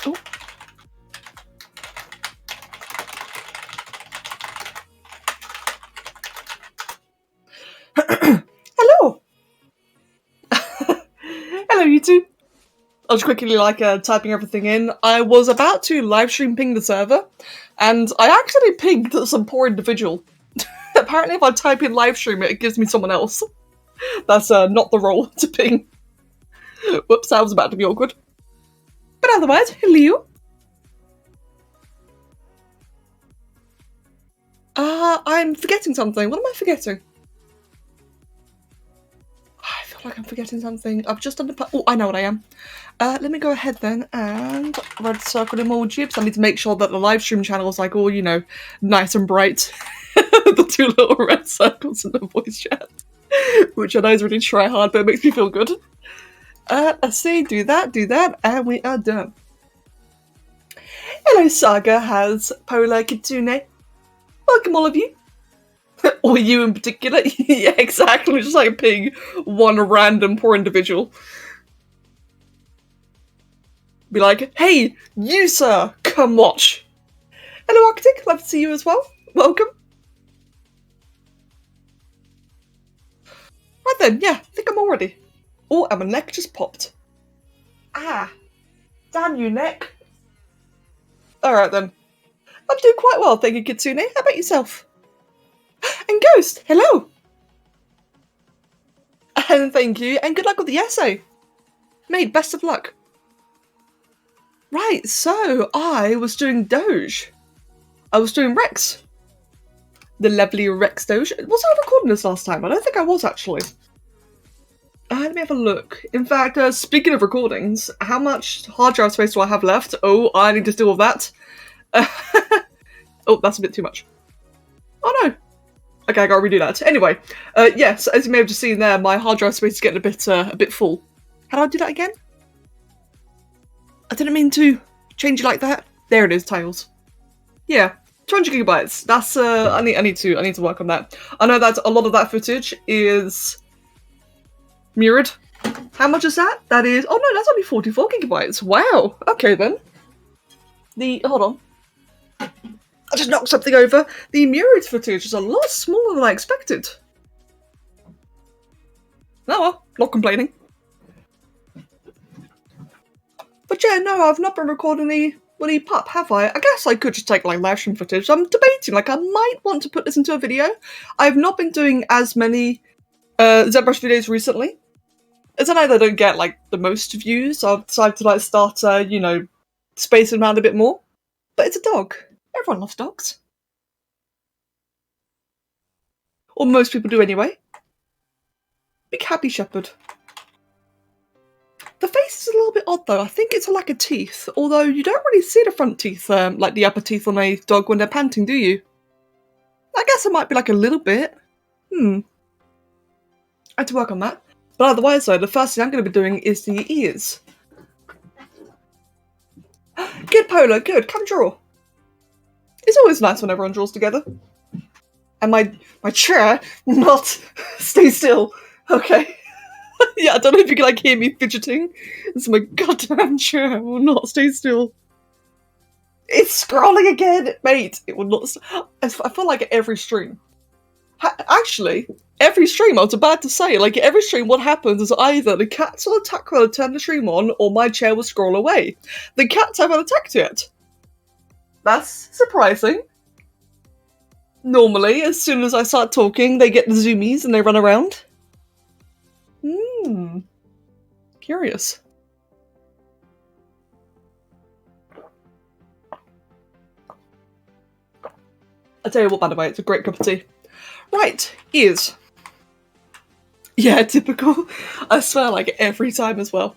Oh. Hello! Hello, YouTube. I was quickly typing everything in. I was about to live stream ping the server, and I actually pinged some poor individual. Apparently, if I type in live stream, it gives me someone else. That's not the role to ping. Whoops, that was about to be awkward. But otherwise, hello. I'm forgetting something. What am I forgetting? I feel like I'm forgetting something. I've just done the... Oh, I know what I am. Let me go ahead then and red circle emoji, because I need to make sure that the live stream channel is like all, you know, nice and bright. The two little red circles in the voice chat. Which I know is really try hard, but it makes me feel good. Let's see, do that, and we are done. Hello, Saga has Polar Kitsune. Welcome, all of you. Or you in particular. Yeah, exactly. Just like ping one random poor individual. Be like, hey, you sir, come watch. Hello, Arctic. Love to see you as well. Welcome. Right then, yeah, I think I'm all ready. Oh, and my neck just popped. Ah, damn you, neck. Alright then. I'm doing quite well, thank you, Kitsune. How about yourself? And Ghost, hello! And thank you, and good luck with the essay. Mate, best of luck. Right, so I was doing Doge. I was doing Rex. The lovely Rex Doge. Was I recording this last time? I don't think I was, actually. Let me have a look. In fact, speaking of recordings, how much hard drive space do I have left? Oh, I need to deal with that. Oh, that's a bit too much. Oh no. Okay, I gotta redo that. Anyway, yes, as you may have just seen there, my hard drive space is getting a bit full. How do I do that again? I didn't mean to change it like that. There it is, tiles. Yeah, 200 gigabytes. That's I need to work on that. I know that a lot of that footage is mirrored. How much is that? That is, oh no, that's only 44 gigabytes. Wow. Okay then. Hold on. I just knocked something over. The mirrored footage is a lot smaller than I expected. Oh well, not complaining. But yeah, no, I've not been recording any pup, have I? I guess I could just take like live stream footage. I'm debating, like I might want to put this into a video. I've not been doing as many ZBrush videos recently. As I know they don't get like the most views, so I've decided to like start, you know, spacing around a bit more. But it's a dog. Everyone loves dogs. Or most people do anyway. Big happy shepherd. The face is a little bit odd though. I think it's a lack of teeth, although you don't really see the front teeth, like the upper teeth on a dog when they're panting, do you? I guess it might be like a little bit. I had to work on that. But otherwise though, the first thing I'm going to be doing is the ears. Good, Polo, good. Come draw. It's always nice when everyone draws together. And my chair not stay still. Okay. Yeah, I don't know if you can like hear me fidgeting. It's my goddamn chair will not stay still. It's scrolling again, mate. It will not. I feel like every stream. Actually, every stream. I was about to say, like every stream, what happens is either the cats will attack when I turn the stream on, or my chair will scroll away. The cats haven't attacked yet. That's surprising. Normally, as soon as I start talking, they get the zoomies and they run around. Curious. I tell you what, by the way, it's a great cup of tea. Right, ears. Yeah, typical. I swear, like every time as well.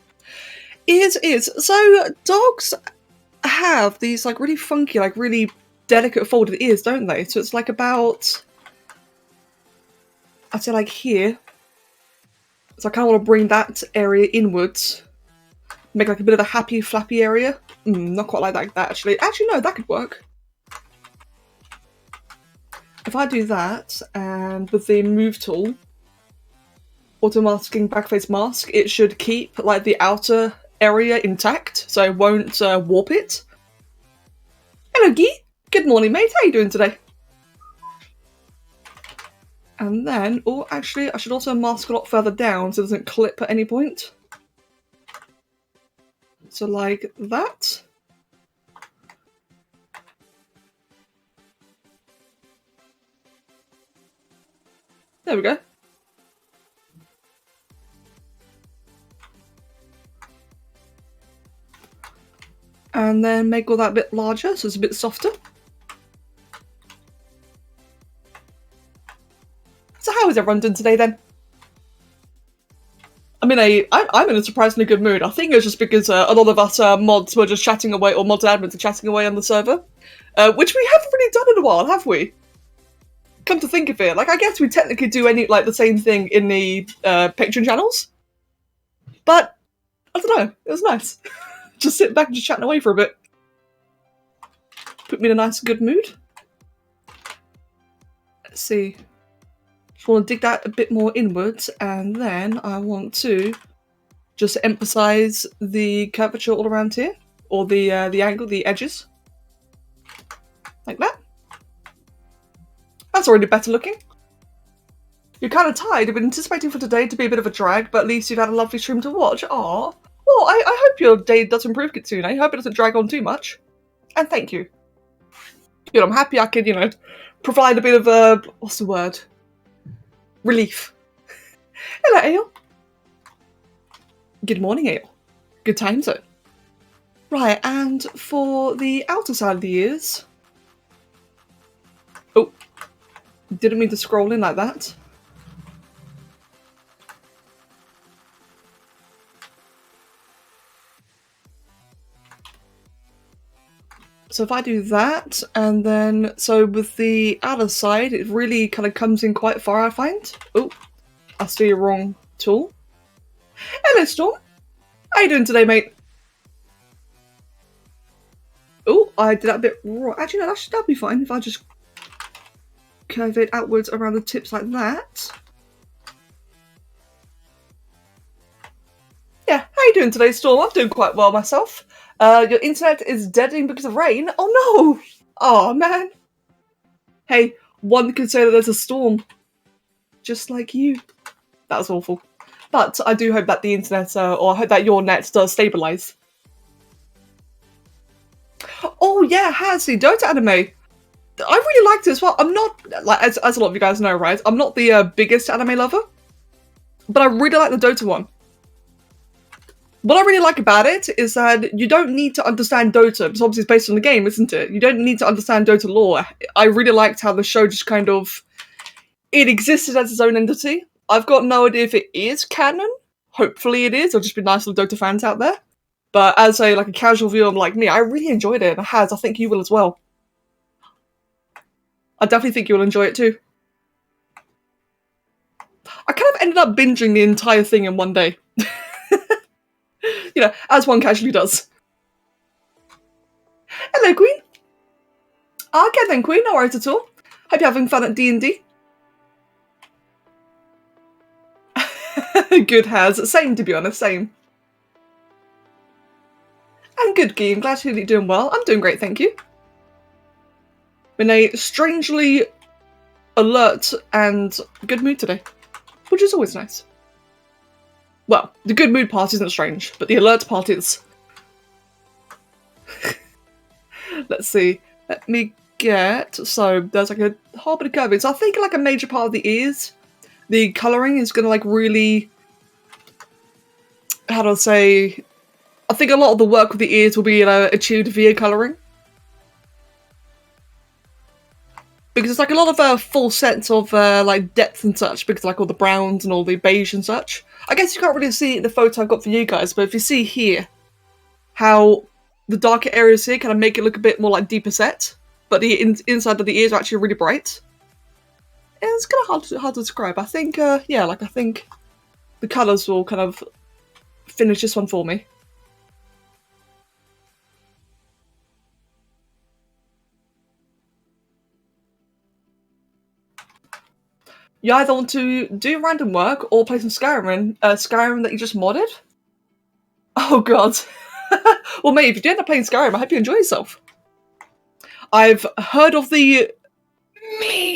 Ears. So dogs have these like really funky, like really delicate folded ears, don't they? So it's like about, I'd say like here. So I kind of want to bring that area inwards. Make like a bit of a happy, flappy area. Not quite like that, actually. Actually, no, that could work. If I do that, and with the move tool, auto masking backface mask, it should keep like the outer area intact, so I won't warp it. Hello, Guy. Good morning, mate. How you doing today? And then, oh, actually, I should also mask a lot further down so it doesn't clip at any point. So like that. There we go. And then make all that a bit larger so it's a bit softer. So how is everyone doing today then? I mean, I'm in a surprisingly good mood. I think it's just because a lot of us mods were just chatting away, or mods admins are chatting away on the server. Which we haven't really done in a while, have we? Come to think of it, like, I guess we technically do the same thing in the Patreon channels. But, I don't know, it was nice. Just sitting back and just chatting away for a bit. Put me in a nice, good mood. Let's see. Just want to dig that a bit more inwards, and then I want to just emphasize the curvature all around here, or the angle, the edges, like that. That's already better looking. You're kind of tired. You've been anticipating for today to be a bit of a drag, but at least you've had a lovely stream to watch. Aww. Well, I hope your day does improve, Kitsune. I hope it doesn't drag on too much. And thank you. You know, I'm happy I could, you know, provide a bit of a, what's the word? Relief. Hello, Ale. Good morning, Ale. Good time zone. Right, and for the outer side of the ears... Oh, didn't mean to scroll in like that. So if I do that, and then, so with the other side, it really kind of comes in quite far, I find. Oh, I see a wrong tool. Hello, Storm. How you doing today, mate? Oh, I did that a bit wrong. Actually, no, that'd be fine if I just curve it outwards around the tips like that. Yeah, how you doing today, Storm? I'm doing quite well myself. Your internet is deadening because of rain? Oh no! Oh man. Hey, one could say that there's a storm. Just like you. That was awful. But I do hope that the internet, or I hope that your net does stabilise. Oh yeah, has the Dota anime. I really liked it as well. I'm not, like, as a lot of you guys know, right? I'm not the biggest anime lover. But I really like the Dota one. What I really like about it is that you don't need to understand Dota, because obviously it's based on the game, isn't it? You don't need to understand Dota lore. I really liked how the show just kind of... It existed as its own entity. I've got no idea if it is canon. Hopefully it is. It'll just be nice for the Dota fans out there. But as a casual viewer like me, I really enjoyed it. And I think you will as well. I definitely think you'll enjoy it too. I kind of ended up binging the entire thing in one day. You know, as one casually does. Hello, Queen. Okay then, Queen. No worries at all. Hope you're having fun at D&D. Good has. Same, to be honest. Same. And good, Guy. I'm glad to hear that you're doing well. I'm doing great, thank you. In a strangely alert and good mood today, which is always nice. Well, the good mood part isn't strange, but the alert part is. Let's see. Let me get... So, there's like a whole bit of curving. So I think like a major part of the ears, the colouring is going to like really... How do I say... I think a lot of the work with the ears will be achieved via colouring. Because it's like a lot of full sets of like depth and such, because like all the browns and all the beige and such. I guess you can't really see it in the photo I've got for you guys, but if you see here how the darker areas here kind of make it look a bit more like deeper set, but the inside of the ears are actually really bright. And it's kind of hard to describe. I think, yeah, like I think the colours will kind of finish this one for me. You either want to do random work or play some Skyrim that you just modded. Oh god. Well, mate, if you do end up playing Skyrim, I hope you enjoy yourself. I've heard of the...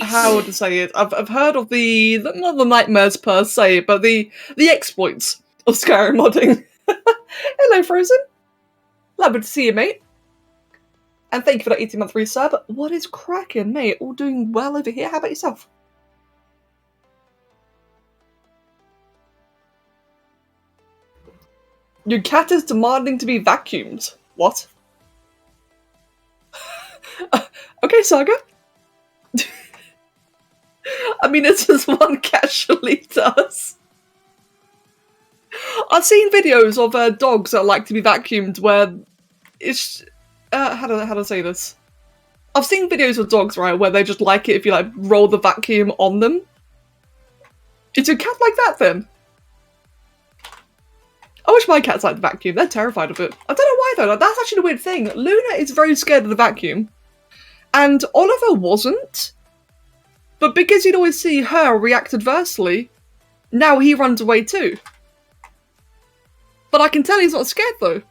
How would I say it? I've heard of the... Not the nightmares per se, but the exploits of Skyrim modding. Hello, Frozen. Lovely to see you, mate. And thank you for that 18-month resub. What is cracking, mate? All doing well over here. How about yourself? Your cat is demanding to be vacuumed. What? Okay, Saga. I mean, it's just one casually does. I've seen videos of dogs that like to be vacuumed where it's... how do I say this? I've seen videos of dogs, right, where they just like it if you, like, roll the vacuum on them. Is your cat like that, then? I wish my cats liked the vacuum. They're terrified of it. I don't know why, though. Like, that's actually the weird thing. Luna is very scared of the vacuum. And Oliver wasn't. But because you'd always see her react adversely, now he runs away too. But I can tell he's not scared, though.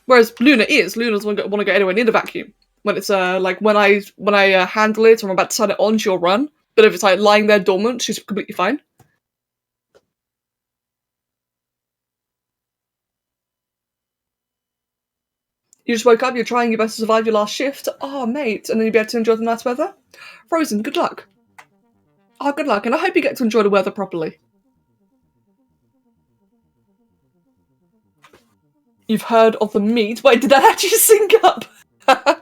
Whereas Luna is. Luna doesn't want to go anywhere near the vacuum. When it's, like, when I handle it or I'm about to turn it on, she'll run. But if it's, like, lying there dormant, she's completely fine. You just woke up, you're trying your best to survive your last shift. Oh, mate. And then you'll be able to enjoy the nice weather? Frozen, good luck. Oh, good luck, and I hope you get to enjoy the weather properly. You've heard of the meat? Wait, did that actually sync up?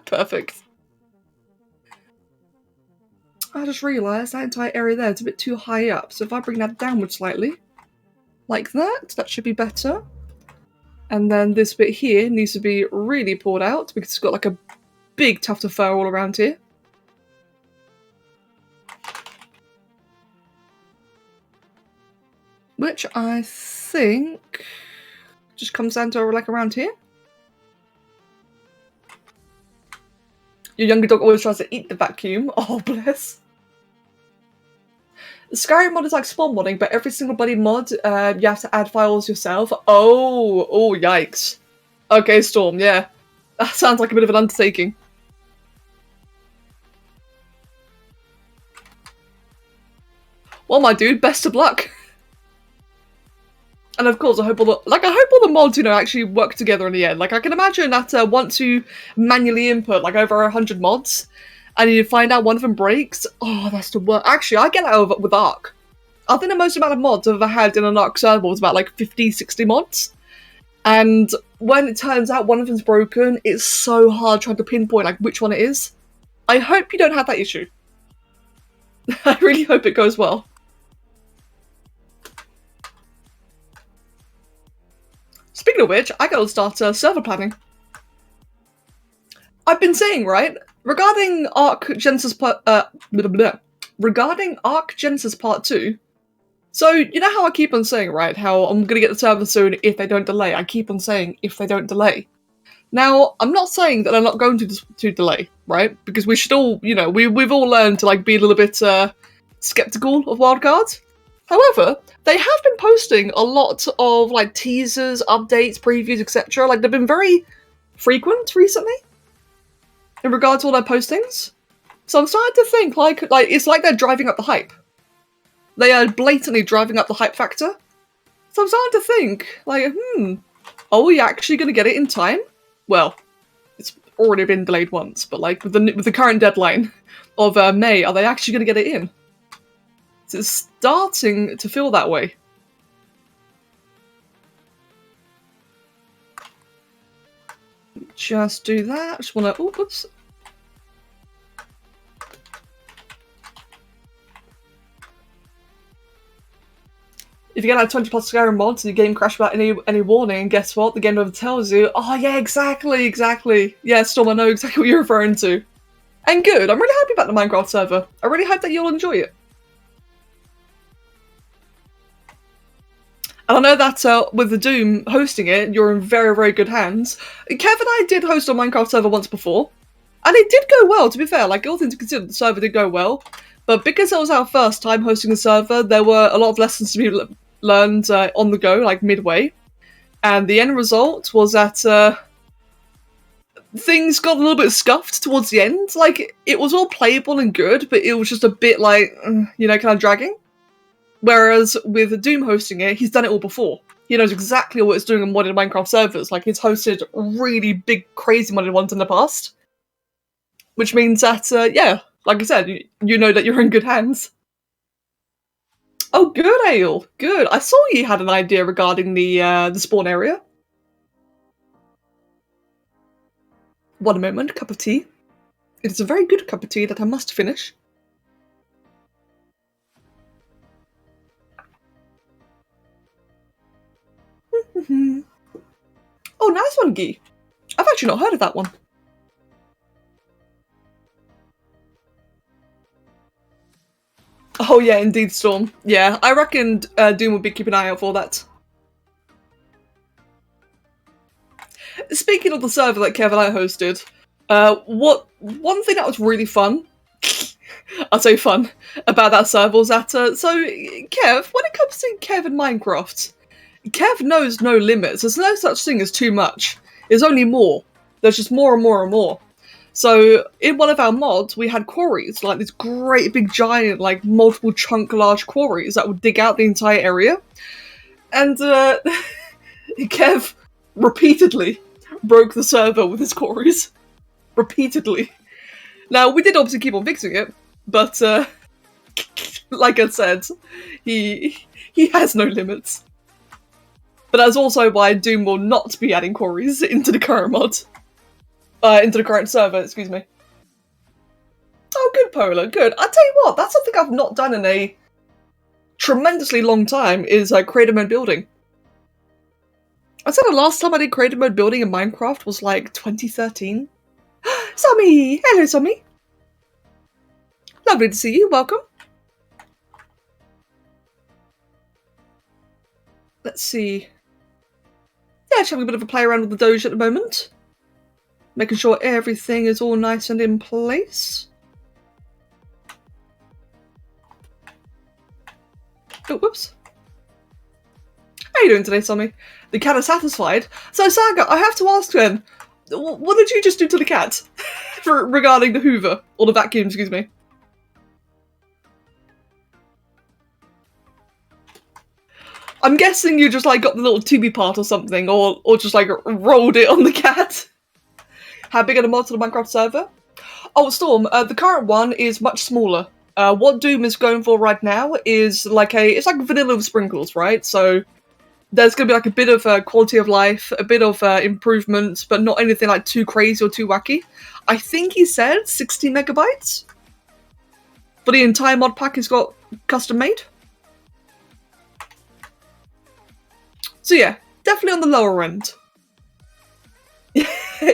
Perfect. I just realised that entire area there is a bit too high up, so if I bring that downward slightly, like that should be better. And then this bit here needs to be really pulled out because it's got like a big tuft of fur all around here. Which I think just comes down to like around here. Your younger dog always tries to eat the vacuum. Oh, bless. Skyrim mod is like spawn modding, but every single bloody mod, you have to add files yourself. Oh, yikes. Okay, Storm, yeah. That sounds like a bit of an undertaking. Well, my dude, best of luck. And of course, I hope all the mods, you know, actually work together in the end. Like, I can imagine that once you manually input, like, over 100 mods, and you find out one of them breaks, oh, that's the worst. Actually, I get that with Ark. I think the most amount of mods I've ever had in an Ark server was about, like, 50, 60 mods. And when it turns out one of them's broken, it's so hard trying to pinpoint, like, which one it is. I hope you don't have that issue. I really hope it goes well. Speaking of which, I gotta start server planning. I've been saying, right, regarding Ark Genesis Part 2. So you know how I keep on saying, right, how I'm gonna get the server soon if they don't delay. I keep on saying if they don't delay. Now, I'm not saying that I'm not going to delay, right? Because we should all, you know, we've all learned to like be a little bit skeptical of wildcards. However, they have been posting a lot of like teasers, updates, previews, etc. Like they've been very frequent recently in regard to all their postings. So I'm starting to think like it's like they're driving up the hype. They are blatantly driving up the hype factor. So I'm starting to think like, are we actually going to get it in time? Well, it's already been delayed once, but like with the current deadline of May, are they actually going to get it in? It's starting to feel that way. Just do that. Just want to. Oh, oops. If you get like 20 plus Skyrim mods and your game crashed without any warning, and guess what? The game never tells you. Oh yeah, exactly. Yeah, Storm, I know exactly what you're referring to. And good. I'm really happy about the Minecraft server. I really hope that you'll enjoy it. And I know that with the Doom hosting it, you're in very, very good hands. Kev and I did host a Minecraft server once before, and it did go well, to be fair. Like, all things considered, the server did go well. But because it was our first time hosting a server, there were a lot of lessons to be learned on the go, like midway. And the end result was that things got a little bit scuffed towards the end. Like, it was all playable and good, but it was just a bit like, you know, kind of dragging. Whereas with Doom hosting it, he's done it all before. He knows exactly what it's doing on modded Minecraft servers. Like, he's hosted really big, crazy modded ones in the past. Which means that, yeah, like I said, you know that you're in good hands. Oh, good, Ale. Good. I saw you had an idea regarding the spawn area. One moment, cup of tea. It is a very good cup of tea that I must finish. Oh, nice one, Guy. I've actually not heard of that one. Oh yeah, indeed, Storm. Yeah, I reckon Doom would be keeping an eye out for that. Speaking of the server that Kev and I hosted, one thing that was really fun, I'll say fun, about that server was that, so Kev, when it comes to Kev and Minecraft, Kev knows no limits. There's no such thing as too much. There's only more. There's just more and more and more. So in one of our mods, we had quarries, like these great big giant, like multiple chunk large quarries that would dig out the entire area. And Kev repeatedly broke the server with his quarries. Repeatedly. Now, we did obviously keep on fixing it, but like I said, he has no limits. But that's also why Doom will not be adding quarries into the current mod. Into the current server, excuse me. Oh, good, Polar, good. I'll tell you what, that's something I've not done in a tremendously long time, is creative mode building. I'd say the last time I did creative mode building in Minecraft was like 2013. Sammy! Hello, Sammy! Lovely to see you, welcome. Let's see. Yeah, just having a bit of a play around with the Doge at the moment. Making sure everything is all nice and in place. Oh, whoops. How are you doing today, Sammy? The cat is satisfied. So, Saga, I have to ask then, what did you just do to the cat? Regarding the Hoover, or the vacuum, excuse me. I'm guessing you just, like, got the little tubey part or something, or just, like, rolled it on the cat. How big are the mods on the Minecraft server? Oh, Storm, the current one is much smaller. What Doom is going for right now is like it's like vanilla with sprinkles, right? So there's going to be like a bit of quality of life, a bit of improvements, but not anything like too crazy or too wacky. I think he said 60 megabytes. But the entire mod pack has got custom made. So yeah, definitely on the lower end.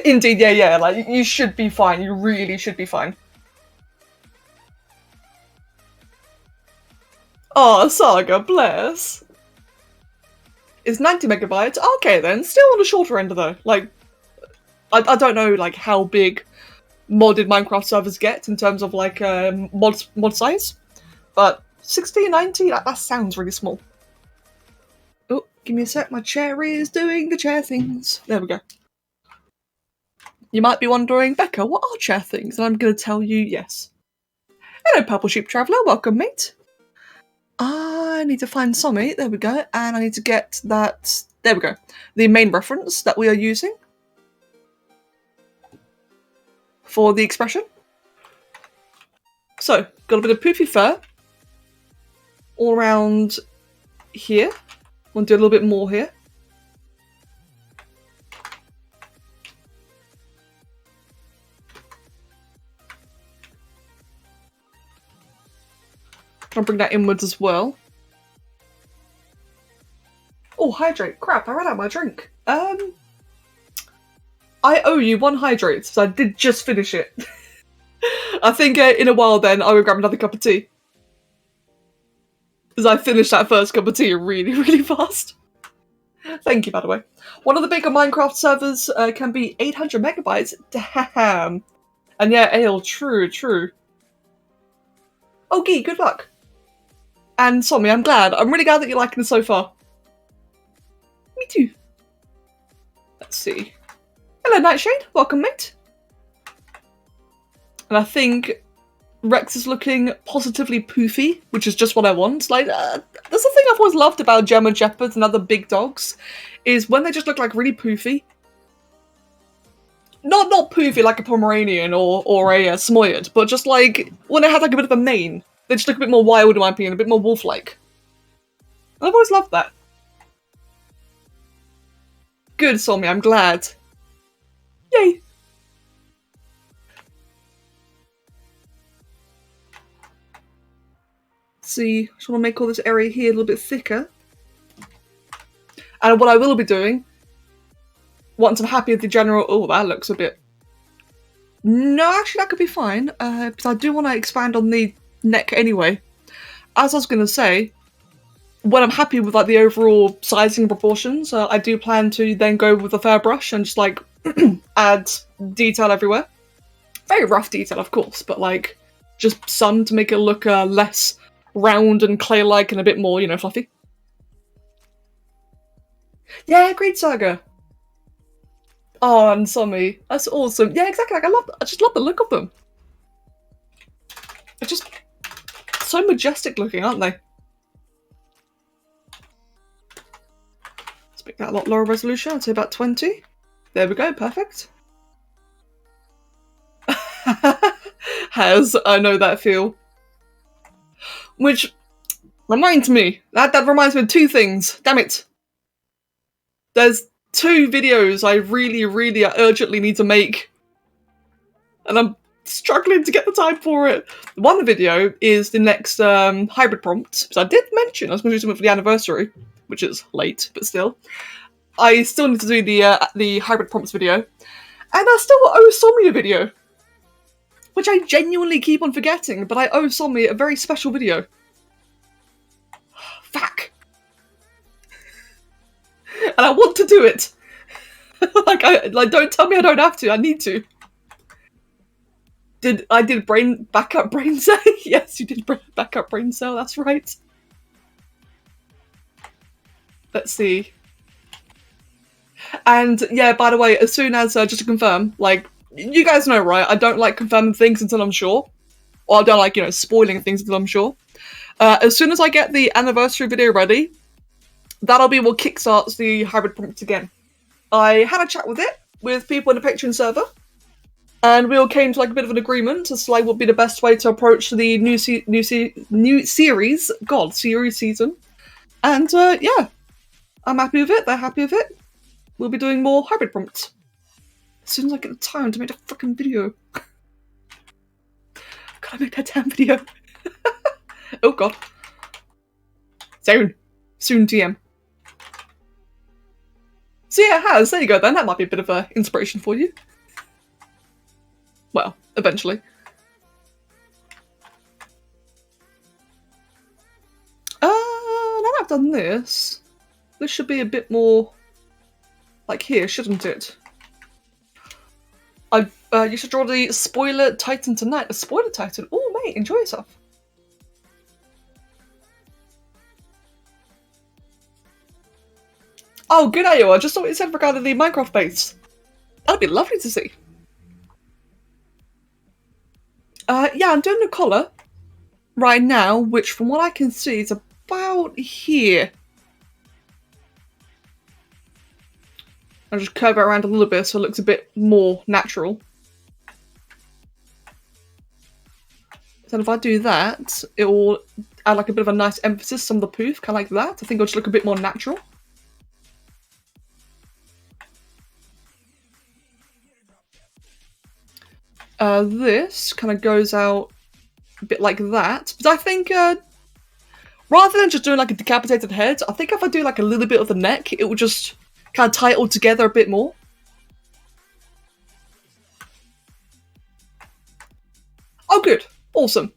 Indeed, yeah, like, you should be fine, you really should be fine. Oh, Saga, bless. It's 90 megabytes? Okay then, still on the shorter end though. Like, I don't know like how big modded Minecraft servers get in terms of like mod size, but 60, 90, that sounds really small. Oh, give me a sec, my chair is doing the chair things. There we go. You might be wondering, Becca, what are chair things? And I'm going to tell you yes. Hello, Purple Sheep Traveller, welcome, mate. I need to find Sommy, there we go, and I need to get that, there we go, the main reference that we are using for the expression. So, got a bit of poofy fur all around here. Want to do a little bit more here. Try and bring that inwards as well. Oh, hydrate. Crap, I ran out of my drink. I owe you one hydrate, so I did just finish it. I think in a while then I will grab another cup of tea. Because I finished that first cup of tea really, really fast. Thank you, by the way. One of the bigger Minecraft servers can be 800 megabytes. Damn. And yeah, Ale, true. Oh, Guy, good luck. And Sommy, I'm really glad that you're liking it so far. Me too. see. Hello, Nightshade. Welcome, mate. And I think Rex is looking positively poofy, which is just what I want. Like, that's the thing I've always loved about German Shepherds and other big dogs, is when they just look like really poofy. Not poofy like a Pomeranian or a Samoyed, but just like when they have like a bit of a mane, they just look a bit more wild in my opinion, a bit more wolf-like. I've always loved that. Good, Somi, I'm glad. Yay! See, I just want to make all this area here a little bit thicker. And what I will be doing, once I'm happy with the general... Oh, that looks a bit... No, actually that could be fine, because I do want to expand on the neck anyway. As I was going to say, when I'm happy with like the overall sizing and proportions, I do plan to then go with a fair brush and just like add detail everywhere. Very rough detail, of course, but like just some to make it look less round and clay-like and a bit more, you know, fluffy. Yeah, great Saga. Oh, and Somi, that's awesome. Yeah, exactly. Like I just love the look of them. They're just so majestic looking, aren't they? Let's make that a lot lower resolution. I'd say about 20. There we go. Perfect. I know that feel. Which reminds me, that reminds me of two things. Damn it. There's two videos I really urgently need to make. And I'm struggling to get the time for it. One video is the next hybrid prompt. So I did mention I was going to do something for the anniversary, which is late, but still. I still need to do the hybrid prompts video. And I still owe Somi a video. Which I genuinely keep on forgetting, but I owe Somi a very special video. Fuck. And I want to do it. like don't tell me I don't have to. I need to. I did backup brain cell? Yes, you did backup brain cell. That's right. Let's see. And yeah, by the way, as soon as just to confirm, like you guys know, right? I don't like confirming things until I'm sure, or I don't like spoiling things until I'm sure. As soon as I get the anniversary video ready, that'll be what kickstarts the hybrid prompt again. I had a chat with people in the Patreon server, and we all came to like a bit of an agreement as to like what would be the best way to approach the new series, series season. And yeah, I'm happy with it. They're happy with it. We'll be doing more hybrid prompts as soon as I get the time to make a fucking video. Gotta make that damn video. Oh god. Soon TM. So yeah, it has. There you go then. That might be a bit of an inspiration for you. Well, eventually. Now that I've done this, this should be a bit more like here, shouldn't it? You should draw the spoiler titan tonight. A spoiler titan? Oh mate, enjoy yourself. Oh, good Ayo, I just saw what you said regarding the Minecraft base. That'd be lovely to see. Yeah, I'm doing the collar right now, which from what I can see is about here. I'll just curve it around a little bit so it looks a bit more natural. So if I do that, it will add like a bit of a nice emphasis on the poof, kind of like that. I think it'll just look a bit more natural. This kind of goes out a bit like that. But I think rather than just doing like a decapitated head, I think if I do like a little bit of the neck, it will just kind of tie it all together a bit more. Oh good, awesome.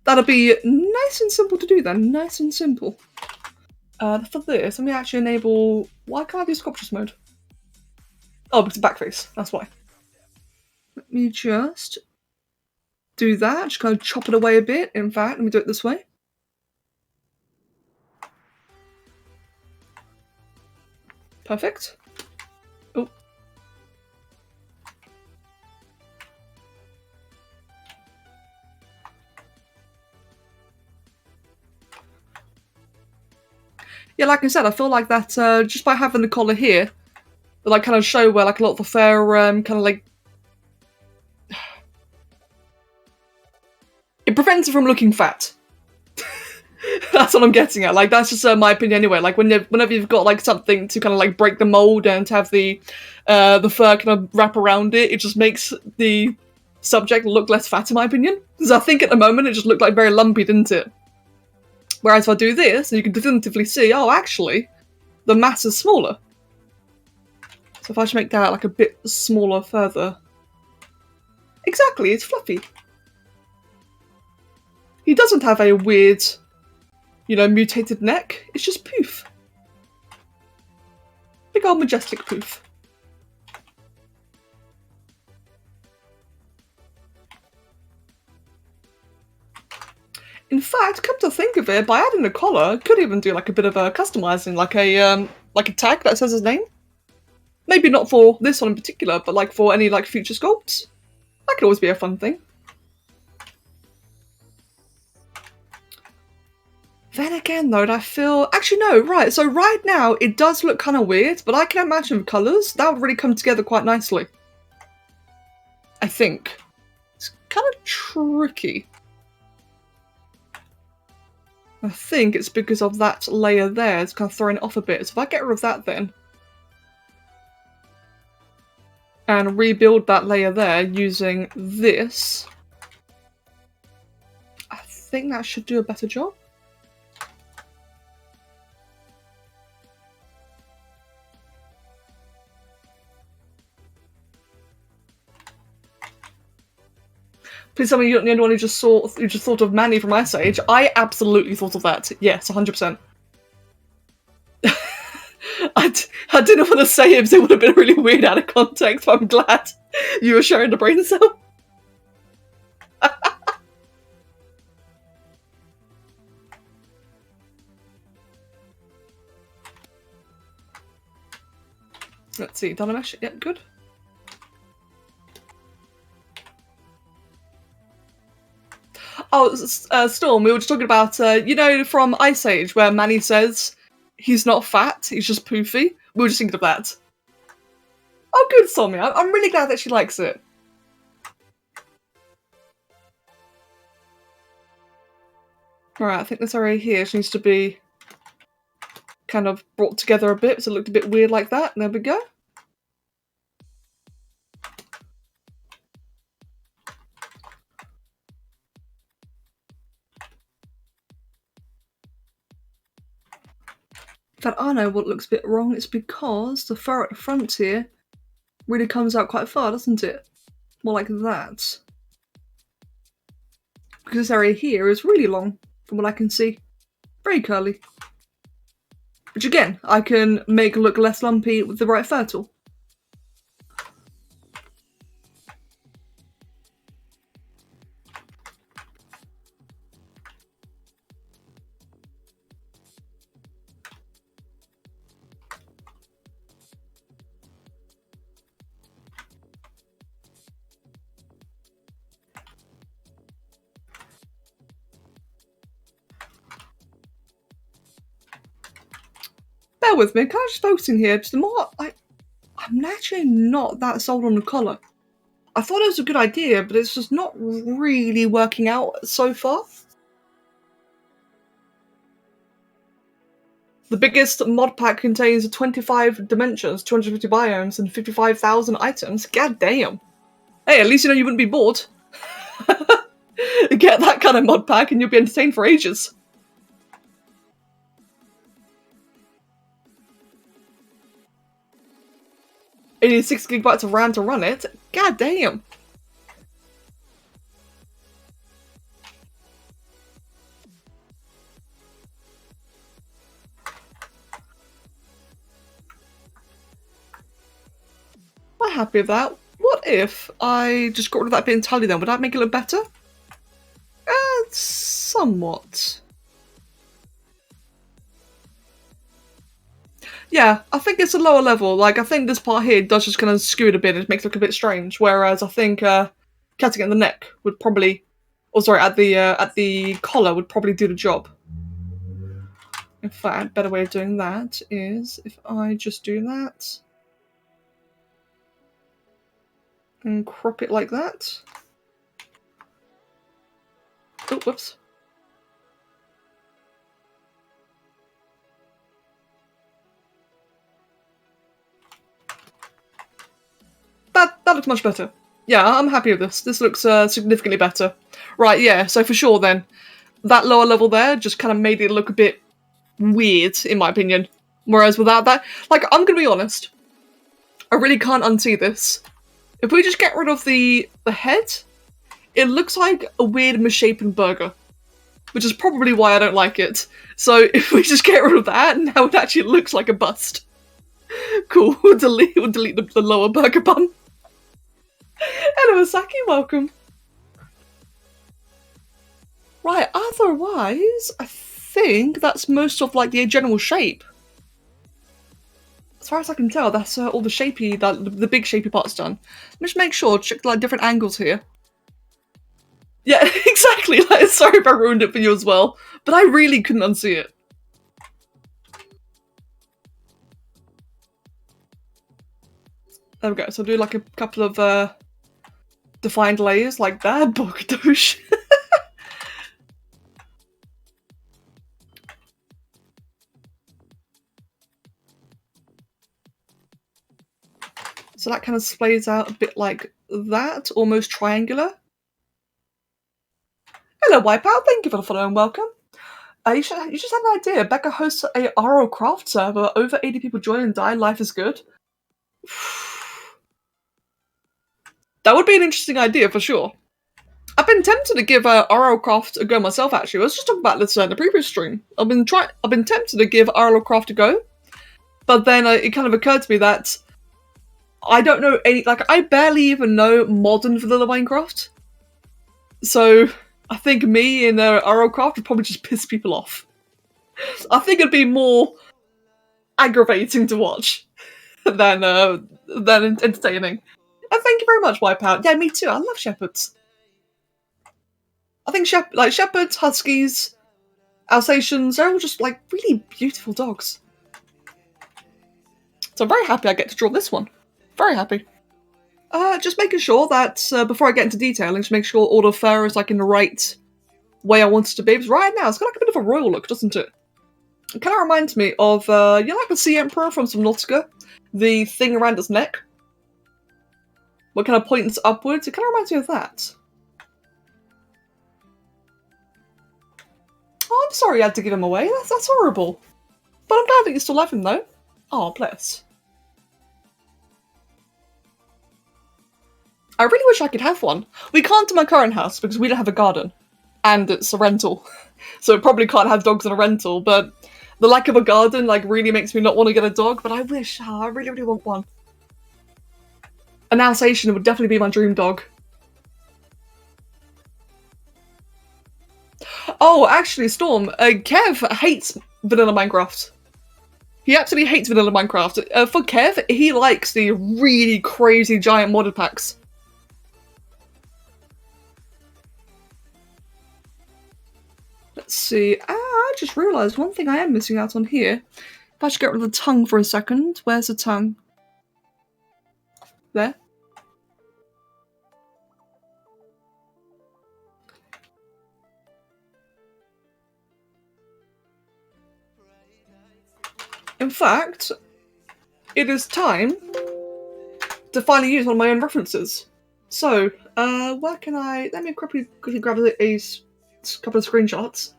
That'll be nice and simple to do then, nice and simple. For this, let me actually enable... Why can't I do sculptures mode? Oh, because it's backface, that's why. Let me just do that, just kind of chop it away a bit. In fact, let me do it this way. Perfect. Yeah, like I said, I feel like that just by having the collar here, it like kind of show where like a lot of the fur kind of like it prevents it from looking fat. That's what I'm getting at. Like that's just my opinion anyway. Like whenever you've got like something to kind of like break the mold and to have the fur kind of wrap around it, it just makes the subject look less fat in my opinion. Because I think at the moment it just looked like very lumpy, didn't it? Whereas if I do this, you can definitively see, oh, actually, the mass is smaller. So if I just make that like a bit smaller further. Exactly, it's fluffy. He doesn't have a weird, you know, mutated neck. It's just poof. Big old majestic poof. In fact, come to think of it, by adding a collar, could even do like a bit of a customizing, like a tag that says his name. Maybe not for this one in particular, but like for any like future sculpts. That could always be a fun thing. Then again though, I feel... Actually no, right, so right now it does look kind of weird, but I can imagine with colours, that would really come together quite nicely. I think. It's kind of tricky. I think it's because of that layer there, it's kind of throwing it off a bit. So if I get rid of that then, and rebuild that layer there using this, I think that should do a better job. Please tell me you're not the only one who just thought of Manny from Ice Age. I absolutely thought of that. Yes, 100%. I didn't want to say it because it would have been really weird out of context, but I'm glad you were sharing the brain cell. Let's see, Dynamesh, yep, good. Oh, Storm, we were just talking about, you know, from Ice Age, where Manny says he's not fat, he's just poofy. We were just thinking of that. Oh, good, Stormy. I'm really glad that she likes it. Alright, I think this area here needs to be kind of brought together a bit, so it looked a bit weird like that. There we go. In fact, I know what looks a bit wrong. It's because the fur at the front here really comes out quite far, doesn't it? More like that. Because this area here is really long, from what I can see. Very curly. Which again, I can make look less lumpy with the right fur tool. Bear with me, can I just focus in here? Just the more I'm actually not that sold on the collar. I thought it was a good idea, but it's just not really working out so far. The biggest mod pack contains 25 dimensions, 250 biomes, and 55,000 items. God damn. Hey, at least you know you wouldn't be bored. Get that kind of mod pack and you'll be entertained for ages. You need 6 gigabytes of RAM to run it. God damn. I'm happy with that. What if I just got rid of that bit entirely then? Would that make it look better? Somewhat. Yeah, I think it's a lower level. Like, I think this part here does just kind of skew it a bit. It makes it look a bit strange. Whereas I think cutting it in the neck would probably, or sorry, at the collar would probably do the job. In fact, better way of doing that is if I just do that and crop it like that. Oh, whoops. That looks much better. Yeah, I'm happy with this. This looks significantly better. Right, yeah, so for sure then, that lower level there just kind of made it look a bit weird, in my opinion. Whereas without that, like, I'm gonna be honest, I really can't unsee this. If we just get rid of the head, it looks like a weird misshapen burger, which is probably why I don't like it. So if we just get rid of that, now it actually looks like a bust. Cool, we'll delete the lower burger bun. Hello, Asaki, welcome. Right, otherwise, I think that's most of, like, the general shape. As far as I can tell, that's all the shapy, the big shapy parts done. Let's make sure, check, like, different angles here. Yeah, exactly, like, sorry if I ruined it for you as well, but I really couldn't unsee it. There we go, so I'll do, like, a couple of, defined layers like that. Bogdoosh. So that kind of splays out a bit like that, almost triangular. Hello, Wipeout. Thank you for the follow and welcome. You just had an idea. Becca hosts a RO craft server. Over 80 people join and die. Life is good. That would be an interesting idea for sure. I've been tempted to give RO Craft a go myself. Actually, I was just talking about this in the previous stream. I've been tempted to give RO Craft a go, but then it kind of occurred to me that I don't know any. Like, I barely even know modern vanilla Minecraft, so I think me in RO Craft would probably just piss people off. I think it'd be more aggravating to watch than entertaining. And thank you very much, Wipeout. Yeah, me too. I love shepherds. I think shepherds, huskies, Alsatians, they're all just like really beautiful dogs. So I'm very happy I get to draw this one. Very happy. Just making sure that before I get into detailing, just make sure all the fur is like in the right way I want it to be. Because right now it's got like a bit of a royal look, doesn't it? It kind of reminds me of you know, like the Sea Emperor from Subnautica, the thing around its neck, what kind of points upwards. It kind of reminds me of that. Oh, I'm sorry you had to give him away. That's horrible. But I'm glad that you still love him, though. Oh, bless. I really wish I could have one. We can't in my current house because we don't have a garden. And it's a rental. So it probably can't have dogs in a rental, but the lack of a garden like really makes me not want to get a dog, but I wish. Oh, I really, really want one. An Alsatian would definitely be my dream dog. Oh, actually, Storm, Kev hates vanilla Minecraft. He absolutely hates vanilla Minecraft. For Kev, he likes the really crazy giant modded packs. Let's see. I just realised one thing I am missing out on here. If I should get rid of the tongue for a second. Where's the tongue? There. In fact, it is time to finally use one of my own references. So, where can I... Let me quickly grab a couple of screenshots.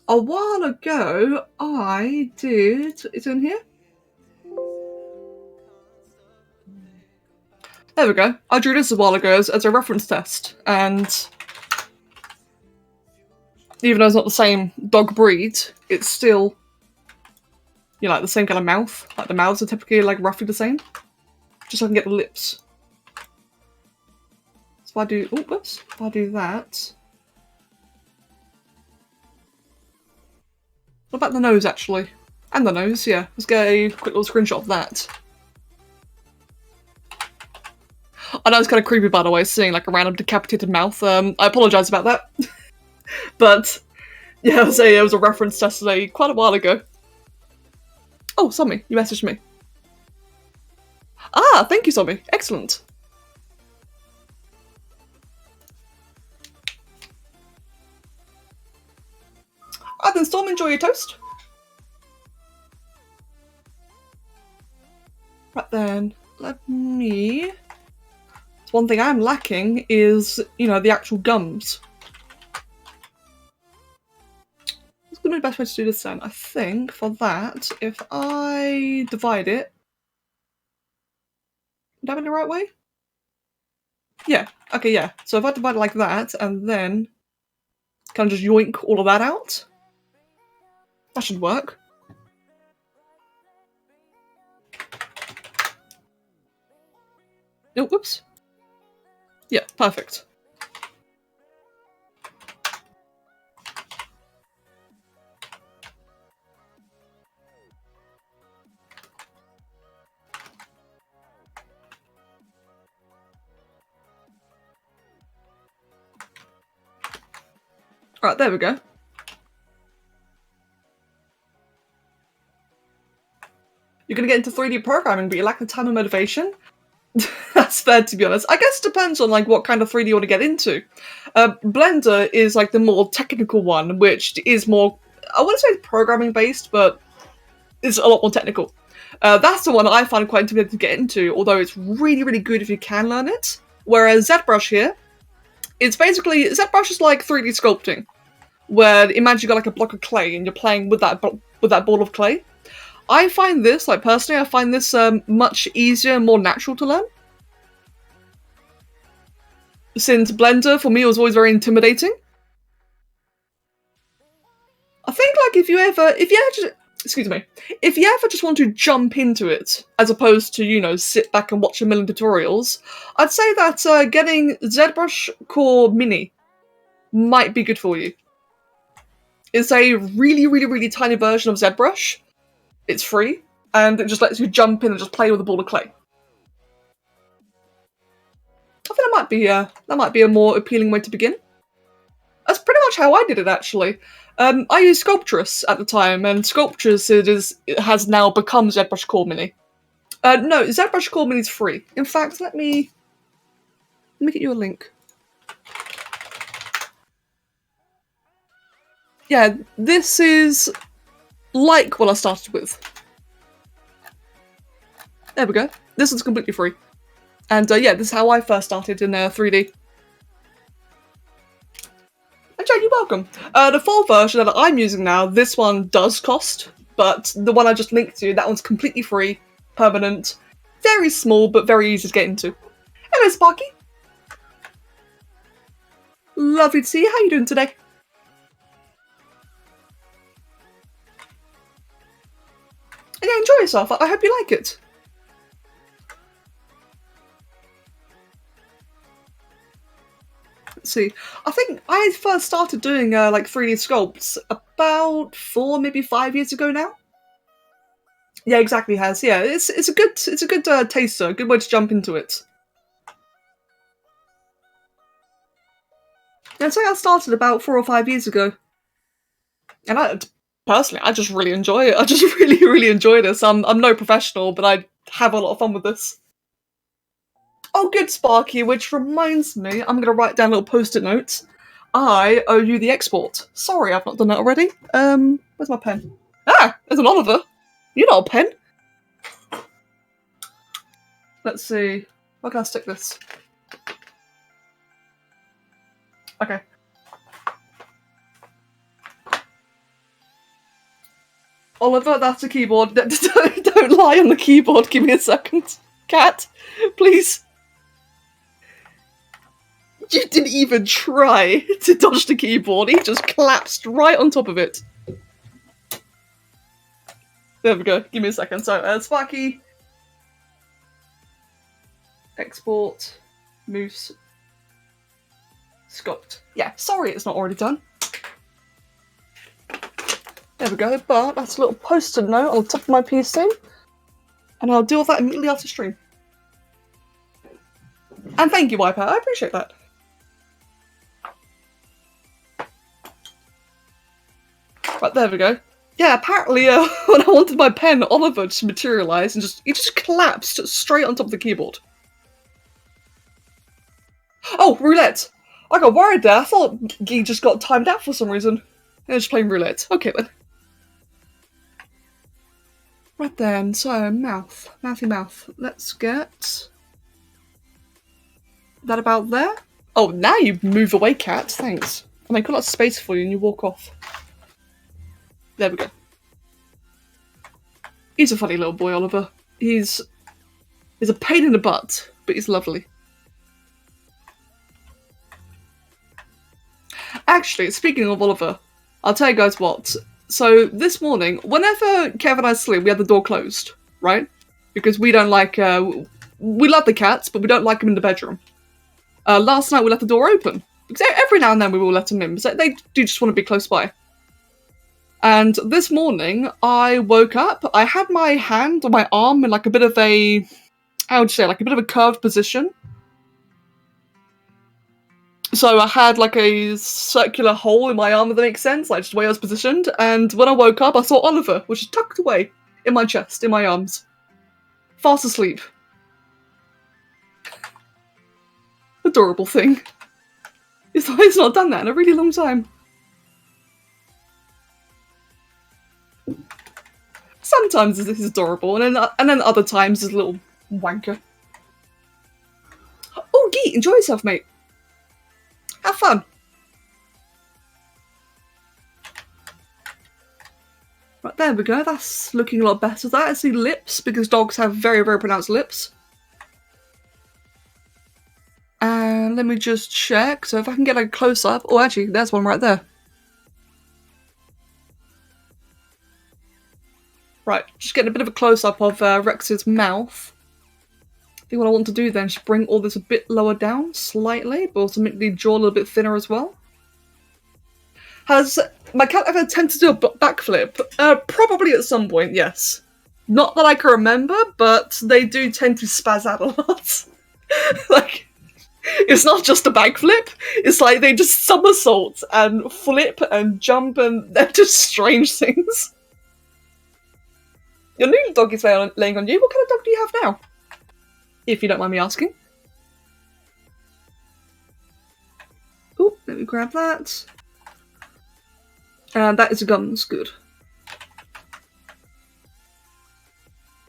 A while ago, I did... Is it in here? There we go. I drew this a while ago as a reference test, and even though it's not the same dog breed, it's still, you know, like the same kind of mouth. Like the mouths are typically like roughly the same. Just so I can get the lips. So if I do, oh, whoops, if I do that. What about the nose, actually? And the nose, yeah. Let's get a quick little screenshot of that. I know it's kind of creepy, by the way, seeing like a random decapitated mouth. I apologise about that. But, yeah, it was a reference test today quite a while ago. Oh, Somi, you messaged me. Ah, thank you, Somi. Excellent. Alright then, Storm, enjoy your toast. Right then, let me... One thing I'm lacking is, you know, the actual gums. What's going to be the best way to do this then? I think, for that, if I divide it... Would that be the right way? Yeah, okay, yeah. So if I divide it like that, and then... Kind of just yoink all of that out? That should work. Oh, whoops. Yeah, perfect. Alright, there we go. You're gonna get into 3D programming, but you lack the time and motivation? That's fair, to be honest. I guess it depends on like what kind of 3D you want to get into. Blender is like the more technical one, which is more, I wouldn't say it's programming based, but it's a lot more technical. That's the one I find quite intimidating to get into, although it's really, really good if you can learn it. Whereas ZBrush here, it's basically, ZBrush is like 3D sculpting, where imagine you got like a block of clay and you're playing with that ball of clay. I find this, like personally, I find this much easier and more natural to learn. Since Blender, for me, was always very intimidating. I think, like, if you ever just want to jump into it, as opposed to, you know, sit back and watch a million tutorials, I'd say that getting ZBrush Core Mini might be good for you. It's a really, really, really tiny version of ZBrush. It's free, and it just lets you jump in and just play with a ball of clay. I think that might be a more appealing way to begin. That's pretty much how I did it, actually. I used Sculptress at the time, and Sculptress it has now become ZBrush Core Mini. No, ZBrush Core Mini is free. In fact, let me get you a link. Yeah, this is like what I started with. There we go. This is completely free. And yeah, this is how I first started in 3D. And Jane, you're welcome. The full version that I'm using now, this one does cost, but the one I just linked to, that one's completely free, permanent, very small, but very easy to get into. Hello, Sparky. Lovely to see you. How are you doing today? And yeah, enjoy yourself. I hope you like it. Let's see. I think I first started doing like 3D sculpts about 4, maybe 5 years ago now. Yeah, exactly. Has yeah. It's a good taster, a good way to jump into it. Yeah, so I started about 4 or 5 years ago, and personally, I just really enjoy it. I just really, really enjoy this. I'm no professional, but I have a lot of fun with this. Oh, good, Sparky, which reminds me, I'm going to write down little post-it notes. I owe you the export. Sorry, I've not done that already. Where's my pen? Ah, there's an Oliver. You know a pen. Let's see. Where can I stick this? Okay. Oliver, that's a keyboard. Don't lie on the keyboard. Give me a second. Cat, please. You didn't even try to dodge the keyboard. He just collapsed right on top of it. There we go. Give me a second. So, Sparky. Export. Moose. Sculpt. Yeah, sorry it's not already done. There we go, but that's a little post-it note on the top of my PC. And I'll deal with that immediately after stream. And thank you, Wipeout. I appreciate that. Right, there we go. Yeah, apparently when I wanted my pen, Oliver just materialised and he just collapsed straight on top of the keyboard. Oh, roulette! I got worried there. I thought he just got timed out for some reason. I was just playing roulette. Okay then. Right then, so mouthy mouth. Let's get that about there. Oh, now you move away, cat. Thanks. I make a lot of space for you and you walk off. There we go. He's a funny little boy, Oliver. He's a pain in the butt, but he's lovely. Actually, speaking of Oliver, I'll tell you guys what. So this morning, whenever Kev and I sleep, we have the door closed, right? Because we don't like, we love the cats, but we don't like them in the bedroom. Last night we left the door open. Because every now and then we will let them in, but they do just want to be close by. And this morning, I woke up, I had my hand on my arm in like a bit of a, how would you say, like a bit of a curved position. So I had like a circular hole in my arm, if that makes sense, like just the way I was positioned. And when I woke up, I saw Oliver, which is tucked away in my chest, in my arms. Fast asleep. Adorable thing. He's not done that in a really long time. Sometimes this is adorable, and then other times is a little wanker. Oh, Geet, enjoy yourself, mate. Have fun. Right, there we go. That's looking a lot better. That is the lips, because dogs have very, very pronounced lips. And let me just check. So if I can get a close-up. Oh, actually, there's one right there. Right, just getting a bit of a close-up of Rex's mouth. I think what I want to do then is bring all this a bit lower down, slightly, but also make the jaw a little bit thinner as well. Has my cat ever attempted to do a backflip? Probably at some point, yes. Not that I can remember, but they do tend to spaz out a lot. Like, it's not just a backflip, it's like they just somersault and flip and jump, and they're just strange things. Your new dog is laying on you. What kind of dog do you have now? If you don't mind me asking. Oh, let me grab that. And that is a gums, good.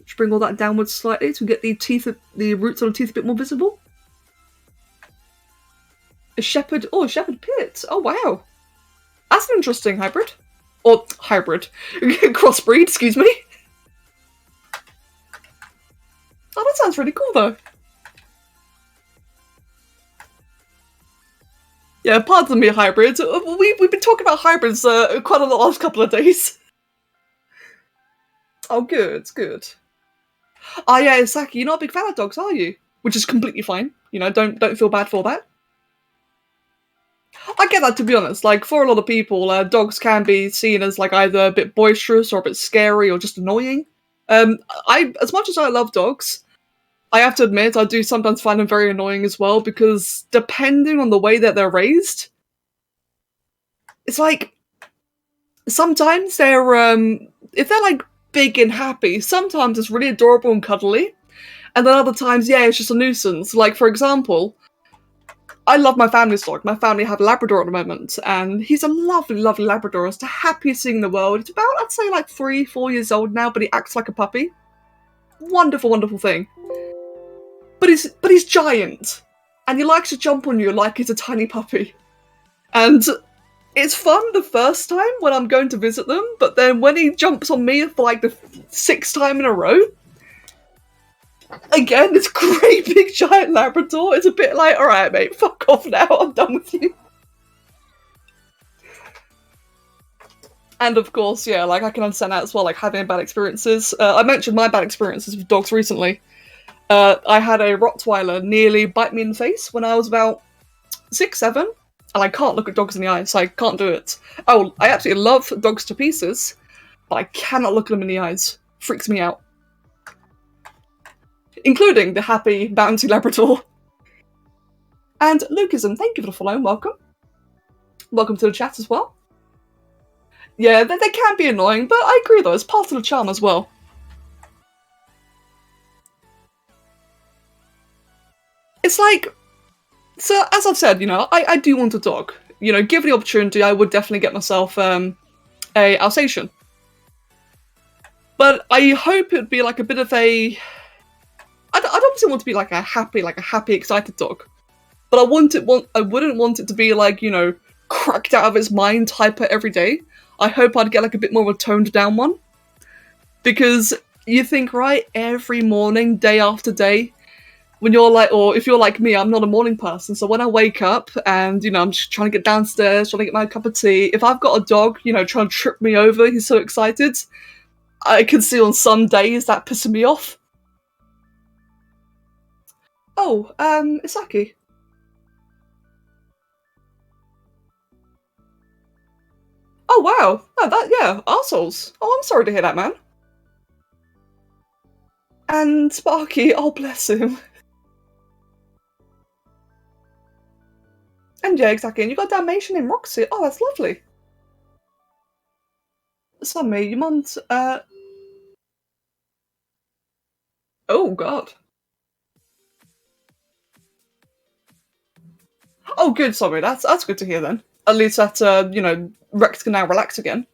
Just bring all that downwards slightly to get the teeth, the roots on the teeth a bit more visible. A shepherd, oh, a shepherd pit. Oh, wow. That's an interesting hybrid. Or hybrid. Crossbreed, excuse me. Oh, that sounds really cool, though. Yeah, pardon me, hybrids. We've been talking about hybrids quite a lot the last couple of days. Oh, good, good. Oh, yeah, Saki, you're not a big fan of dogs, are you? Which is completely fine. You know, don't feel bad for that. I get that, to be honest. Like, for a lot of people, dogs can be seen as, like, either a bit boisterous or a bit scary or just annoying. As much as I love dogs, I have to admit, I do sometimes find them very annoying as well, because depending on the way that they're raised, it's like, sometimes they're, if they're, like, big and happy, sometimes it's really adorable and cuddly, and then other times, yeah, it's just a nuisance. Like, for example, I love my family's dog. My family have a Labrador at the moment, and he's a lovely, lovely Labrador. It's the happiest thing in the world. It's about, I'd say, like 3-4 years old now, but he acts like a puppy. Wonderful, wonderful thing. But he's giant, and he likes to jump on you like he's a tiny puppy. And it's fun the first time when I'm going to visit them, but then when he jumps on me for like the 6th time in a row, again, this great big giant Labrador, it's a bit like, alright mate, fuck off now, I'm done with you. And of course, yeah, like I can understand that as well, like having bad experiences. I mentioned my bad experiences with dogs recently. I had a Rottweiler nearly bite me in the face when I was about 6, 7, and I can't look at dogs in the eyes, so I can't do it. Oh, I absolutely love dogs to pieces, but I cannot look at them in the eyes. Freaks me out. Including the happy, bouncy Labrador. And Lucasm, thank you for the follow and welcome. Welcome to the chat as well. Yeah, they can be annoying, but I agree though, it's part of the charm as well. It's like, so as I've said, I do want a dog. Given the opportunity, I would definitely get myself a Alsatian. But I hope it'd be like a bit of a. I'd obviously want to be like a happy, excited dog. But I wouldn't want it to be like, cracked out of its mind hyper every day. I hope I'd get like a bit more of a toned down one. Because you think, right, every morning, day after day, when you're like, or if you're like me, I'm not a morning person, so when I wake up and, I'm just trying to get downstairs, trying to get my cup of tea, if I've got a dog, trying to trip me over, he's so excited, I can see on some days that pissing me off. Oh, Isaki. Oh, wow. Oh, yeah, arseholes. Oh, I'm sorry to hear that, man. And Sparky, oh, bless him. And yeah, exactly. And you got a Dalmatian named Roxy. Oh, that's lovely. Sammy, you want, oh, God. Oh, good, sorry. That's good to hear then. At least that, Rex can now relax again.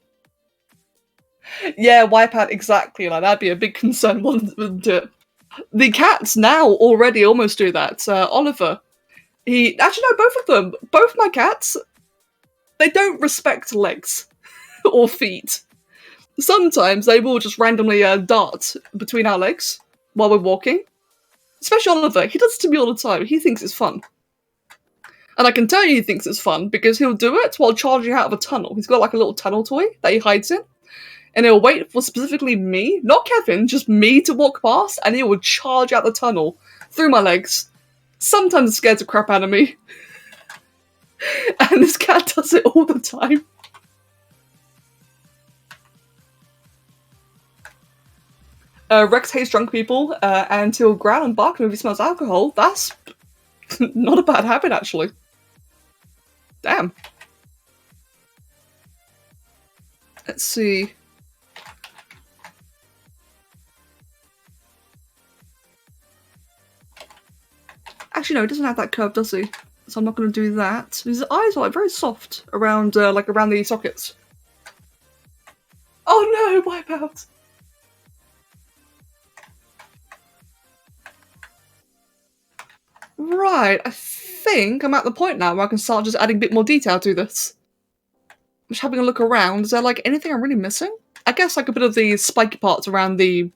Yeah, Wipeout, exactly. Like, that'd be a big concern, wouldn't it? The cats now already almost do that. Oliver, he actually no, both of them, both my cats, they don't respect legs or feet. Sometimes they will just randomly dart between our legs while we're walking. Especially Oliver, he does it to me all the time. He thinks it's fun. And I can tell you he thinks it's fun because he'll do it while charging out of a tunnel. He's got like a little tunnel toy that he hides in. And he'll wait for specifically me, not Kevin, just me to walk past, and he will charge out the tunnel through my legs. Sometimes it scares the crap out of me. And this cat does it all the time. Rex hates drunk people, and he'll growl and bark if he smells alcohol. That's not a bad habit, actually. Damn. Let's see. Actually, no, he doesn't have that curve, does he? So I'm not going to do that. His eyes are like very soft around, around the sockets. Oh no, Wipeout! Right, I think I'm at the point now where I can start just adding a bit more detail to this. I'm just having a look around. Is there like anything I'm really missing? I guess like a bit of the spiky parts around the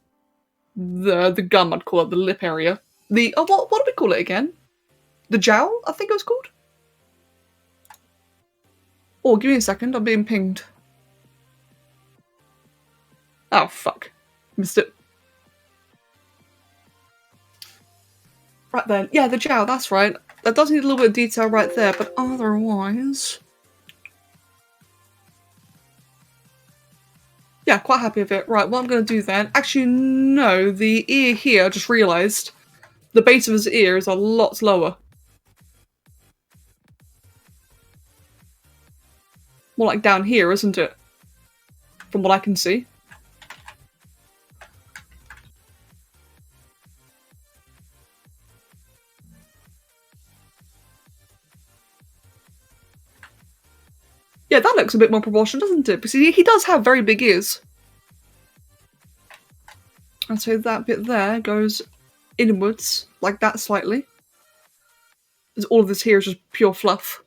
gum, I'd call it, the lip area. What do we call it again? The jowl, I think it was called? Oh, give me a second, I'm being pinged. Oh, fuck. Missed it. Right then. Yeah, the jowl, that's right. That does need a little bit of detail right there, but otherwise... Yeah, quite happy with it. Right, what I'm going to do then... Actually, no, the ear here, I just realised. The base of his ear is a lot lower. More like down here, isn't it? From what I can see. Yeah, that looks a bit more proportioned, doesn't it? Because he does have very big ears. And so that bit there goes inwards, like that slightly. As all of this here is just pure fluff.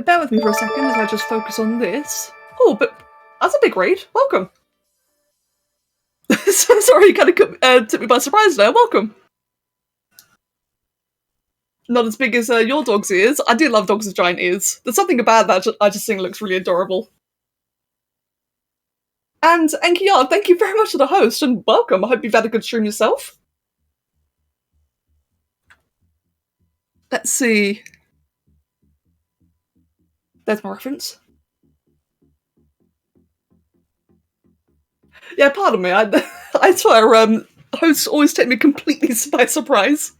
Bear with me for a second as I just focus on this. Oh, but that's a big raid. Welcome. Sorry, you kind of took me by surprise there. Welcome. Not as big as your dog's ears. I do love dogs with giant ears. There's something about that I just think looks really adorable. And Enkiyard, thank you very much for the host and welcome. I hope you've had a good stream yourself. Let's see. There's my reference. Yeah, pardon me. I swear, hosts always take me completely by surprise.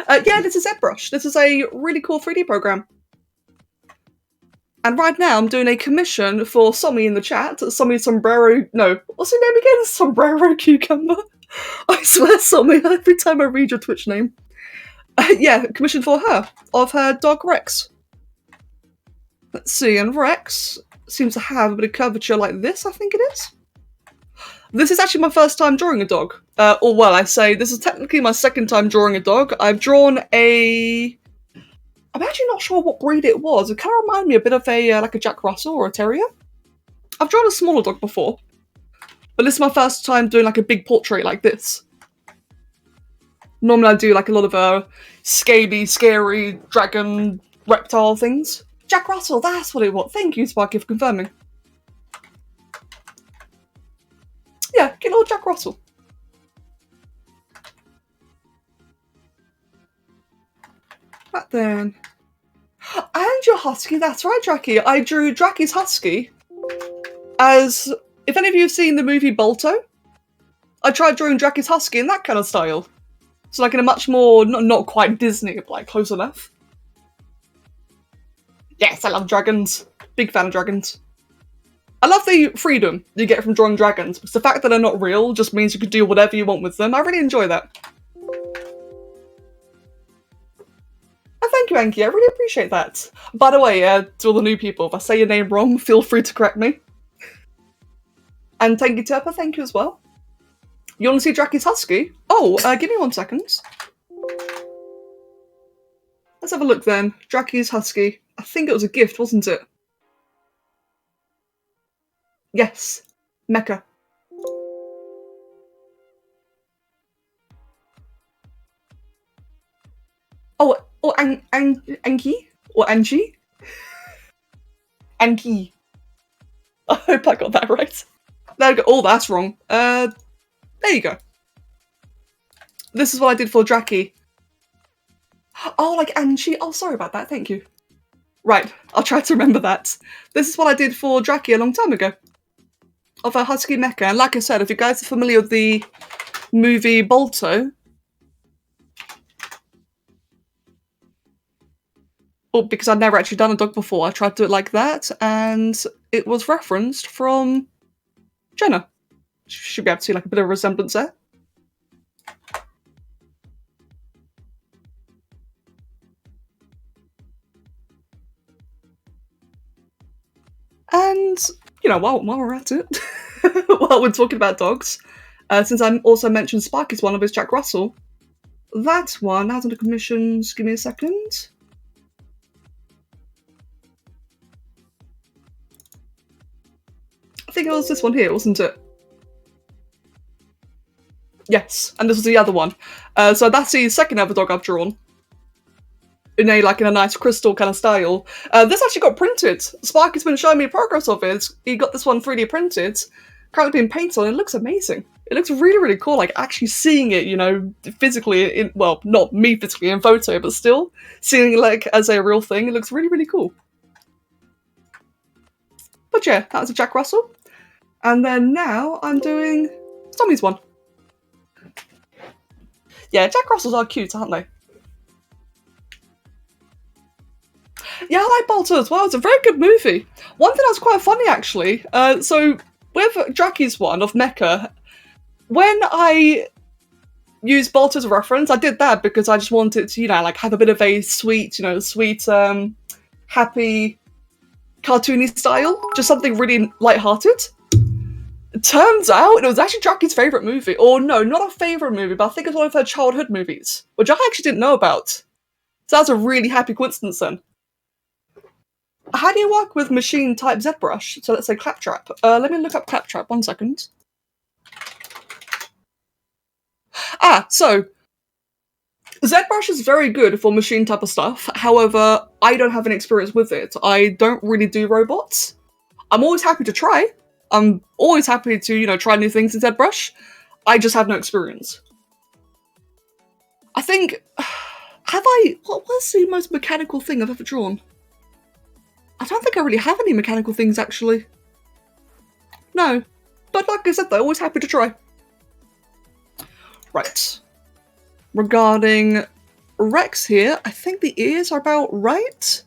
Yeah, this is ZBrush. This is a really cool 3D program. And right now I'm doing a commission for Somi in the chat. Somi Sombrero... No, what's her name again? Sombrero Cucumber. I swear, Somi, every time I read your Twitch name. Yeah, commission for her, of her dog Rex. Let's see, and Rex seems to have a bit of curvature like this, I think it is. This is actually my first time drawing a dog. Or well, I say, this is technically my second time drawing a dog. I've drawn a... I'm actually not sure what breed it was. It kind of reminded me a bit of a like a Jack Russell or a Terrier. I've drawn a smaller dog before, but this is my first time doing like a big portrait like this. Normally I do like a lot of scaly, scary, dragon, reptile things. Jack Russell, that's what it was. Thank you, Sparky, for confirming. Yeah, get old Jack Russell. Right then. And your husky, that's right, Dracky. I drew Dracky's husky as... If any of you have seen the movie Balto, I tried drawing Dracky's husky in that kind of style. So like in a much more, not quite Disney, but like close enough. Yes, I love dragons. Big fan of dragons. I love the freedom you get from drawing dragons, because the fact that they're not real just means you can do whatever you want with them. I really enjoy that. And thank you, Anki, I really appreciate that. By the way, to all the new people, if I say your name wrong, feel free to correct me. And thank you, Turpa, thank you as well. You want to see Dracky's husky? Oh, give me 1 second. Let's have a look then. Dracky's husky. I think it was a gift, wasn't it? Yes. Mecha. Oh, or Anki? Or Angie? Anki. I hope I got that right. There we go. Oh, that's wrong. There you go. This is what I did for Dracky. Oh, like Angie. Oh, sorry about that. Thank you. Right, I'll try to remember that. This is what I did for Dracky a long time ago. Of a husky mecha. And like I said, if you guys are familiar with the movie Balto... Oh, because I'd never actually done a dog before, I tried to do it like that, and it was referenced from Jenna. Should be able to see like a bit of a resemblance there. And, you know, while we're at it, while we're talking about dogs, since I also mentioned Sparky's one of his Jack Russell, that one has under commissions. Give me a second. I think it was this one here, wasn't it? Yes, and this was the other one. So that's the second ever dog I've drawn. In a nice crystal kind of style. This actually got printed. Sparky's been showing me progress of it. He got this one 3D printed, currently being painted on, and it looks amazing. It looks really, really cool, like actually seeing it, you know, physically, well, not me physically in photo, but still, seeing it like as a real thing, it looks really, really cool. But yeah, that was a Jack Russell. And then now I'm doing Tommy's one. Yeah, Jack Russells are cute, aren't they? Yeah, I like Balto as well. It's a very good movie. One thing that's quite funny, actually. So with Dracky's one of Mecha, when I used Balto as a reference, I did that because I just wanted to, you know, like have a bit of a sweet, you know, happy, cartoony style. Just something really lighthearted. It turns out it was actually Dracky's favourite movie. Or no, not a favourite movie, but I think it's one of her childhood movies, which I actually didn't know about. So that's a really happy coincidence then. How do you work with machine type ZBrush? So let's say Claptrap. Let me look up Claptrap, 1 second. So ZBrush is very good for machine type of stuff. However, I don't have any experience with it. I don't really do robots. I'm always happy to try. I'm always happy to, you know, try new things in ZBrush. I just have no experience. I think, what was the most mechanical thing I've ever drawn? I don't think I really have any mechanical things, actually. No. But like I said, though, always happy to try. Right. Regarding Rex here. I think the ears are about right.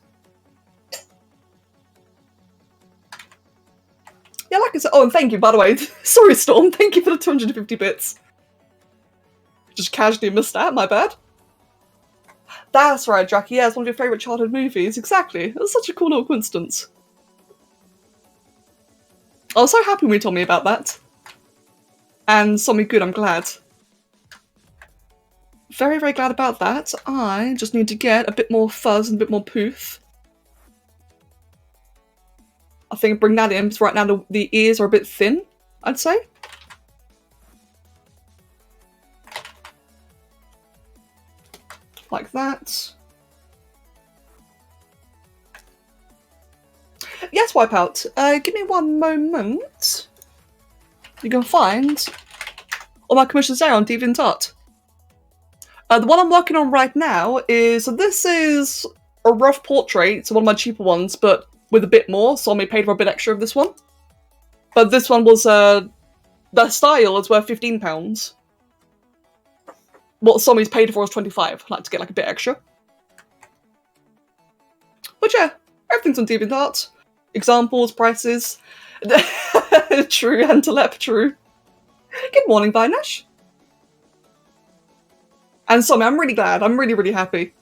Yeah, like I said. Oh, and thank you, by the way. Sorry, Storm. Thank you for the 250 bits. Just casually missed that. My bad. That's right, Jackie. Yeah, it's one of your favourite childhood movies. Exactly. It was such a cool little coincidence. I was so happy when you told me about that. And something good, I'm glad. Very, very glad about that. I just need to get a bit more fuzz and a bit more poof. I think bring that in, because right now the ears are a bit thin, I'd say. Like that. Yes, Wipeout. Give me one moment. You can find all my commissions there on DeviantArt. The one I'm working on right now is, so this is a rough portrait, so one of my cheaper ones, but with a bit more, so I may pay for a bit extra of this one. But this one was, the style is worth £15. What somebody's paid for is $25. I'd like to get like a bit extra. But yeah, everything's on DeviantArt. Examples, prices. True, Antelep, true. Good morning, Vinesh. And Sommy, I'm really glad. I'm really, really happy.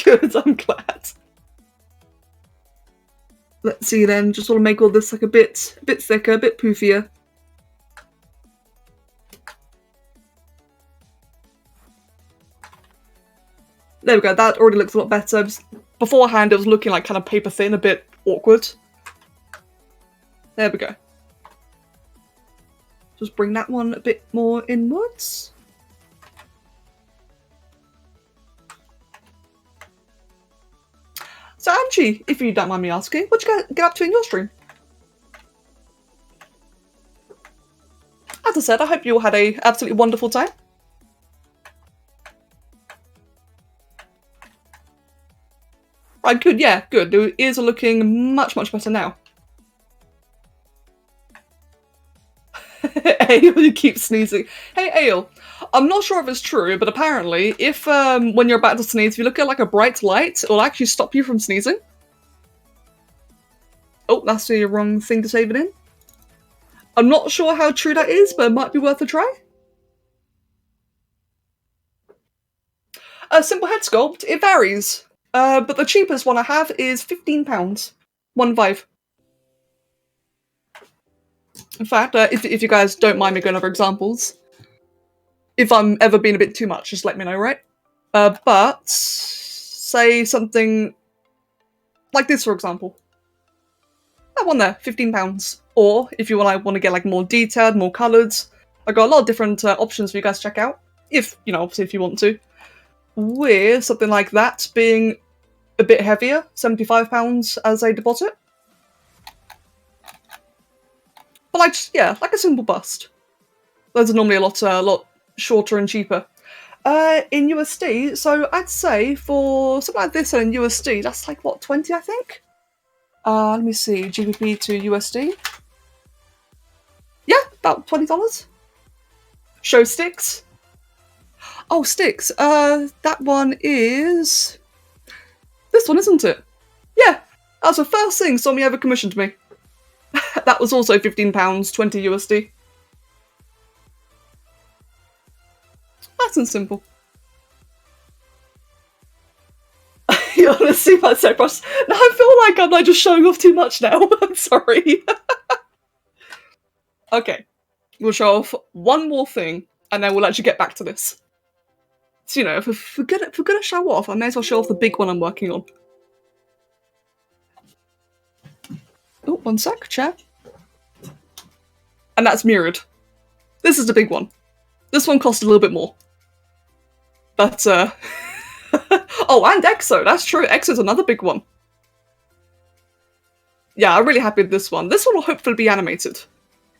Good, I'm glad. Let's see then, just want to make all this like a bit thicker, a bit poofier. There we go, that already looks a lot better. Beforehand it was looking like kind of paper thin, a bit awkward. There we go. Just bring that one a bit more inwards. So Angie, if you don't mind me asking, what you get up to in your stream? As I said, I hope you all had a absolutely wonderful time. Right, good, yeah, good. The ears are looking much, much better now. Ale, you keep sneezing. Hey, Ale, I'm not sure if it's true, but apparently, if when you're about to sneeze, if you look at like a bright light, it'll actually stop you from sneezing. Oh, that's the wrong thing to save it in. I'm not sure how true that is, but it might be worth a try. A simple head sculpt, it varies. But the cheapest one I have is £15. 1.5. In fact, if you guys don't mind me going over examples, if I'm ever being a bit too much, just let me know, right? But say something like this, for example. That one there, £15. Or if you want to get like more detailed, more coloured, I've got a lot of different options for you guys to check out. If, you know, obviously if you want to. With something like that being a bit heavier, £75 as a deposit. But like, yeah, like a simple bust. Those are normally a lot shorter and cheaper. In USD, so I'd say for something like this in USD, that's like what, 20, I think? Let me see, GBP to USD. Yeah, about $20. Show sticks. Oh, sticks. That one is this one, isn't it? Yeah, that was the first thing somebody ever commissioned me. That was also £15, 20 USD. Nice and simple. You want to see my set brush? Now I feel like I'm like just showing off too much now. I'm sorry. Okay, we'll show off one more thing, and then we'll actually get back to this. So, you know, if we're gonna show off, I may as well show off the big one I'm working on. Oh, one sec, chair. And that's mirrored. This is the big one. This one cost a little bit more. But, oh, and EXO, that's true. EXO's another big one. Yeah, I'm really happy with this one. This one will hopefully be animated,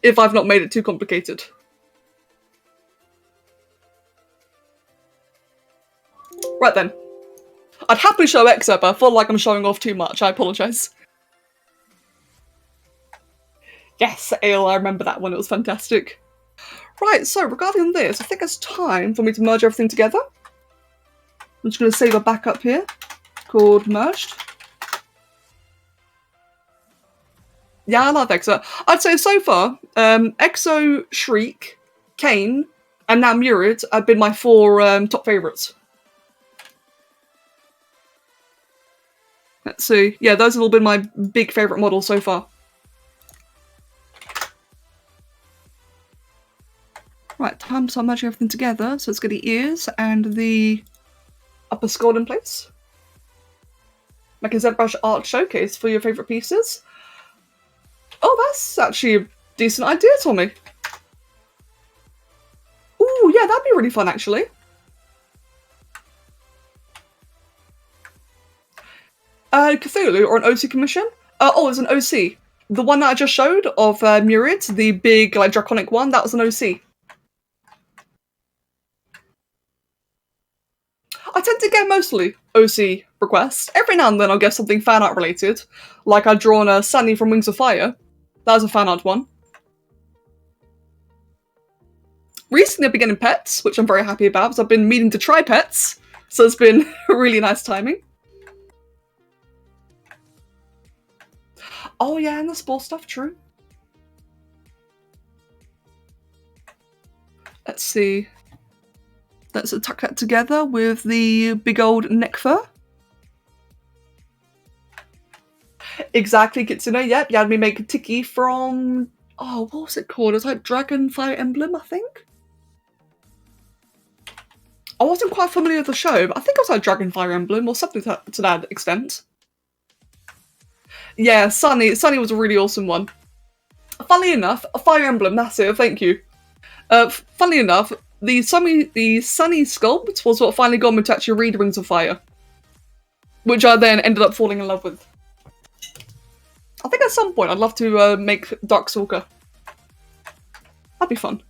if I've not made it too complicated. Right then. I'd happily show EXO, but I feel like I'm showing off too much. I apologise. Yes, Ale, I remember that one, it was fantastic. Right, so regarding this, I think it's time for me to merge everything together. I'm just going to save a backup here, called Merged. Yeah, I love EXO. I'd say so far, EXO, Shriek, Kane, and now Murid have been my 4 top favourites. Let's see. Yeah, those have all been my big favourite models so far. Right, time to start merging everything together. So let's get the ears and the upper skull in place. Make a ZBrush art showcase for your favourite pieces. Oh, that's actually a decent idea, Tommy. Ooh, yeah, that'd be really fun, actually. Cthulhu, or an OC commission? Oh, it's an OC. The one that I just showed of Murid, the big, like, draconic one, that was an OC. I tend to get mostly OC requests. Every now and then I'll get something fan art related. Like I've drawn a Sunny from Wings of Fire. That was a fan art one. Recently I've been getting pets, which I'm very happy about, because I've been meaning to try pets. So it's been really nice timing. Oh yeah, and the spore stuff, true. Let's see. Let's tuck that together with the big old neck fur. Exactly, Kitsune. Yep, you had me make a Tiki from... Oh, what was it called? It was like Dragon Fire Emblem, I think? I wasn't quite familiar with the show, but I think it was like Dragon Fire Emblem or something to that extent. Yeah, Sunny was a really awesome one. Funnily enough, Fire Emblem, that's it, thank you. Funnily enough, the Sunny sculpt was what finally got me to actually read Rings of Fire. Which I then ended up falling in love with. I think at some point I'd love to make Darkstalker. That'd be fun.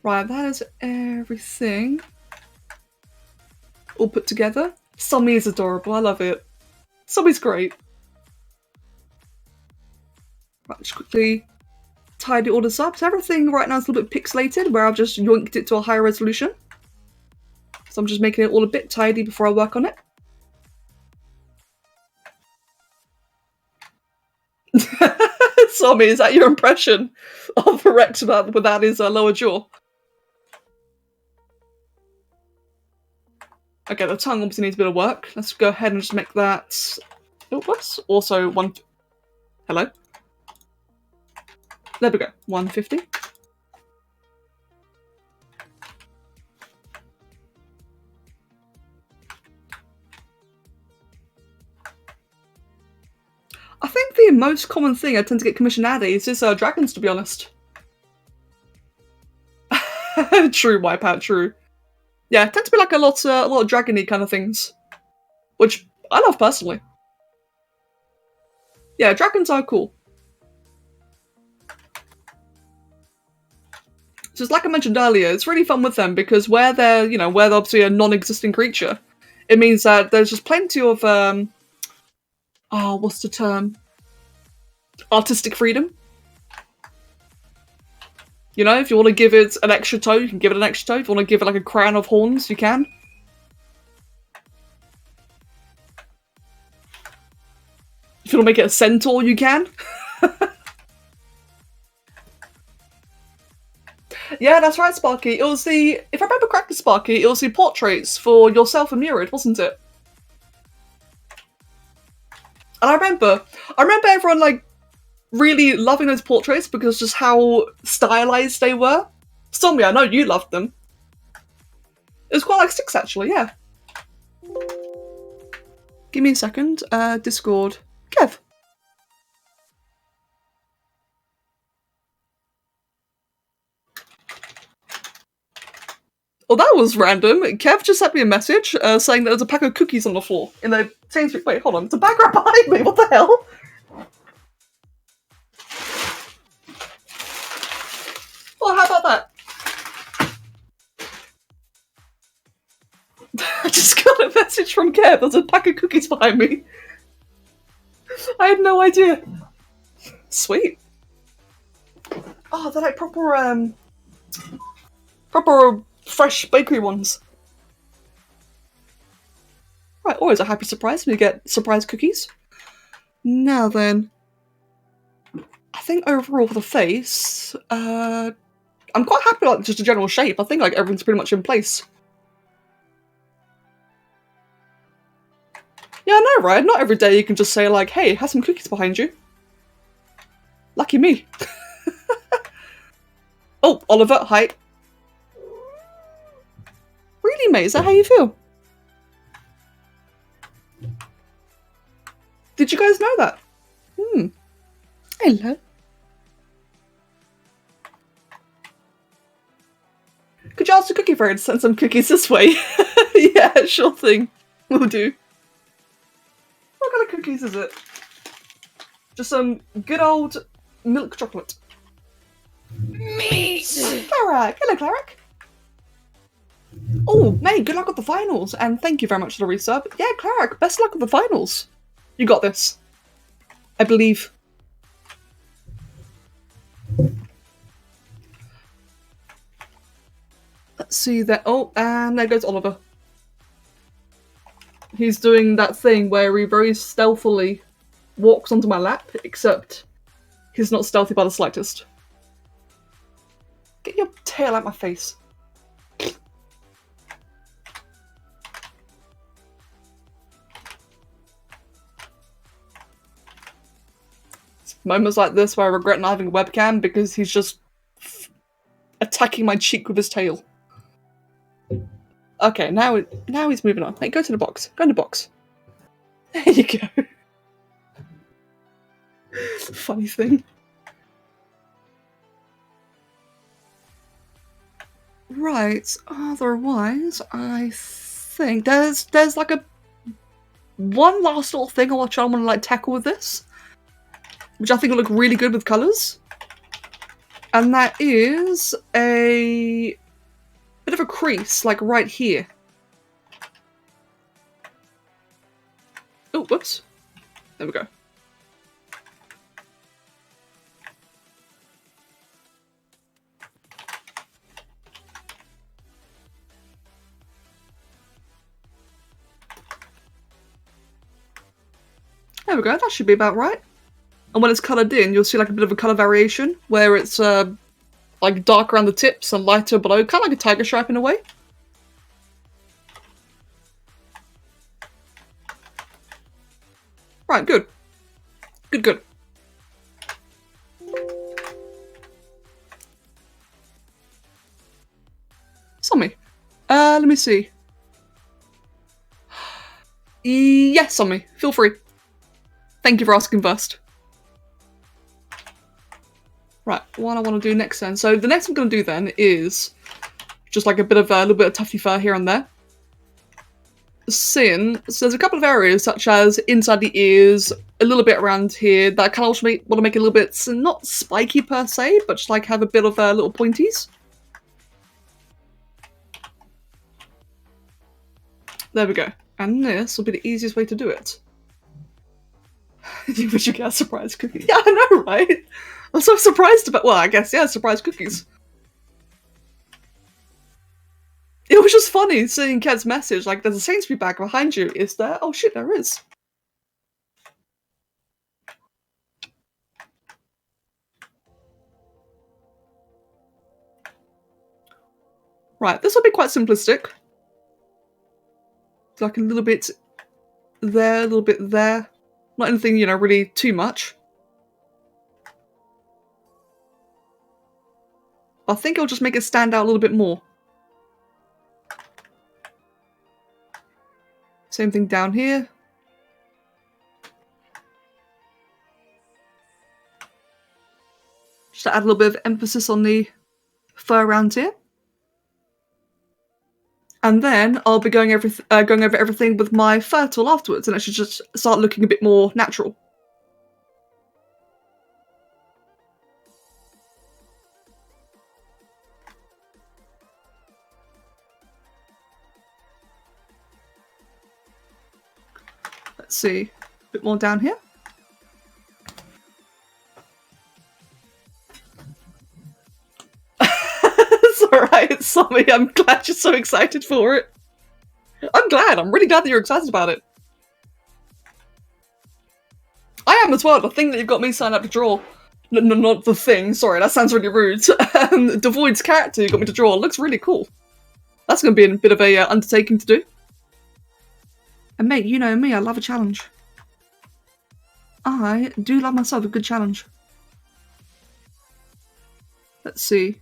Right, that is everything all put together. Summy is adorable, I love it. Summy's great. Right, just quickly tidy all this up. So everything right now is a little bit pixelated, where I've just yoinked it to a higher resolution. So I'm just making it all a bit tidy before I work on it. Tommy, is that your impression of Rex without his lower jaw? Okay, the tongue obviously needs a bit of work. Let's go ahead and just make that... Oh, whoops. Also, Hello? There we go. 150. I think the most common thing I tend to get commissioned nowadays is dragons, to be honest. True, Wipeout, true. Yeah, it tends to be like a lot of dragon-y kind of things. Which I love personally. Yeah, dragons are cool. Just like I mentioned earlier, it's really fun with them because where they're obviously a non-existing creature, it means that there's just plenty of what's the term? Artistic freedom. You know, if you want to give it an extra toe, you can give it an extra toe. If you want to give it like a crown of horns, you can. If you want to make it a centaur, you can. Yeah, that's right, Sparky. It was the, if I remember correctly, Sparky, it was the portraits for yourself and Murid, wasn't it? And I remember everyone like really loving those portraits because just how stylized they were. Stormy, I know you loved them. It was quite like sticks, actually, yeah. Give me a second. Discord. Kev. Oh, that was random. Kev just sent me a message saying that there's a pack of cookies on the floor in the Sainsbury's. Wait, hold on. There's a bag right behind me. What the hell? Well, how about that? I just got a message from Kev. There's a pack of cookies behind me. I had no idea. Sweet. Oh, they're like proper fresh bakery ones. Right, always a happy surprise when you get surprise cookies. Now then, I think overall for the face, I'm quite happy with like, just the general shape. I think like everything's pretty much in place. Yeah, I know, right? Not every day you can just say like, hey, have some cookies behind you. Lucky me. Oh, Oliver, hi. Really, mate? Is that how you feel? Did you guys know that? Hello. Could you ask the cookie fairy to send some cookies this way? Yeah, sure thing. Will do. What kind of cookies is it? Just some good old milk chocolate. Me! Clark! Hello, Clark! Oh, mate, good luck with the finals, and thank you very much for the resub. Yeah, Clark, best luck with the finals. You got this. I believe. Let's see that. Oh, and there goes Oliver. He's doing that thing where he very stealthily walks onto my lap, except he's not stealthy by the slightest. Get your tail out my face. It's moments like this where I regret not having a webcam because he's just attacking my cheek with his tail. Okay, now he's moving on. Hey, go to the box. Go in the box. There you go. Funny thing. Right, otherwise, I think there's like one last little thing I want to like tackle with this, which I think will look really good with colours, and that is a bit of a crease, like right here. Oh, whoops. There we go. There we go, that should be about right. And when it's coloured in, you'll see like a bit of a colour variation, where it's like dark around the tips and lighter below, kind of like a tiger stripe in a way. Right, good. Good. Sommy. Let me see. Yes, Sommy. Feel free. Thank you for asking first. Right, what I want to do next then. So the next I'm going to do then is just like a little bit of tufty fur here and there. So there's a couple of areas such as inside the ears, a little bit around here that I kind of also want to make a little bit, not spiky per se, but just like have a bit of little pointies. There we go. And this will be the easiest way to do it. Would you get a surprise cookie? Yeah, I know, right? I'm so surprised about, well, I guess, yeah, surprise cookies. It was just funny seeing Ked's message, like, there's a Sainsbury bag behind you, is there? Oh shit, there is. Right, this will be quite simplistic. Like a little bit there, a little bit there. Not anything, you know, really too much. I think it'll just make it stand out a little bit more. Same thing down here. Just to add a little bit of emphasis on the fur around here. And then I'll be going over everything with my fur tool afterwards, and it should just start looking a bit more natural. Let's see, a bit more down here. Sammy, I'm glad you're so excited for it. I'm glad. I'm really glad that you're excited about it. I am as well. The thing that you've got me signed up to draw. No, not the thing. Sorry, that sounds really rude. Devoid's character you got me to draw looks really cool. That's going to be a bit of a undertaking to do. And mate, you know me, I love a challenge. I do love myself a good challenge. Let's see.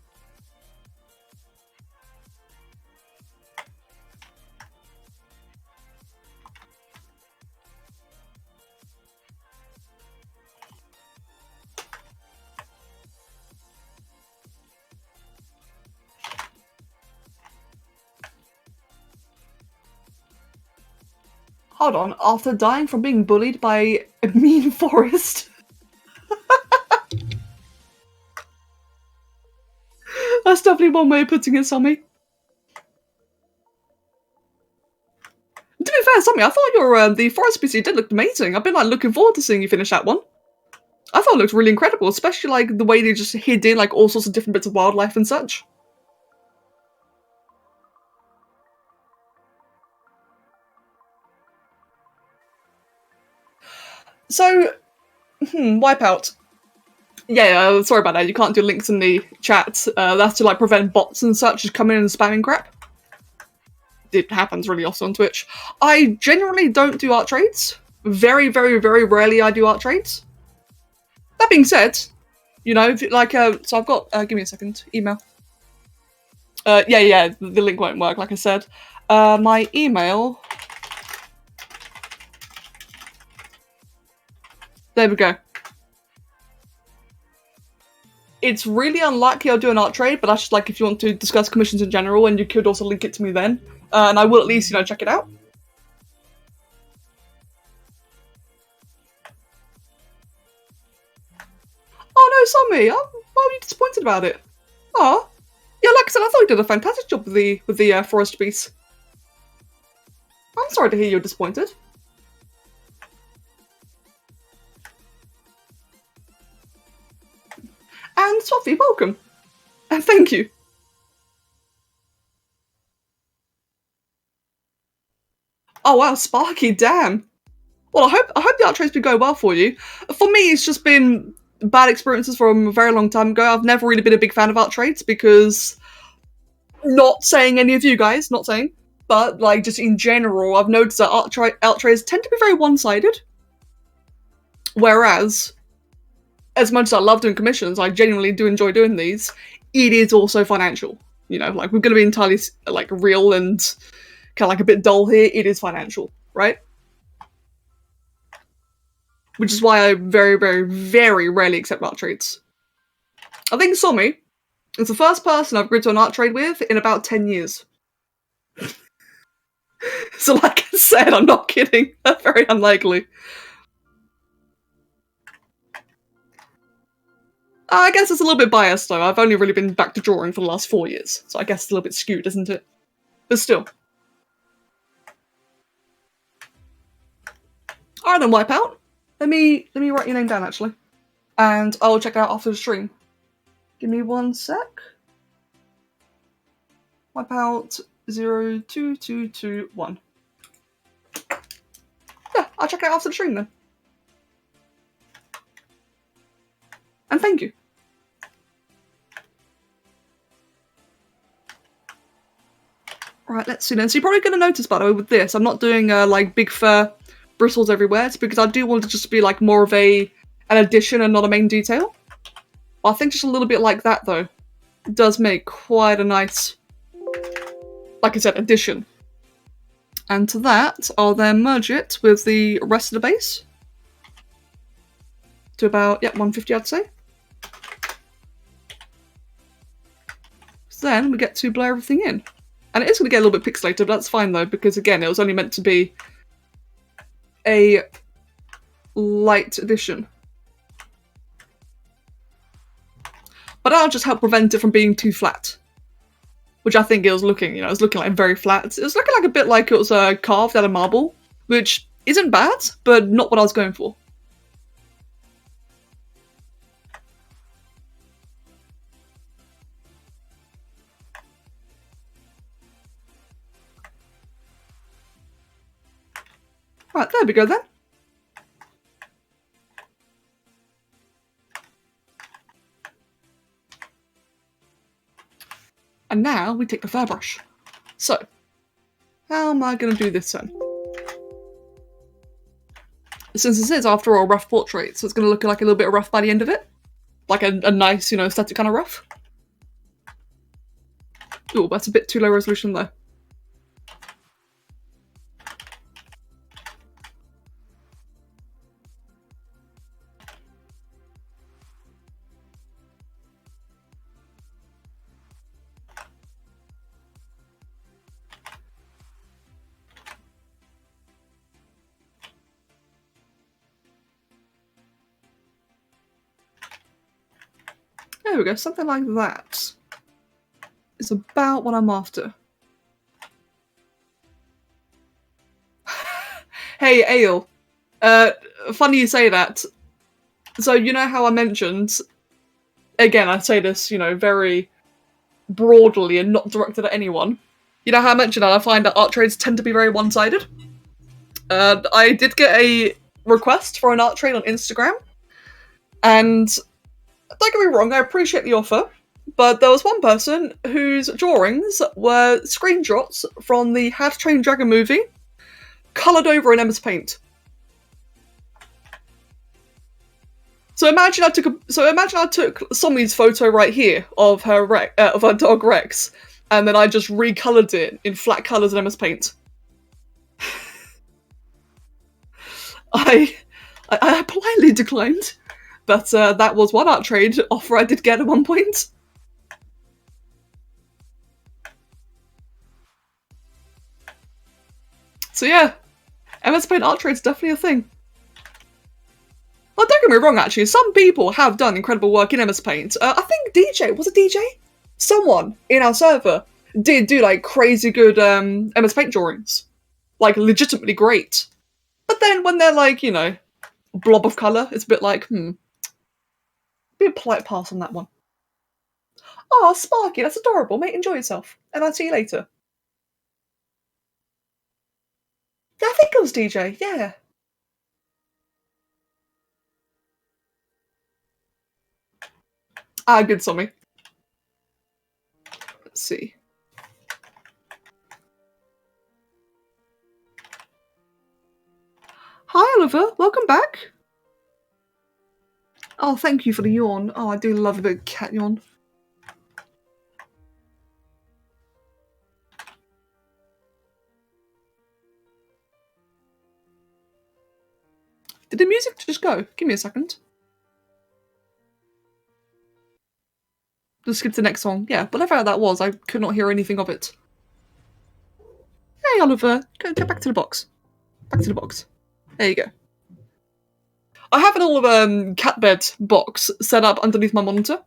Hold on, after dying from being bullied by a mean forest. That's definitely one way of putting it, Sammy. To be fair, Sammy, I thought your the forest PC did look amazing. I've been like looking forward to seeing you finish that one. I thought it looked really incredible, especially like the way they just hid in like all sorts of different bits of wildlife and such. So, Wipeout. Yeah, sorry about that. You can't do links in the chat. That's to like prevent bots and such just coming in and spamming crap. It happens really often on Twitch. I genuinely don't do art trades. Very, very, very rarely I do art trades. That being said, you know, like, so I've got, give me a second, email. Yeah, the link won't work, like I said. My email. There we go. It's really unlikely I'll do an art trade, but that's just like if you want to discuss commissions in general, and you could also link it to me then. And I will at least, you know, check it out. Oh no, Sammy! Why were you disappointed about it? Oh, yeah, like I said, I thought you did a fantastic job with the forest beast. I'm sorry to hear you're disappointed. And Sophie, welcome. And thank you. Oh wow, Sparky, damn. Well, I hope the art trade's been going well for you. For me, it's just been bad experiences from a very long time ago. I've never really been a big fan of art trades because, not saying any of you guys, not saying, but like just in general, I've noticed that art trades tend to be very one-sided. Whereas, as much as I love doing commissions, I genuinely do enjoy doing these, it is also financial. You know, like we're going to be entirely like real and kind of like a bit dull here. It is financial, right? Which is why I very, very, very rarely accept art trades. I think Somi is the first person I've agreed to an art trade with in about 10 years. So like I said, I'm not kidding. That's very unlikely. I guess it's a little bit biased though. I've only really been back to drawing for the last 4 years. So I guess it's a little bit skewed, isn't it? But still. Alright then, Wipeout. Let me write your name down actually. And I'll check it out after the stream. Give me 1 sec. Wipeout 02221. Yeah, I'll check it out after the stream then. And thank you. Right, let's see then. So you're probably going to notice, by the way, with this, I'm not doing like big fur bristles everywhere. It's because I do want it to just be like more of an addition and not a main detail. Well, I think just a little bit like that though, it does make quite a nice, like I said, addition. And to that, I'll then merge it with the rest of the base to about, 150 I'd say. So then we get to blur everything in. And it is going to get a little bit pixelated, but that's fine though, because again, it was only meant to be a light addition. But that'll just help prevent it from being too flat. Which I think it was looking, it was looking like very flat. It was looking like a bit like it was carved out of marble, which isn't bad, but not what I was going for. Right, there we go then. And now we take the fur brush. So, how am I going to do this then? Since this is, after all, rough portrait, so it's going to look like a little bit rough by the end of it. Like a nice, you know, aesthetic kind of rough. Ooh, that's a bit too low resolution though. There we go, something like that. It's about what I'm after. Hey, Ale. Funny you say that. So, you know how I mentioned, again, I say this, you know, very broadly and not directed at anyone. You know how I mentioned that I find that art trades tend to be very one-sided? I did get a request for an art trade on Instagram, and don't get me wrong, I appreciate the offer, but there was one person whose drawings were screenshots from the How to Train Dragon movie, coloured over in MS Paint. So imagine I took Sommy's photo right here of her dog Rex, and then I just recoloured it in flat colours in MS Paint. I politely declined, but that was one art trade offer I did get at one point. So yeah, MS Paint art trade's definitely a thing. Well, don't get me wrong, actually, some people have done incredible work in MS Paint. I think DJ, was it DJ? Someone in our server did do, like, crazy good MS Paint drawings. Like, legitimately great. But then when they're, like, you know, blob of colour, it's a bit like, be a polite pass on that one. Oh, Sparky, that's adorable, mate, enjoy yourself. And I'll see you later. Yeah, I think it was DJ, yeah. Ah, good, Sommy. Let's see. Hi, Oliver. Welcome back. Oh, thank you for the yawn. Oh, I do love a big cat yawn. Did the music just go? Give me a second. Just skip to the next song. Yeah, whatever that was, I could not hear anything of it. Hey, Oliver. Go back to the box. Back to the box. There you go. I have an old cat bed box set up underneath my monitor.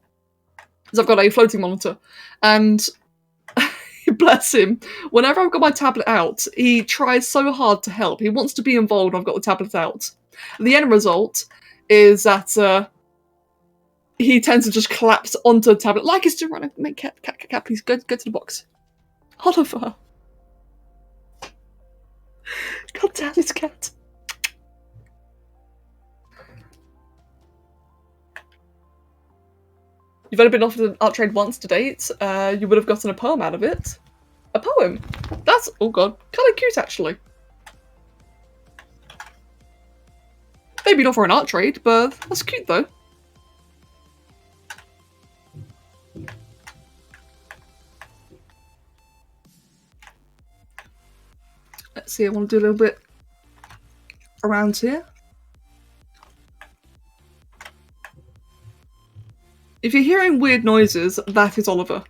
Because I've got a floating monitor. And bless him, whenever I've got my tablet out, he tries so hard to help. He wants to be involved when I've got the tablet out. The end result is that he tends to just collapse onto the tablet like he's doing right now. Cat, please go to the box. Oliver. God damn it, cat. You've only been offered an art trade once to date. You would have gotten a poem out of it. A poem? That's, oh god, kind of cute actually. Maybe not for an art trade, but that's cute though. Let's see, I want to do a little bit around here. If you're hearing weird noises, that is Oliver.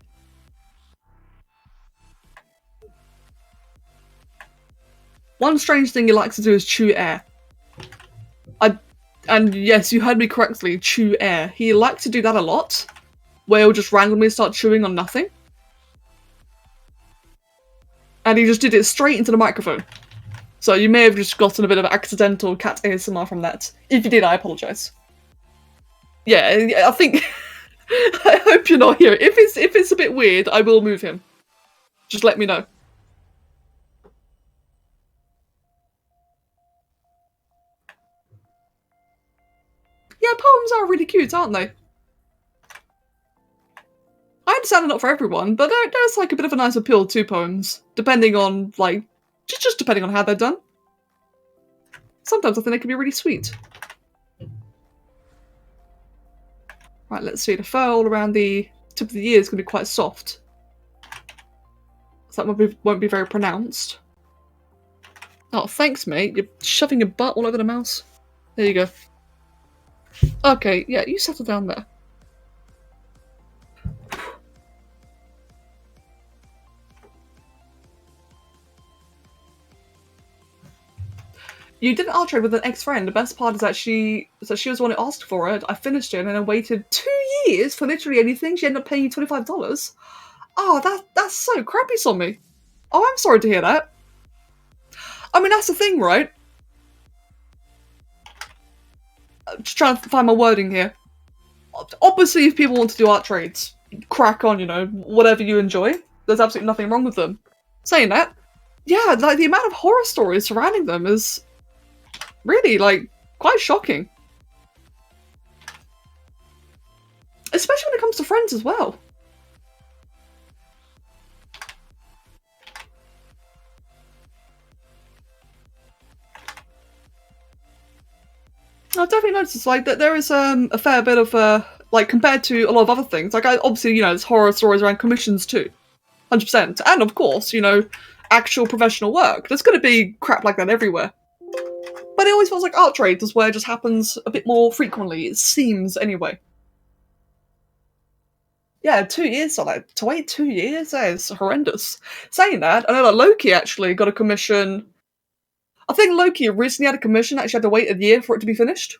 One strange thing he likes to do is chew air. And yes, you heard me correctly, chew air. He likes to do that a lot, where he'll just randomly start chewing on nothing. And he just did it straight into the microphone. So you may have just gotten a bit of accidental cat ASMR from that. If you did, I apologise. Yeah, I think... I hope you're not here. If it's a bit weird, I will move him. Just let me know. poems are really cute, aren't they? I understand they're not for everyone, but there's like a bit of a nice appeal to poems, depending on, like, just depending on how they're done. Sometimes I think they can be really sweet. Right, let's see. The fur all around the tip of the ear is going to be quite soft. So that won't be very pronounced. Oh, thanks, mate. You're shoving your butt all over the mouse. There you go. Okay, yeah, you settle down there. You did an art trade with an ex-friend. The best part is that she was the one who asked for it. I finished it and then waited 2 years for literally anything. She ended up paying you $25. Oh, that's so crappy, Sommy. Oh, I'm sorry to hear that. I mean, that's the thing, right? I'm just trying to find my wording here. Obviously, if people want to do art trades, crack on, you know, whatever you enjoy. There's absolutely nothing wrong with them. Saying that, yeah, like the amount of horror stories surrounding them is really, like, quite shocking. Especially when it comes to friends as well. I've definitely noticed, like, that there is a fair bit of, like, compared to a lot of other things. Like, obviously, you know, there's horror stories around commissions too. 100%. And, of course, you know, actual professional work. There's going to be crap like that everywhere. But it always feels like art trades is where it just happens a bit more frequently. It seems, anyway. Yeah, 2 years on that. To wait 2 years? That is horrendous. Saying that, I know that Loki actually got a commission. I think Loki recently had a commission, actually had to wait a year for it to be finished.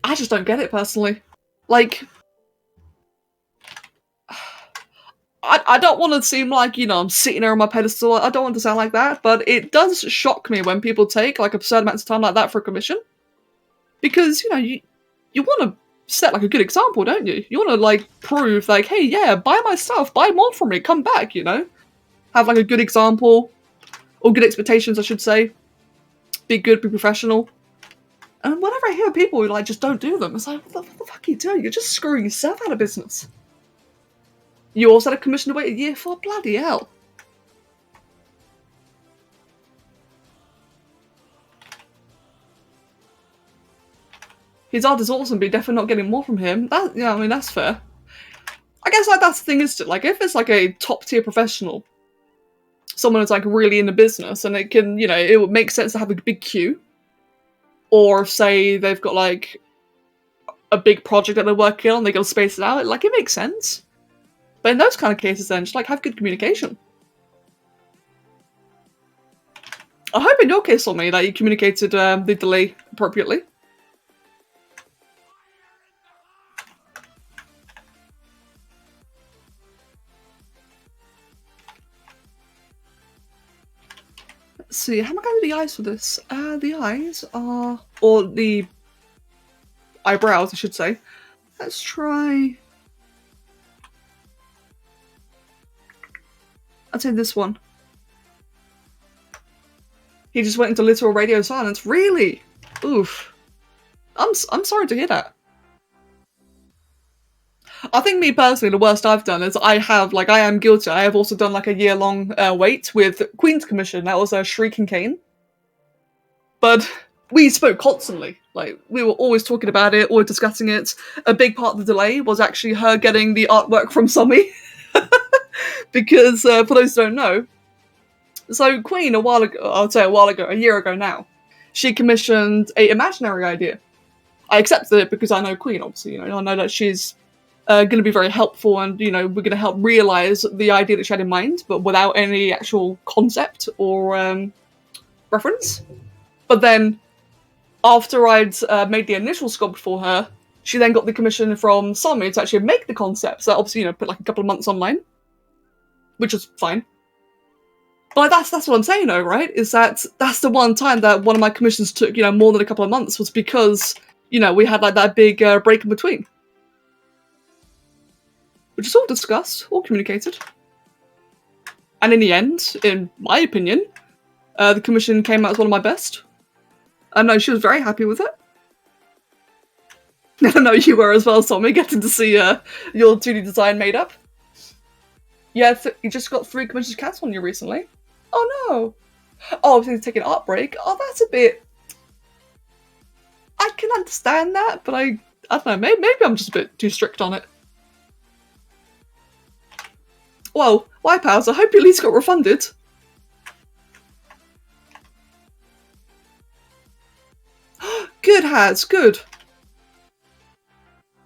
I just don't get it, personally. Like, I don't want to seem like, you know, I'm sitting there on my pedestal. I don't want to sound like that, but it does shock me when people take, like, absurd amounts of time like that for a commission. Because, you know, you want to set, like, a good example, don't you? You want to, like, prove, like, hey, yeah, buy my stuff, buy more from me, come back, you know? Have, like, a good example. Or good expectations, I should say. Be good, be professional. And whenever I hear people who, like, just don't do them, it's like, what the fuck are you doing? You're just screwing yourself out of business. You also had a commission to wait a year for? Bloody hell. His art is awesome, but you're definitely not getting more from him. That, yeah, I mean, that's fair. I guess, like, that's the thing is, like, if it's, like, a top-tier professional, someone who's, like, really in the business, and it can, you know, it would make sense to have a big queue. Or, say, they've got, like, a big project that they're working on, they gotta space it out, like, it makes sense. But in those kind of cases, then, just, like, have good communication. I hope in your case, on me, that you communicated the delay appropriately. Let's see, how am I going to do the eyes for this? The eyes are... or the eyebrows, I should say. Let's try... I'd say this one. He just went into literal radio silence. Really? Oof. I'm sorry to hear that. I think me personally, the worst I've done is I am guilty. I have also done like a year-long wait with Queen's Commission. That was Shrieking Cane. But we spoke constantly. Like, we were always talking about it, always discussing it. A big part of the delay was actually her getting the artwork from Somi. Because, for those who don't know, so Queen, a year ago now, she commissioned an imaginary idea. I accepted it because I know Queen, obviously, you know, I know that she's going to be very helpful and, you know, we're going to help realise the idea that she had in mind, but without any actual concept or reference. But then, after I'd made the initial sculpt for her, she then got the commission from Sami to actually make the concept. So obviously, you know, put like a couple of months online, which was fine. But that's what I'm saying though, right? Is that's the one time that one of my commissions took, you know, more than a couple of months was because, you know, we had like that big break in between. Which is all discussed, all communicated. And in the end, in my opinion, the commission came out as one of my best. I know she was very happy with it. I know you were as well, Tommy, getting to see your 2D design made up. Yeah, you just got 3 commissioned cats on you recently. Oh no! Oh, so he's taking an art break. Oh, that's a bit... I can understand that, but I don't know, maybe I'm just a bit too strict on it. Well, Wipeouts, I hope you at least got refunded. Good, Haz, good.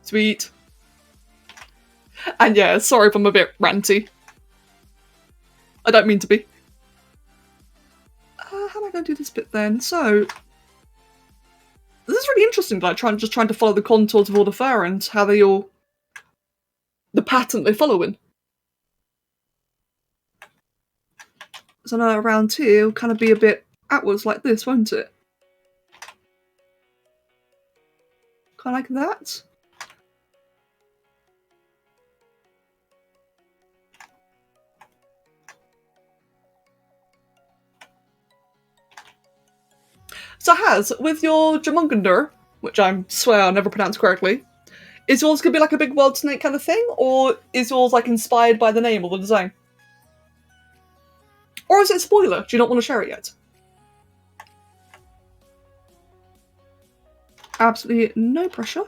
Sweet. And yeah, sorry if I'm a bit ranty. I don't mean to be. How am I going to do this bit then? So, this is really interesting, like just trying to follow the contours of all the fur and how they all... the pattern they follow in. So now around here, it'll kind of be a bit outwards like this, won't it? Kind of like that. So Haz, with your Jumungandr, which I swear I'll never pronounce correctly, is yours going to be like a big world snake kind of thing? Or is yours like inspired by the name or the design? Or is it a spoiler? Do you not want to share it yet? Absolutely no pressure.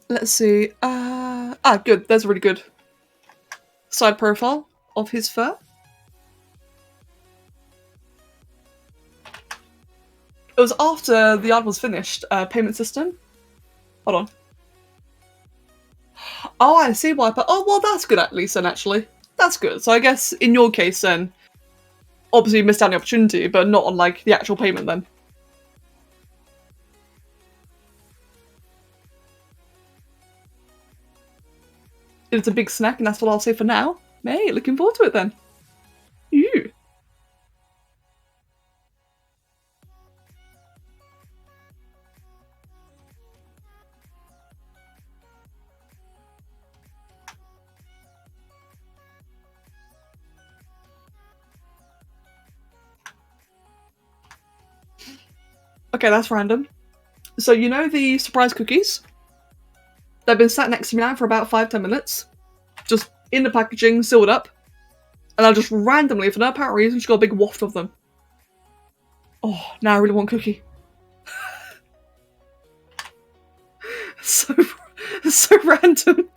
Let's see. Good. There's a really good side profile of his fur. It was after the art was finished, payment system. Hold on. Oh, I see why. Oh, well, that's good at least then, actually. That's good. So I guess in your case then, obviously you missed out on the opportunity, but not on, like, the actual payment then. It's a big snack, and that's what I'll say for now. Hey, looking forward to it then. You. Okay, that's random. So you know the surprise cookies? They've been sat next to me now for about 5-10 minutes. Just in the packaging, sealed up. And I just randomly, for no apparent reason, just got a big waft of them. Oh, now I really want cookie. so random.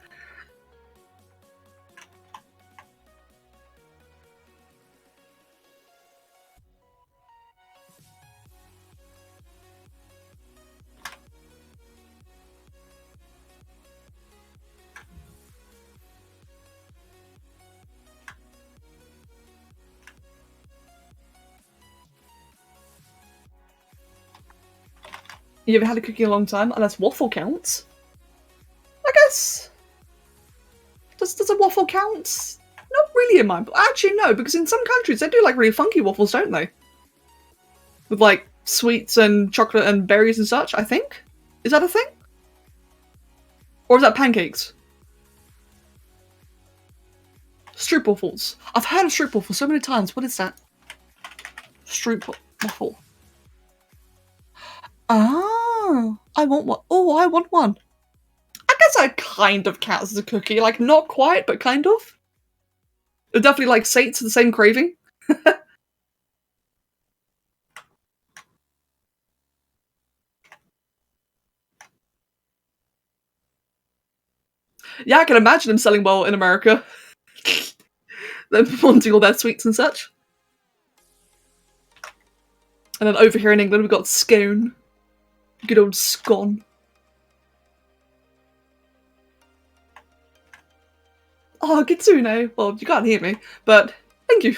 You haven't had a cookie in a long time, unless waffle counts. I guess. Does a waffle count? Not really in mine. Actually, no, because in some countries they do like really funky waffles, don't they? With like sweets and chocolate and berries and such, I think. Is that a thing? Or is that pancakes? Stroop waffles. I've heard of stroop waffles so many times. What is that? Stroop waffle. Ah, I want one. Oh, I want one. I guess I kind of count as a cookie. Like, not quite, but kind of. It definitely, like, sates the same craving. Yeah, I can imagine them selling well in America. Them wanting all their sweets and such. And then over here in England, we've got scone. Good old scone. Oh, Kitsune. Well, you can't hear me, but thank you.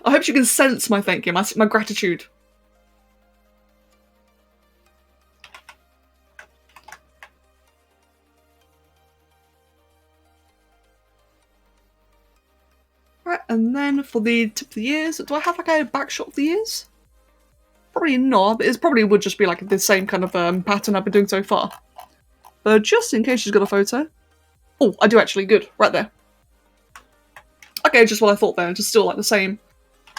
I hope you can sense my thank you, my gratitude. Right, and then for the tip of the ears, do I have like a back shot of the ears? Probably not, but it probably would just be like the same kind of pattern I've been doing so far. But just in case she's got a photo. Oh, I do actually. Good. Right there. Okay, just what I thought then, just still like the same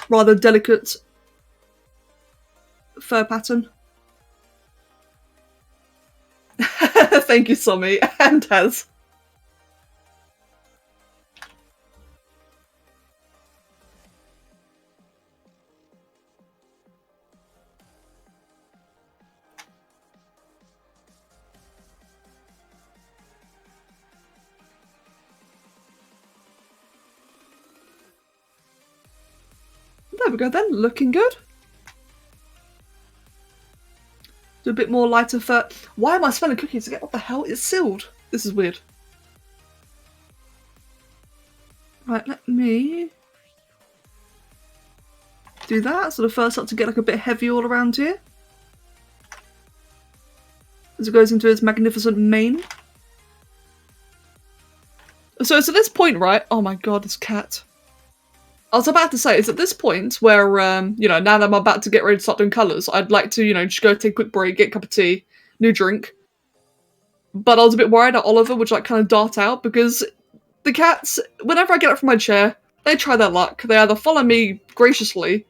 rather delicate fur pattern. Thank you, Somi, and Taz. There we go then, looking good. Do a bit more lighter fur. Why am I smelling cookies again? What the hell? It's sealed. This is weird. Right, let me do that. So the fur starts to get like a bit heavy all around here. As it goes into its magnificent mane. So it's at this point, right? Oh my god, this cat. I was about to say, it's at this point where, you know, now that I'm about to get ready to start doing colours, I'd like to, you know, just go take a quick break, get a cup of tea, new drink. But I was a bit worried that Oliver would, like, kind of dart out, because the cats, whenever I get up from my chair, they try their luck. They either follow me graciously,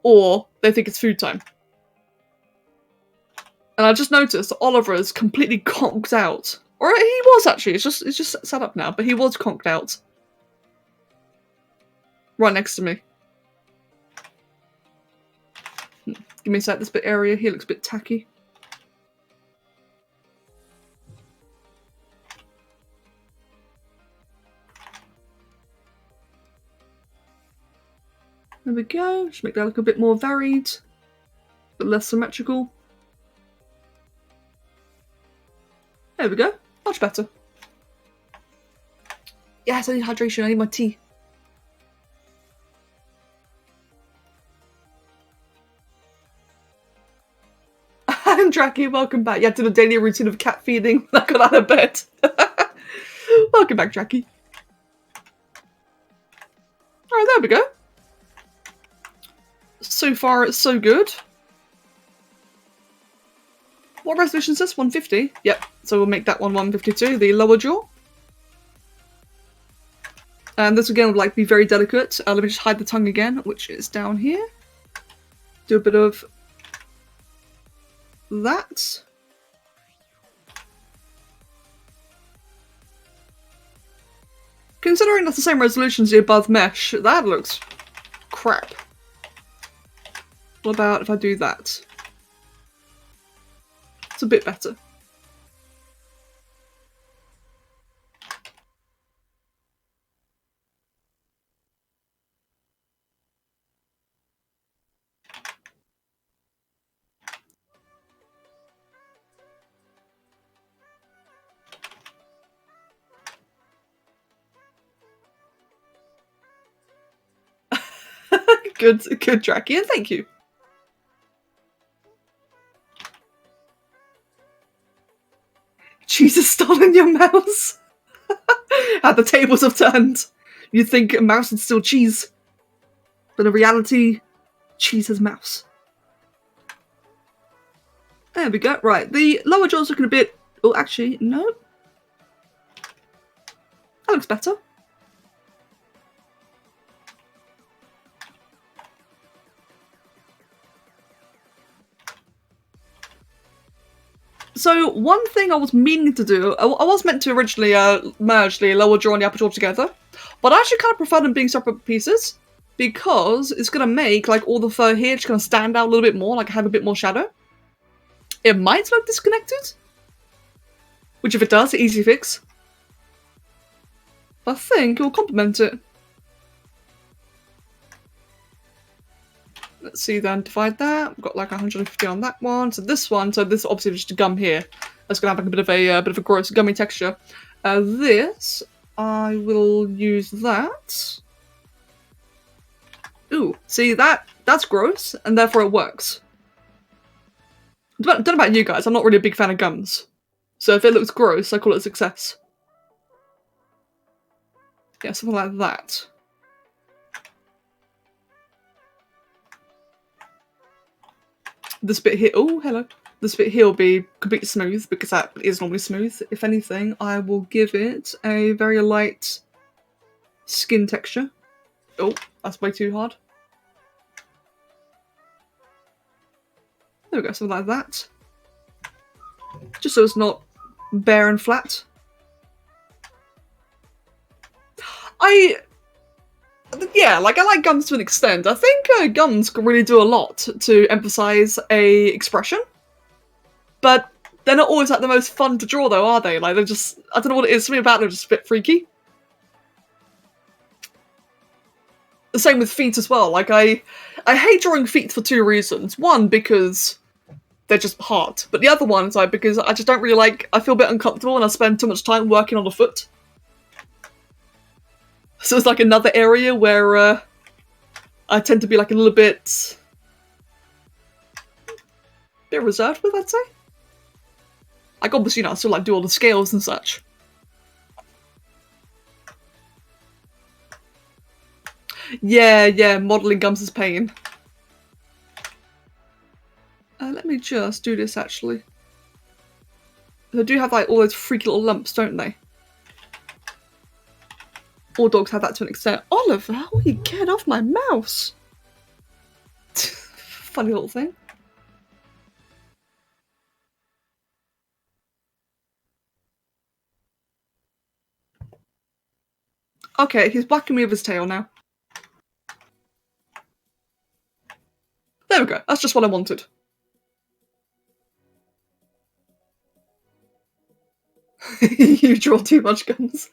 or they think it's food time. And I just noticed that Oliver is completely conked out. Or he was, actually. It's just set up now, but he was conked out. Right next to me. Give me a sec, this bit area here looks a bit tacky. There we go, just make that look a bit more varied, a bit less symmetrical. There we go, much better. Yes, I need hydration, I need my tea. And Dracky, welcome back. Yeah, to the daily routine of cat feeding when I got out of bed. Welcome back, Dracky. Alright, there we go. So far, it's so good. What resolution is this? 150? Yep, so we'll make that one 152, the lower jaw. And this again would like be very delicate. Let me just hide the tongue again, which is down here. Do a bit of that. Considering that's the same resolution as the above mesh, that looks crap. What about if I do that? It's a bit better. Good, Dracky, and thank you. Cheese has stolen your mouse. How the tables have turned. You'd think a mouse would steal cheese, but in reality, cheese is mouse. There we go. Right, the lower jaw's looking a bit. Oh, actually, no. That looks better. So one thing I was meaning to do, I was meant to originally merge the lower jaw and the upper jaw together, but I actually kind of prefer them being separate pieces because it's going to make like all the fur here just going to stand out a little bit more, like have a bit more shadow. It might look disconnected, which if it does, easy fix. I think it will complement it. Let's see then, divide that. We've got like 150 on that one. So this one, so this obviously just a gum here. That's gonna have like a bit of a gross gummy texture. This, I will use that. Ooh, see that's gross, and therefore it works. Don't know about you guys, I'm not really a big fan of gums. So if it looks gross, I call it a success. Yeah, something like that. This bit here, oh, hello. This bit here will be completely smooth because that is normally smooth. If anything, I will give it a very light skin texture. Oh, that's way too hard. There we go, something like that. Just so it's not bare and flat. Yeah, like, I like guns to an extent. I think guns can really do a lot to emphasize a expression. But they're not always, like, the most fun to draw, though, are they? Like, they're just... I don't know what it is, something about them is just a bit freaky. The same with feet as well. Like, I hate drawing feet for two reasons. One, because they're just hard. But the other one is, like, because I just don't really like... I feel a bit uncomfortable and I spend too much time working on the foot. So it's like another area where I tend to be like a little bit reserved with, I'd say. Like, obviously, you know, I still like do all the scales and such. Yeah, modelling gums is pain. Let me just do this, actually. They do have, like, all those freaky little lumps, don't they? All dogs have that to an extent. Oliver, how will you get off my mouse? Funny little thing. Okay, he's whacking me with his tail now. There we go. That's just what I wanted. You draw too much guns.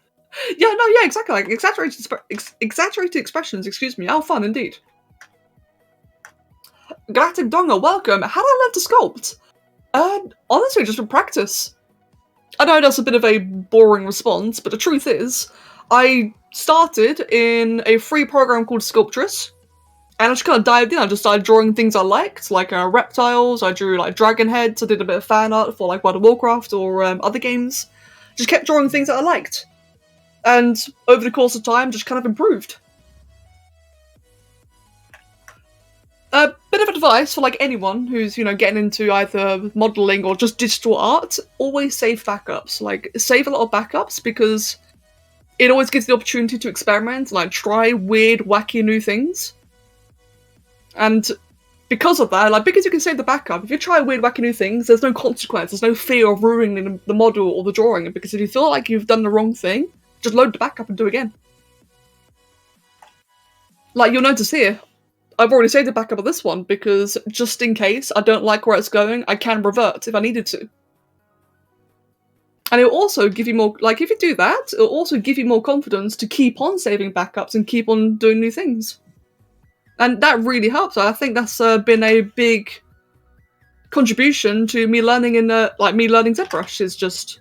Yeah, no, yeah, exactly. Like, exaggerated expressions, excuse me. How fun, indeed. Galactic Donga, welcome. How did I learn to sculpt? Honestly, just from practice. I know that's a bit of a boring response, but the truth is, I started in a free program called Sculptress, and I just kind of dived in. I just started drawing things I liked, like reptiles. I drew like dragon heads. I did a bit of fan art for like World of Warcraft or other games. Just kept drawing things that I liked. And over the course of time, just kind of improved. A bit of advice for like anyone who's, you know, getting into either modelling or just digital art, always save backups. Like, save a lot of backups because it always gives the opportunity to experiment and like try weird, wacky new things. And because of that, like, because you can save the backup, if you try weird, wacky new things, there's no consequence, there's no fear of ruining the model or the drawing, because if you feel like you've done the wrong thing, just load the backup and do it again. Like, you'll notice here, I've already saved the backup of this one, because just in case I don't like where it's going, I can revert if I needed to. And it'll also give you more, like, if you do that, it'll also give you more confidence to keep on saving backups and keep on doing new things. And that really helps. I think that's been a big contribution to me learning me learning ZBrush, is just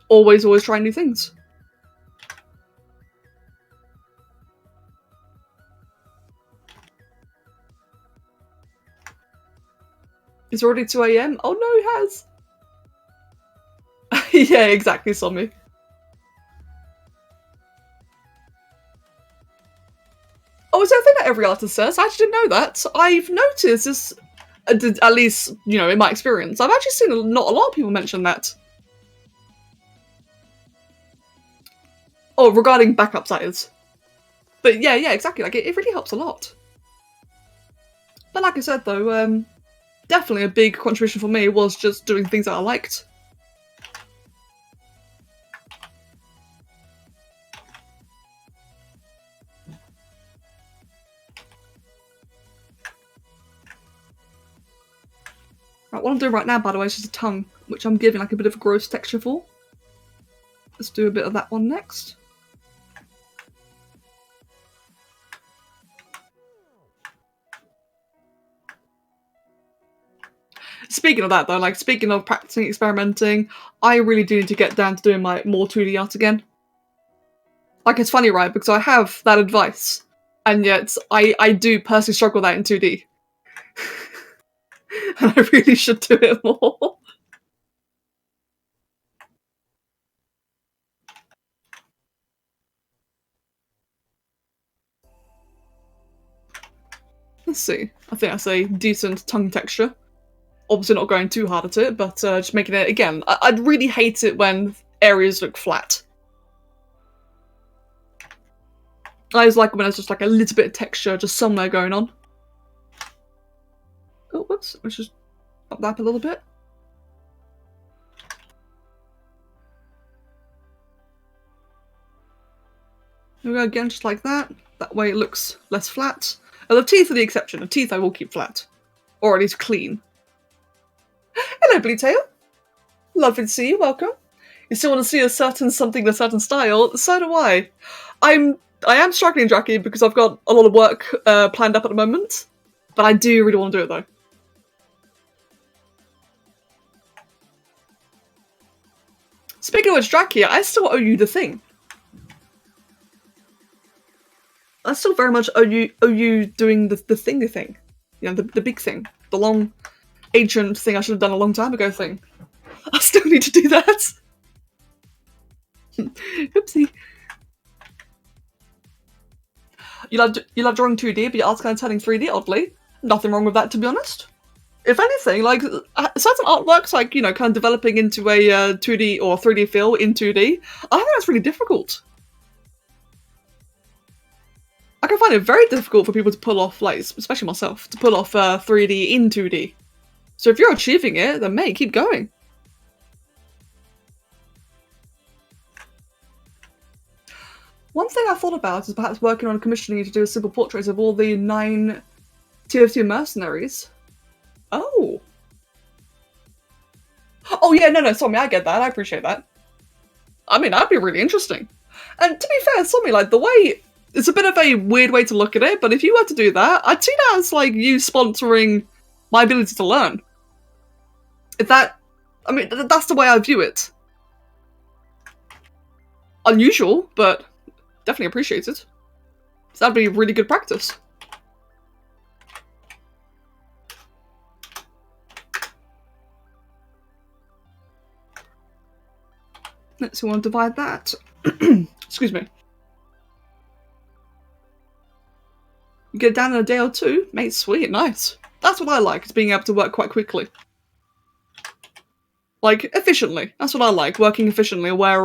always trying new things. It's already 2 AM? Oh no, it has! Yeah, exactly, Sommy. Oh, is that a thing that every artist says? I actually didn't know that. I've noticed this, at least, you know, in my experience. I've actually seen not a lot of people mention that. Oh, regarding backups, that is. But yeah, exactly. Like, it really helps a lot. But like I said, though, definitely a big contribution for me was just doing things that I liked. Right, what I'm doing right now, by the way, is just a tongue, which I'm giving like a bit of a gross texture for. Let's do a bit of that one next. Speaking of that, though, like, speaking of practicing, experimenting, I really do need to get down to doing my more 2D art again. Like, it's funny, right? Because I have that advice, and yet I do personally struggle with that in 2D. And I really should do it more. Let's see. I think that's a decent tongue texture. Obviously not going too hard at it, but just making it, again, I'd really hate it when areas look flat. I always like when there's just like a little bit of texture just somewhere going on. Oh, whoops. Let's just up that up a little bit. There we go again, just like that. That way it looks less flat. The teeth are the exception. The teeth I will keep flat. Or at least clean. Hello, Bluetail. Lovely to see you, welcome. You still want to see a certain something in a certain style? So do I. I am struggling, Jackie, because I've got a lot of work planned up at the moment. But I do really want to do it, though. Speaking of which, Jackie, I still owe you the thing. I still very much owe you doing the thingy thing. You know, the big thing. The long, ancient thing I should have done a long time ago thing. I still need to do that. Oopsie. You love drawing 2D, but your art's kind of turning 3D, oddly. Nothing wrong with that, to be honest. If anything, like, certain artworks, like, you know, kind of developing into a 2D or 3D feel in 2D, I think that's really difficult. I can find it very difficult for people to pull off, like, especially myself, to pull off 3D in 2D. So if you're achieving it, then mate, keep going. One thing I thought about is perhaps working on commissioning to do a simple portrait of all the 9 TF2 mercenaries. Oh. Oh yeah, no, Sommi, I get that. I appreciate that. I mean, that'd be really interesting. And to be fair, Sommi, like, the way... It's a bit of a weird way to look at it, but if you were to do that, I'd see that as, like, you sponsoring my ability to learn. If that... I mean, that's the way I view it. Unusual, but definitely appreciated. So that'd be really good practice. Let's see, we want to divide that. Excuse me. You get it down in a day or two? Mate, sweet, nice. That's what I like, is being able to work quite quickly. Like, efficiently. That's what I like, working efficiently, where,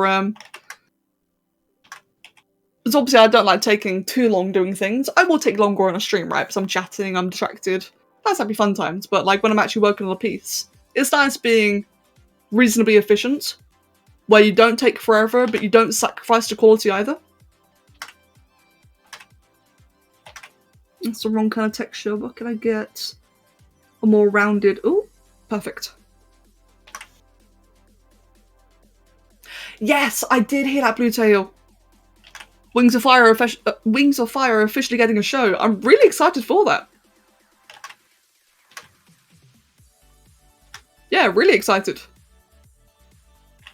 because obviously I don't like taking too long doing things. I will take longer on a stream, right, because I'm chatting, I'm distracted. That's happy fun times, but, like, when I'm actually working on a piece, it's nice being reasonably efficient, where you don't take forever, but you don't sacrifice the quality either. That's the wrong kind of texture. What can I get? A more rounded... Ooh, perfect. Yes, I did hear that, Bluetail. Wings of Fire are officially getting a show. I'm really excited for that. Yeah, really excited.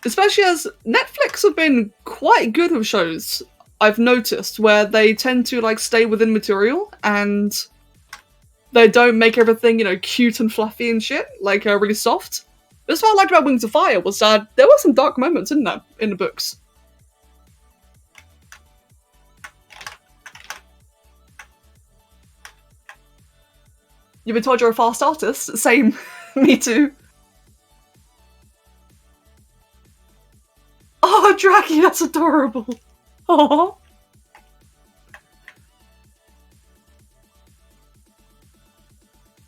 Especially as Netflix have been quite good with shows, I've noticed, where they tend to, like, stay within material and they don't make everything, you know, cute and fluffy and shit, like, really soft. That's what I liked about Wings of Fire, was that there were some dark moments in there, in the books. You've been told you're a fast artist? Same. Me too. Oh, Draggy, that's adorable. Aww.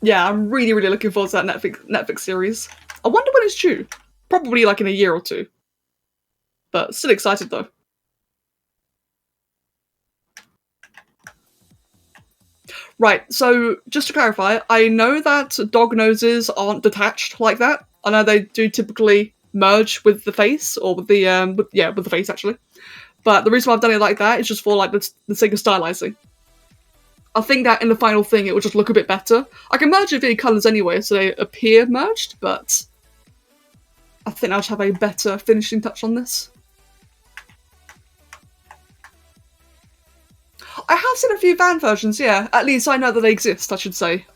Yeah, I'm really looking forward to that Netflix series. I wonder when it's due. Probably like in a year or two. But still excited though. Right, so just to clarify, I know that dog noses aren't detached like that. I know they do typically merge with the face, or with the with the face actually. But the reason why I've done it like that is just for like the sake of stylizing. I think that in the final thing it will just look a bit better. I can merge the colours anyway, so they appear merged, but I think I'll just have a better finishing touch on this. I have seen a few fan versions, yeah. At least I know that they exist, I should say.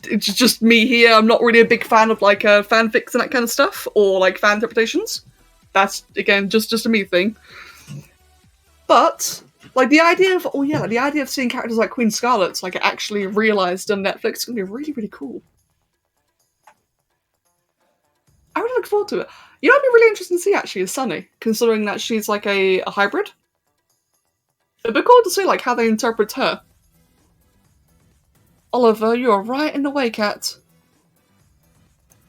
It's just me here, I'm not really a big fan of, like, fanfics and that kind of stuff, or, like, fan interpretations. That's, again, just a me thing. But, like, the idea of seeing characters like Queen Scarlet, like, actually realised on Netflix is going to be really cool. I really look forward to it. You know what would be really interesting to see, actually, is Sunny, considering that she's, like, a hybrid. It'd be cool to see like how they interpret her. Oliver, you are right in the way, cat.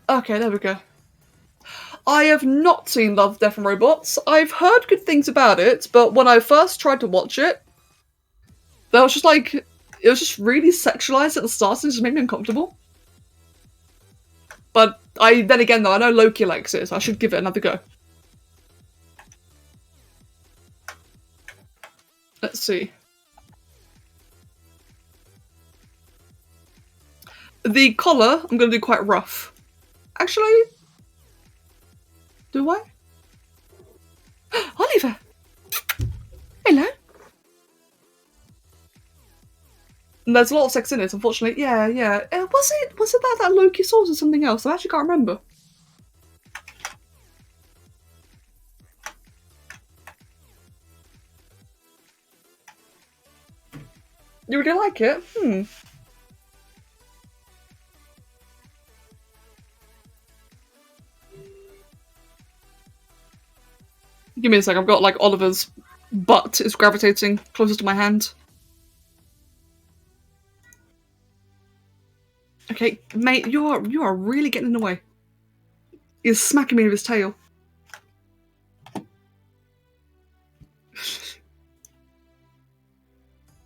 Okay, there we go. I have not seen Love, Death and Robots. I've heard good things about it, but when I first tried to watch it, that was just like, it was just really sexualized at the start and it just made me uncomfortable. But then again though, I know Loki likes it, so I should give it another go. Let's see. The collar, I'm going to do quite rough. Actually, do I? Oliver! Hello? And there's a lot of sex in it, unfortunately. Yeah. Was it that Loki saw or something else? I actually can't remember. You really like it? Give me a sec, I've got like Oliver's butt is gravitating closest to my hand. Okay, mate, you are really getting in the way. He's smacking me with his tail.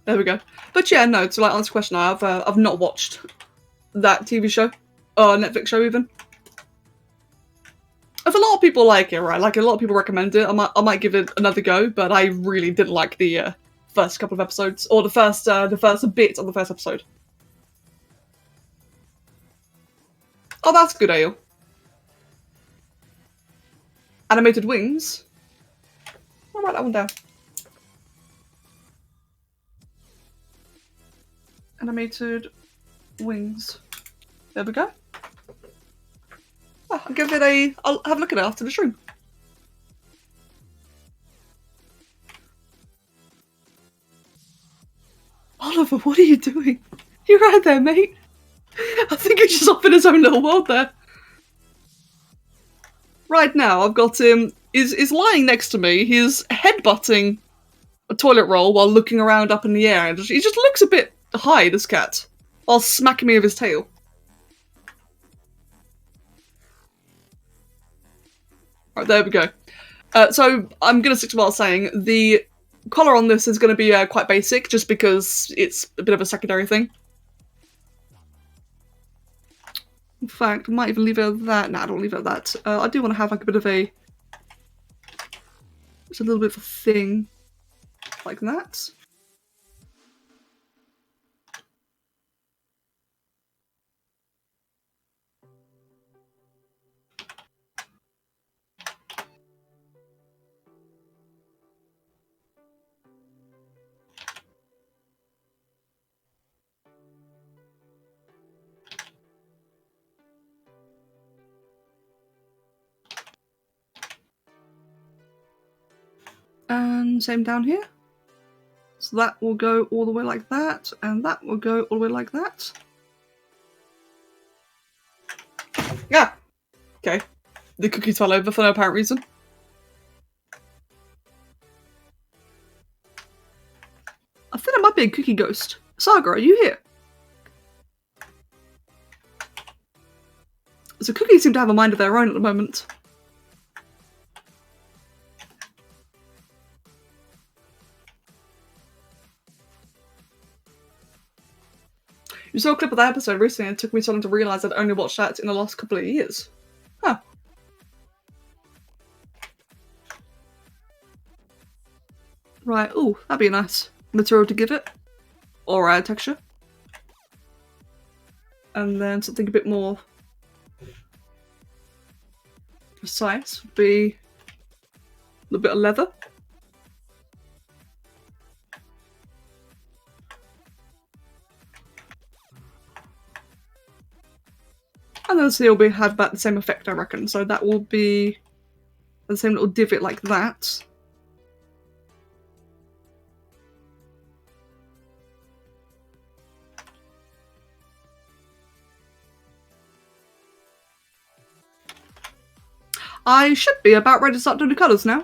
There we go. But yeah, no, to like answer the question, I've not watched that TV show or Netflix show even. If a lot of people like it, right? Like a lot of people recommend it, I might give it another go. But I really didn't like the first couple of episodes or the first bit of the first episode. Oh, that's good, Ale. Animated wings. I'll write that one down. Animated wings. There we go. Oh, I'll give it I'll have a look at it after the stream. Oliver, what are you doing? You're right there, mate. I think he's just off in his own little world there. Right now, I've got him. He's lying next to me. He's headbutting a toilet roll while looking around up in the air. And he just looks a bit high, this cat, while smacking me with his tail. Right, there we go. So I'm going to stick to what I was saying. The collar on this is going to be quite basic, just because it's a bit of a secondary thing. In fact, I might even leave it at that. Nah, I don't leave it at that. I do want to have like a bit of just a little bit of a thing, like that. And same down here. So that will go all the way like that, and that will go all the way like that. Yeah! Okay. The cookies fell over for no apparent reason. I think it might be a cookie ghost. Saga, are you here? So cookies seem to have a mind of their own at the moment. You saw a clip of that episode recently and it took me so long to realise I'd only watched that in the last couple of years. Huh. Right, ooh, that'd be a nice material to give it. Or texture. And then something a bit more precise would be a little bit of leather. And then it'll have about the same effect, I reckon. So that will be the same little divot like that. I should be about ready to start doing the colours now.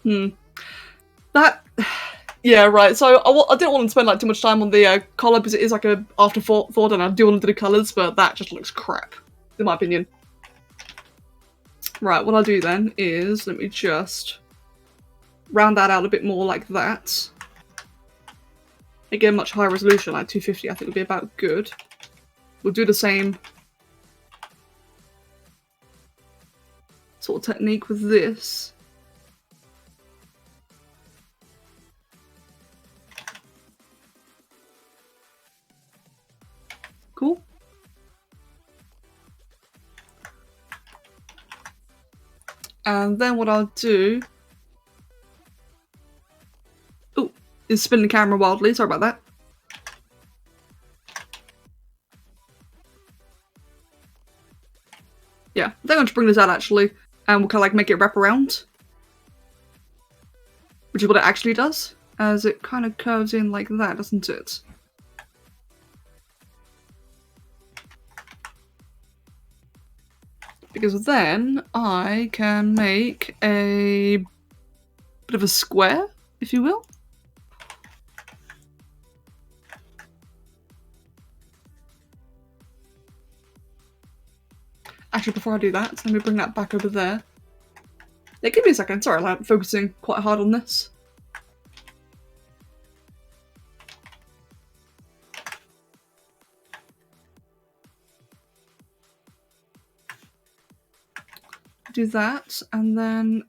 That... Yeah, right. So I didn't want to spend like too much time on the collar because it is like a afterthought, and I do want to do the colours, but that just looks crap, in my opinion. Right, what I'll do then is, let me just round that out a bit more like that. Again, much higher resolution, like 250 I think would be about good. We'll do the same sort of technique with this. Cool. And then what I'll do... Oh, is spin the camera wildly, sorry about that. Yeah, I think I'm going to bring this out actually, and we'll kind of like make it wrap around. Which is what it actually does, as it kind of curves in like that, doesn't it? Because then I can make a bit of a square, if you will. Actually, before I do that, let me bring that back over there. Yeah, give me a second. Sorry, I'm focusing quite hard on this. Do that, and then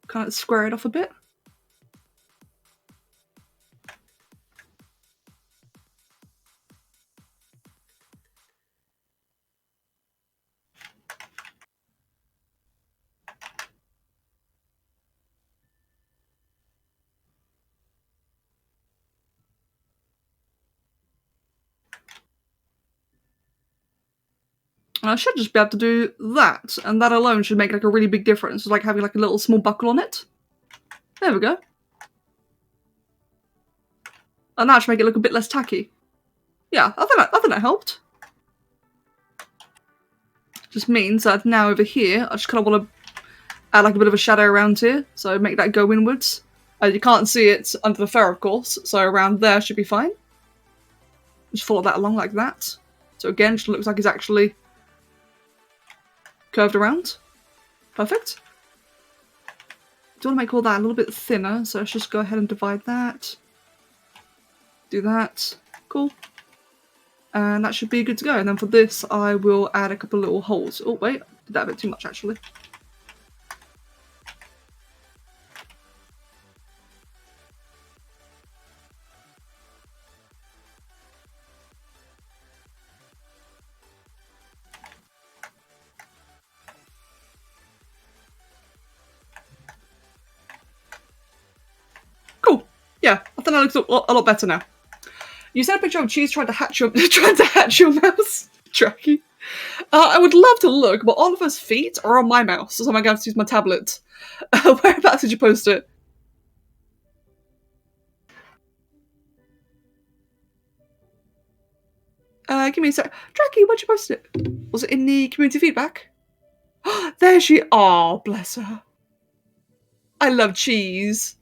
kind of square it off a bit. I should just be able to do that, and that alone should make like a really big difference. It's like having like a little small buckle on it. There we go. And that should make it look a bit less tacky. Yeah, I think that helped. Just means that now over here, I just kind of want to add like a bit of a shadow around here, so make that go inwards. You can't see it under the fur, of course, so around there should be fine. Just follow that along like that. So again, it just looks like it's actually curved around. Perfect. Do want to make all that a little bit thinner, so let's just go ahead and divide that. Do that. Cool. And that should be good to go. And then for this, I will add a couple of little holes. Oh, wait. Did that a bit too much, actually. Cool. Yeah, I think that looks a lot better now. You sent a picture of cheese trying to hatch your mouse, Tracky. I would love to look, but Oliver's feet are on my mouse, so I'm going to have to use my tablet. Whereabouts did you post it? Give me a sec. Tracky, where'd you post it? Was it in the community feedback? There she... Oh, bless her. I love cheese.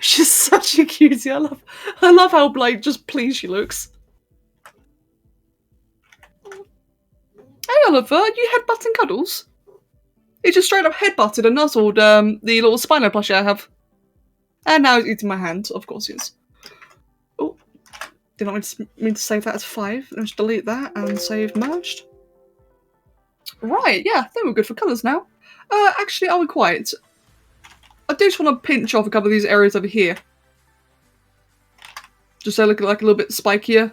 She's such a cutie. I love how like just pleased she looks. Hey Oliver, you headbutting Cuddles? He just straight up headbutted and nuzzled the little Spino plushie I have. And now he's eating my hand, of course he is. Oh, did not mean to save that as 5. Let's delete that and save merged. Right, yeah, I think we're good for colours now. Actually, are we quite? I do just want to pinch off a couple of these areas over here. Just so they look like a little bit spikier.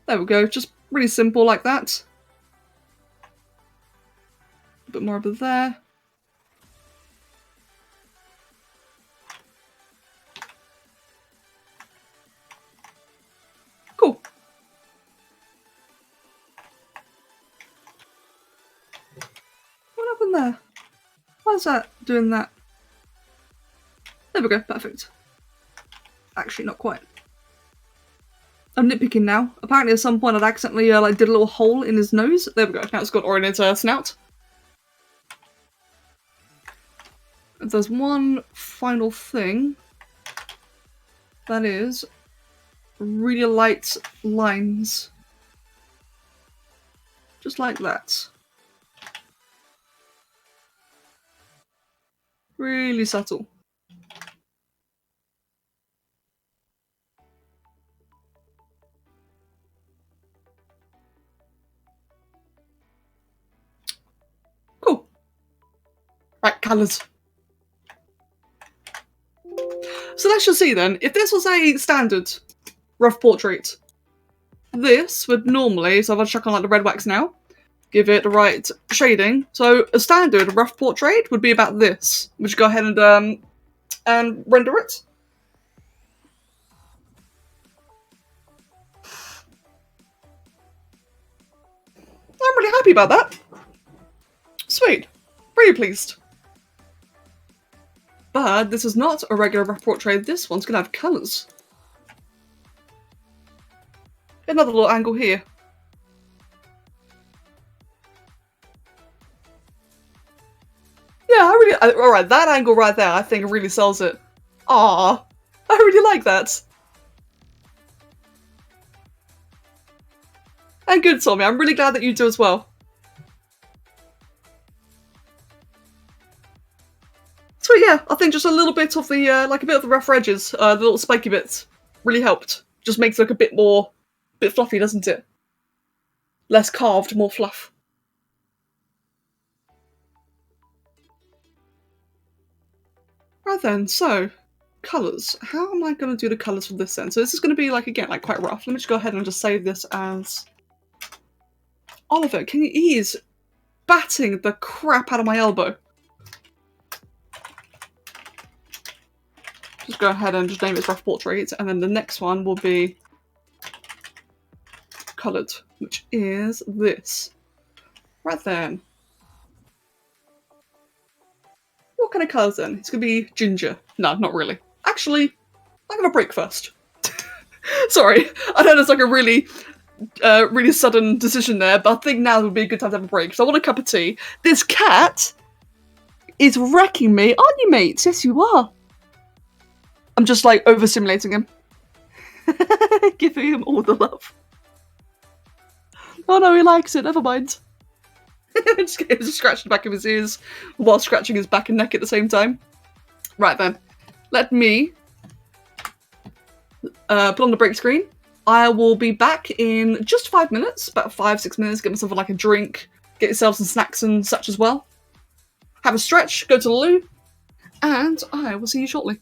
There we go, just really simple like that. A bit more over there. Cool. What happened there? Why is that doing that? There we go, perfect. Actually, not quite. I'm nitpicking now. Apparently at some point I'd accidentally like did a little hole in his nose. There we go, now it's got oriented snout. There's one final thing. That is really light lines. Just like that. Really subtle. Cool. Right, colours. So let's just see then. If this was a standard rough portrait, this would normally, so if I chuck on like the red wax now, give it the right shading. So a standard rough portrait would be about this. Would you go ahead and render it? I'm really happy about that. Sweet. Really pleased. But this is not a regular rough portrait. This one's gonna have colours. Another little angle here. Yeah, alright, that angle right there, I think really sells it. Ah, I really like that. And good, Tommy, I'm really glad that you do as well. So yeah, I think just a little bit of the, like a bit of the rough edges, the little spiky bits, really helped. Just makes it look a bit fluffy, doesn't it? Less carved, more fluff. Right then, so, colours. How am I going to do the colours for this then? So this is going to be, like, again, like quite rough. Let me just go ahead and just save this as... Oliver, can you ease batting the crap out of my elbow? Just go ahead and just name it rough portrait, and then the next one will be coloured, which is this. Right then. What kind of colours then? It's going to be ginger. No, not really. Actually, I'm going to break first. Sorry, I know there's like a really sudden decision there, but I think now would be a good time to have a break. So I want a cup of tea. This cat is wrecking me, aren't you, mates? Yes, you are. I'm just like over-simulating him. Giving him all the love. Oh no, he likes it, never mind. Just scratch the back of his ears while scratching his back and neck at the same time. Right then, let me put on the break screen. I will be back in just 5 minutes, about 5-6 minutes, get myself like a drink, get yourself some snacks and such as well. Have a stretch, go to the loo, and I will see you shortly.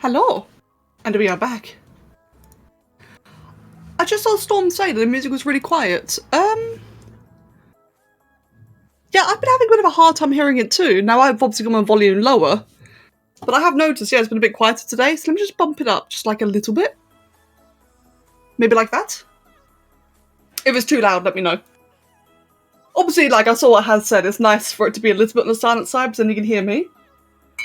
Hello, and we are back. I just saw Storm say that the music was really quiet. Yeah, I've been having a bit of a hard time hearing it too. Now I've obviously got my volume lower, but I have noticed, yeah, it's been a bit quieter today, so let me just bump it up just like a little bit. Maybe like that? If it's too loud, let me know. Obviously, like I saw what Has said, it's nice for it to be a little bit on the silent side, but then you can hear me.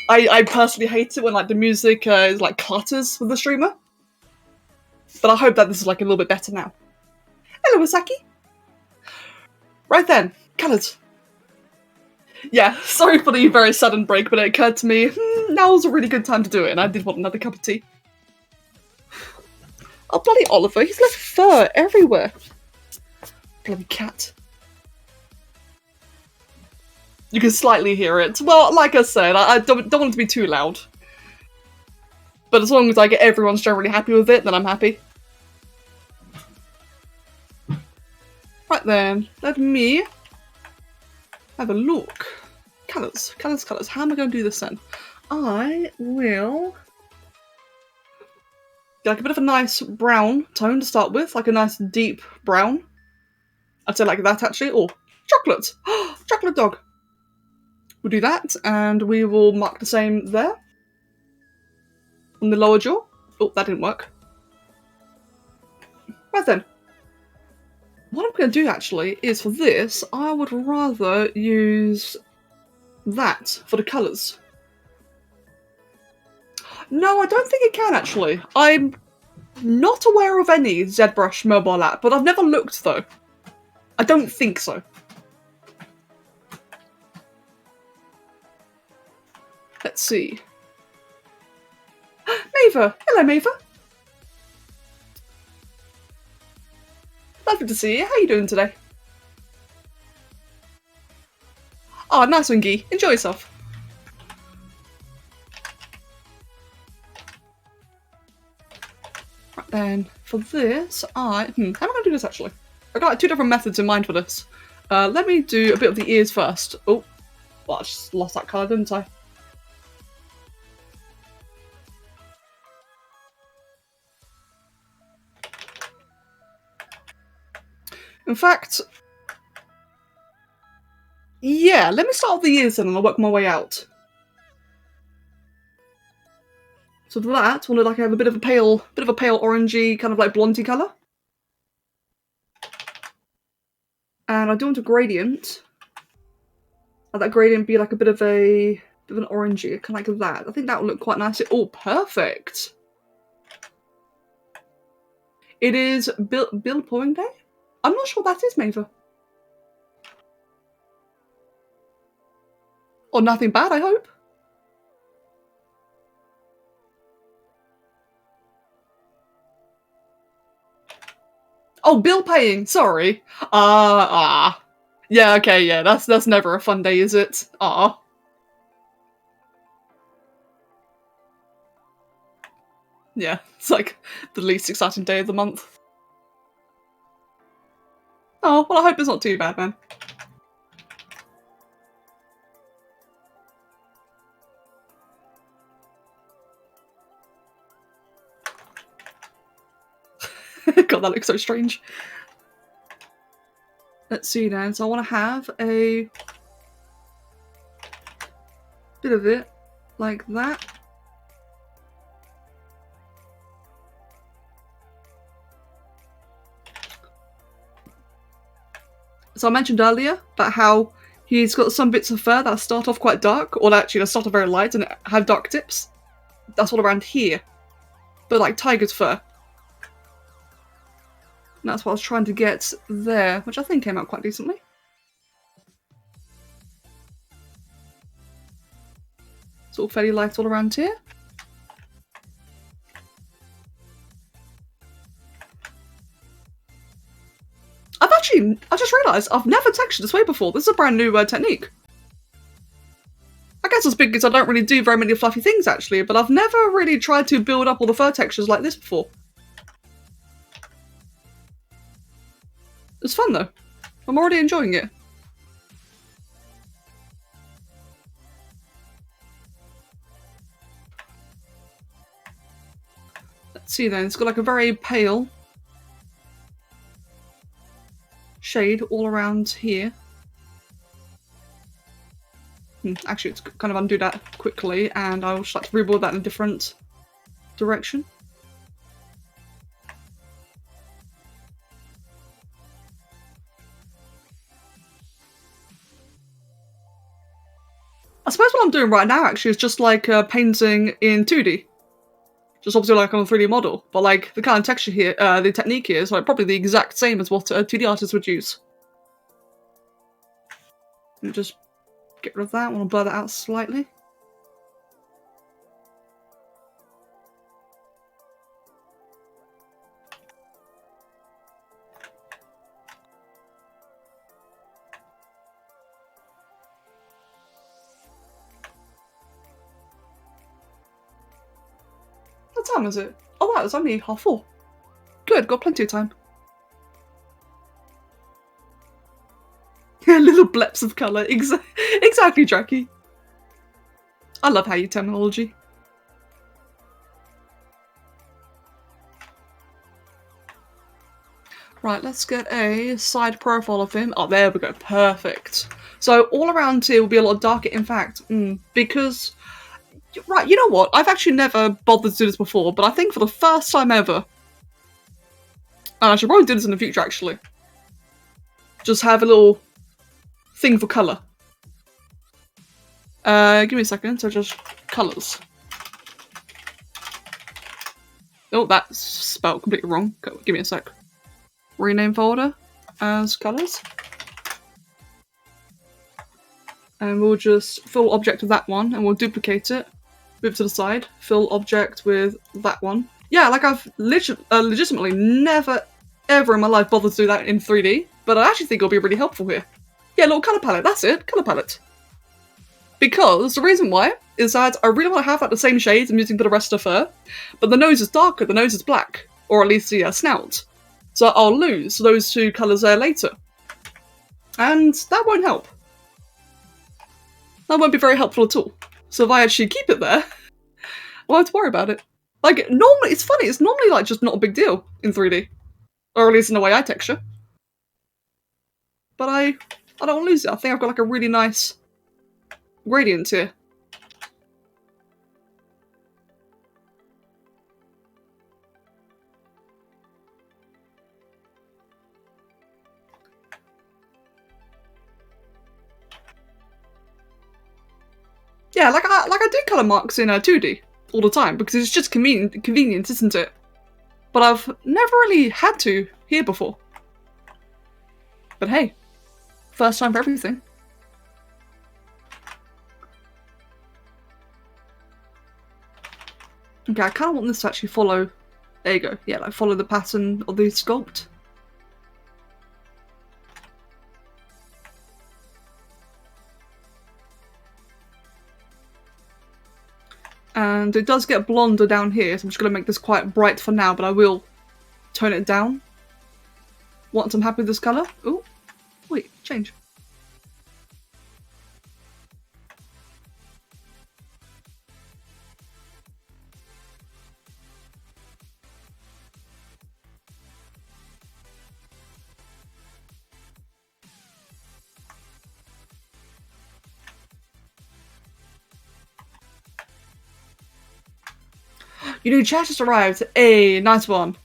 I personally hate it when like the music is like clutters with the streamer. But I hope that this is like a little bit better now. Hello, Asaki. Right then, colours. Yeah, sorry for the very sudden break, but it occurred to me, now's a really good time to do it, and I did want another cup of tea. Oh, bloody Oliver, he's left fur everywhere. Bloody cat. You can slightly hear it. Well, like I said, I don't want it to be too loud. But as long as I get everyone's generally happy with it, then I'm happy. Right then, let me have a look. Colours, colours, colours. How am I going to do this then? I will get like a bit of a nice brown tone to start with, like a nice deep brown. I'd say like that actually. Oh, chocolate! Chocolate dog! We'll do that, and we will mark the same there. On the lower jaw. Oh, that didn't work. Right then. What I'm going to do actually is for this, I would rather use that for the colours. No, I don't think it can actually. I'm not aware of any ZBrush mobile app, but I've never looked though. I don't think so. Let's see. Maeva! Hello, Maeva! Lovely to see you. How are you doing today? Oh, nice one, Guy. Enjoy yourself. Right then, for this, how am I going to do this actually? I've got like 2 different methods in mind for this. Let me do a bit of the ears first. Oh, well, I just lost that colour, didn't I? In fact, yeah, let me start with the ears then and I'll work my way out. So for that, I want to like have a bit of a pale orangey, kind of like blondie colour. And I do want a gradient. And that gradient be like a bit of an orangey, kind of like that. I think that would look quite nice. Oh, perfect. It is Bill Pouring Day? I'm not sure what that is, Maeva. Or nothing bad, I hope. Oh, bill paying, sorry. Yeah, okay, yeah, that's never a fun day, is it? Yeah, it's like the least exciting day of the month. Oh, well I hope it's not too bad, man. God, that looks so strange. Let's see then, so I want to have a bit of it like that. So I mentioned earlier about how he's got some bits of fur that start off quite dark, or actually they start off very light and have dark tips. That's all around here. But like tiger's fur. And that's what I was trying to get there, which I think came out quite decently. It's all fairly light all around here. I just realised I've never textured this way before. This is a brand new technique. I guess it's because I don't really do very many fluffy things actually, but I've never really tried to build up all the fur textures like this before. It's fun though. I'm already enjoying it. Let's see then, it's got like a very pale shade all around here. Actually, let's kind of undo that quickly, and I'll just like to reboard that in a different direction. I suppose what I'm doing right now actually is just like painting in 2D. Just obviously like on a 3D model, but like the kind of texture here, the technique here is like probably the exact same as what a 2D artist would use. Let me just get rid of that, I want to blur that out slightly. What time is it? Oh wow, it's only 4:30. Good, got plenty of time. Little bleps of colour. Exactly, Jackie. I love how you terminology. Right, let's get a side profile of him. Oh, there we go. Perfect. So all around here will be a lot darker. In fact, because... Right, you know what? I've actually never bothered to do this before, but I think for the first time ever... And I should probably do this in the future, actually. Just have a little thing for colour. Give me a second, so just colours. Oh, that's spelled completely wrong. Give me a sec. Rename folder as colours. And we'll just fill object with that one, and we'll duplicate it. Move to the side, fill object with that one. Yeah, like I've legitimately never, ever in my life bothered to do that in 3D, but I actually think it'll be really helpful here. Yeah, little colour palette, that's it, colour palette. Because the reason why is that I really want to have like the same shades I'm using for the rest of her, but the nose is darker, the nose is black, or at least the snout. So I'll lose those two colours there later. And that won't help. That won't be very helpful at all. So if I actually keep it there, I won't have to worry about it. Like, normally, it's funny, it's normally like just not a big deal in 3D. Or at least in the way I texture. But I don't want to lose it. I think I've got like a really nice gradient here. Yeah, like I do colour marks in 2D all the time because it's just convenient, isn't it? But I've never really had to here before. But hey, first time for everything. Okay, I kind of want this to actually follow. There you go. Yeah, like follow the pattern of the sculpt. And it does get blonder down here, so I'm just going to make this quite bright for now, but I will tone it down once I'm happy with this colour. Oh, wait, change. Your new chair just arrived. Hey, nice one.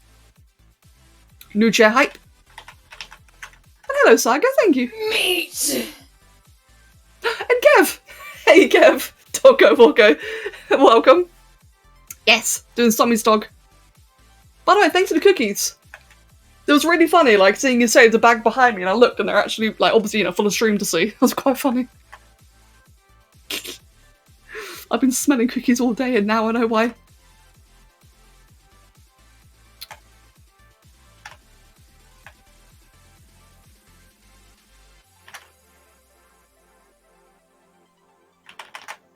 New chair hype. And hello, Saga, thank you. Meat! And Kev! Hey, Kev. Doggo Walko. Welcome. Yes, doing Sommy's dog. By the way, thanks for the cookies. It was really funny, like, seeing you save the bag behind me, and I looked, and they're actually, like, obviously, you know, full of stream to see. It was quite funny. I've been smelling cookies all day, and now I know why.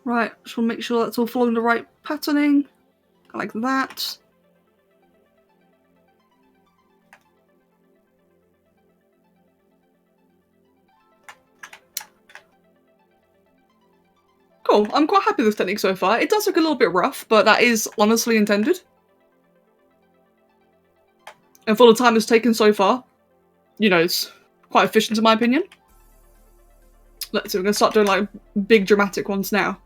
Right, just want to make sure that's all following the right patterning. Like that. Cool, I'm quite happy with this technique so far. It does look a little bit rough, but that is honestly intended. And for the time it's taken so far, you know, it's quite efficient in my opinion. Let's see, we're going to start doing like big dramatic ones now.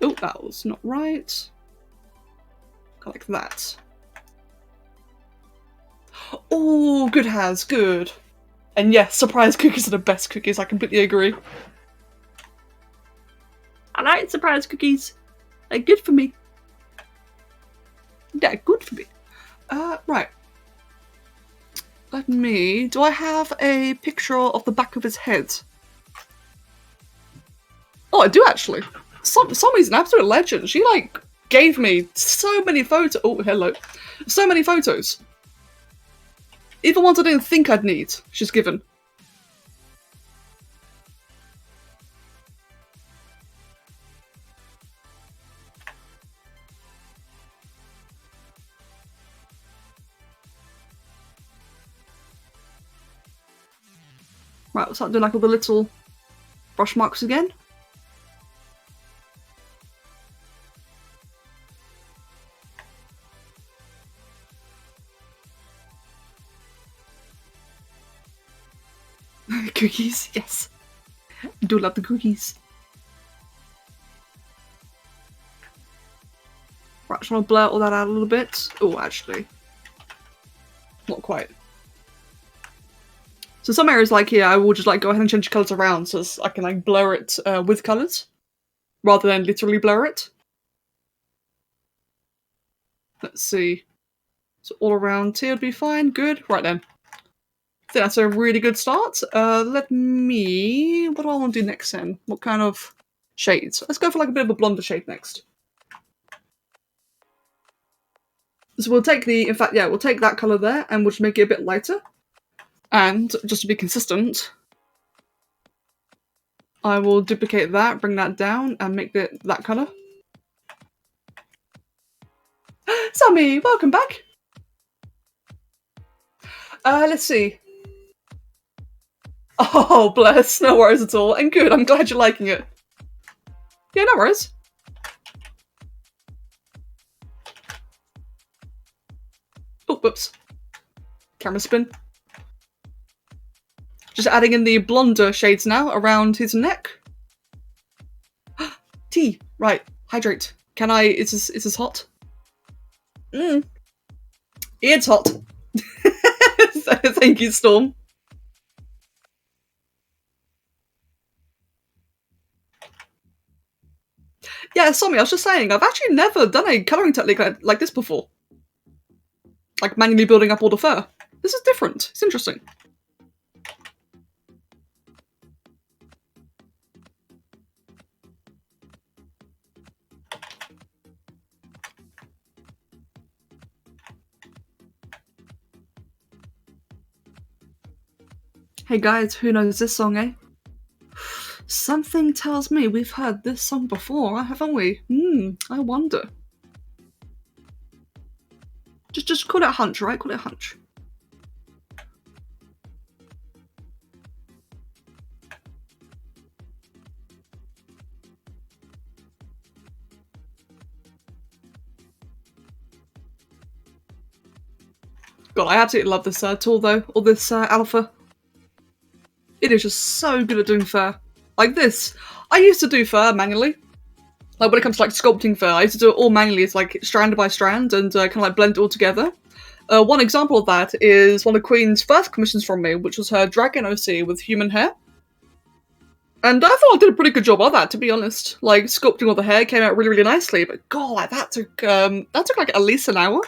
Oh, that was not right. Go like that. Oh, good has, good. And yes, surprise cookies are the best cookies, I completely agree. I like surprise cookies. They're good for me. They're good for me. Right. Do I have a picture of the back of his head? Oh, I do actually. Sommy's an absolute legend. She like gave me so many photos. Oh, hello. So many photos. Even ones I didn't think I'd need, she's given. Right, we'll start doing like all the little brush marks again. Cookies, yes. I do love the cookies. Right, just want to blur all that out a little bit. Oh, actually. Not quite. So some areas like here, I will just like go ahead and change the colours around so I can like blur it with colours rather than literally blur it. Let's see. So all around here would be fine. Good. Right then. I think that's a really good start. What do I want to do next then? What kind of shades? Let's go for like a bit of a blonder shade next. So we'll take we'll take that colour there and we'll just make it a bit lighter. And just to be consistent, I will duplicate that, bring that down, and make it that colour. Sammy, welcome back! Let's see. Oh, bless. No worries at all. And good, I'm glad you're liking it. Yeah, no worries. Oh, whoops. Camera spin. Just adding in the blonder shades now around his neck. Tea. Right. Hydrate. Can I... Is this hot? It's hot. Thank you, Storm. Yeah, Sommy, I was just saying, I've actually never done a colouring technique like this before. Like manually building up all the fur. This is different. It's interesting. Hey guys, who knows this song, eh? Something tells me we've heard this song before, haven't we? I wonder. Just call it a hunch, right? Call it a hunch. God, I absolutely love this tool though, or this alpha. It is just so good at doing fur. Like this. I used to do fur manually. Like when it comes to like sculpting fur, I used to do it all manually. It's like strand by strand and kind of like blend it all together. One example of that is one of Queen's first commissions from me, which was her dragon OC with human hair. And I thought I did a pretty good job of that, to be honest. Like sculpting all the hair came out really, really nicely. But god, like, that took like at least an hour.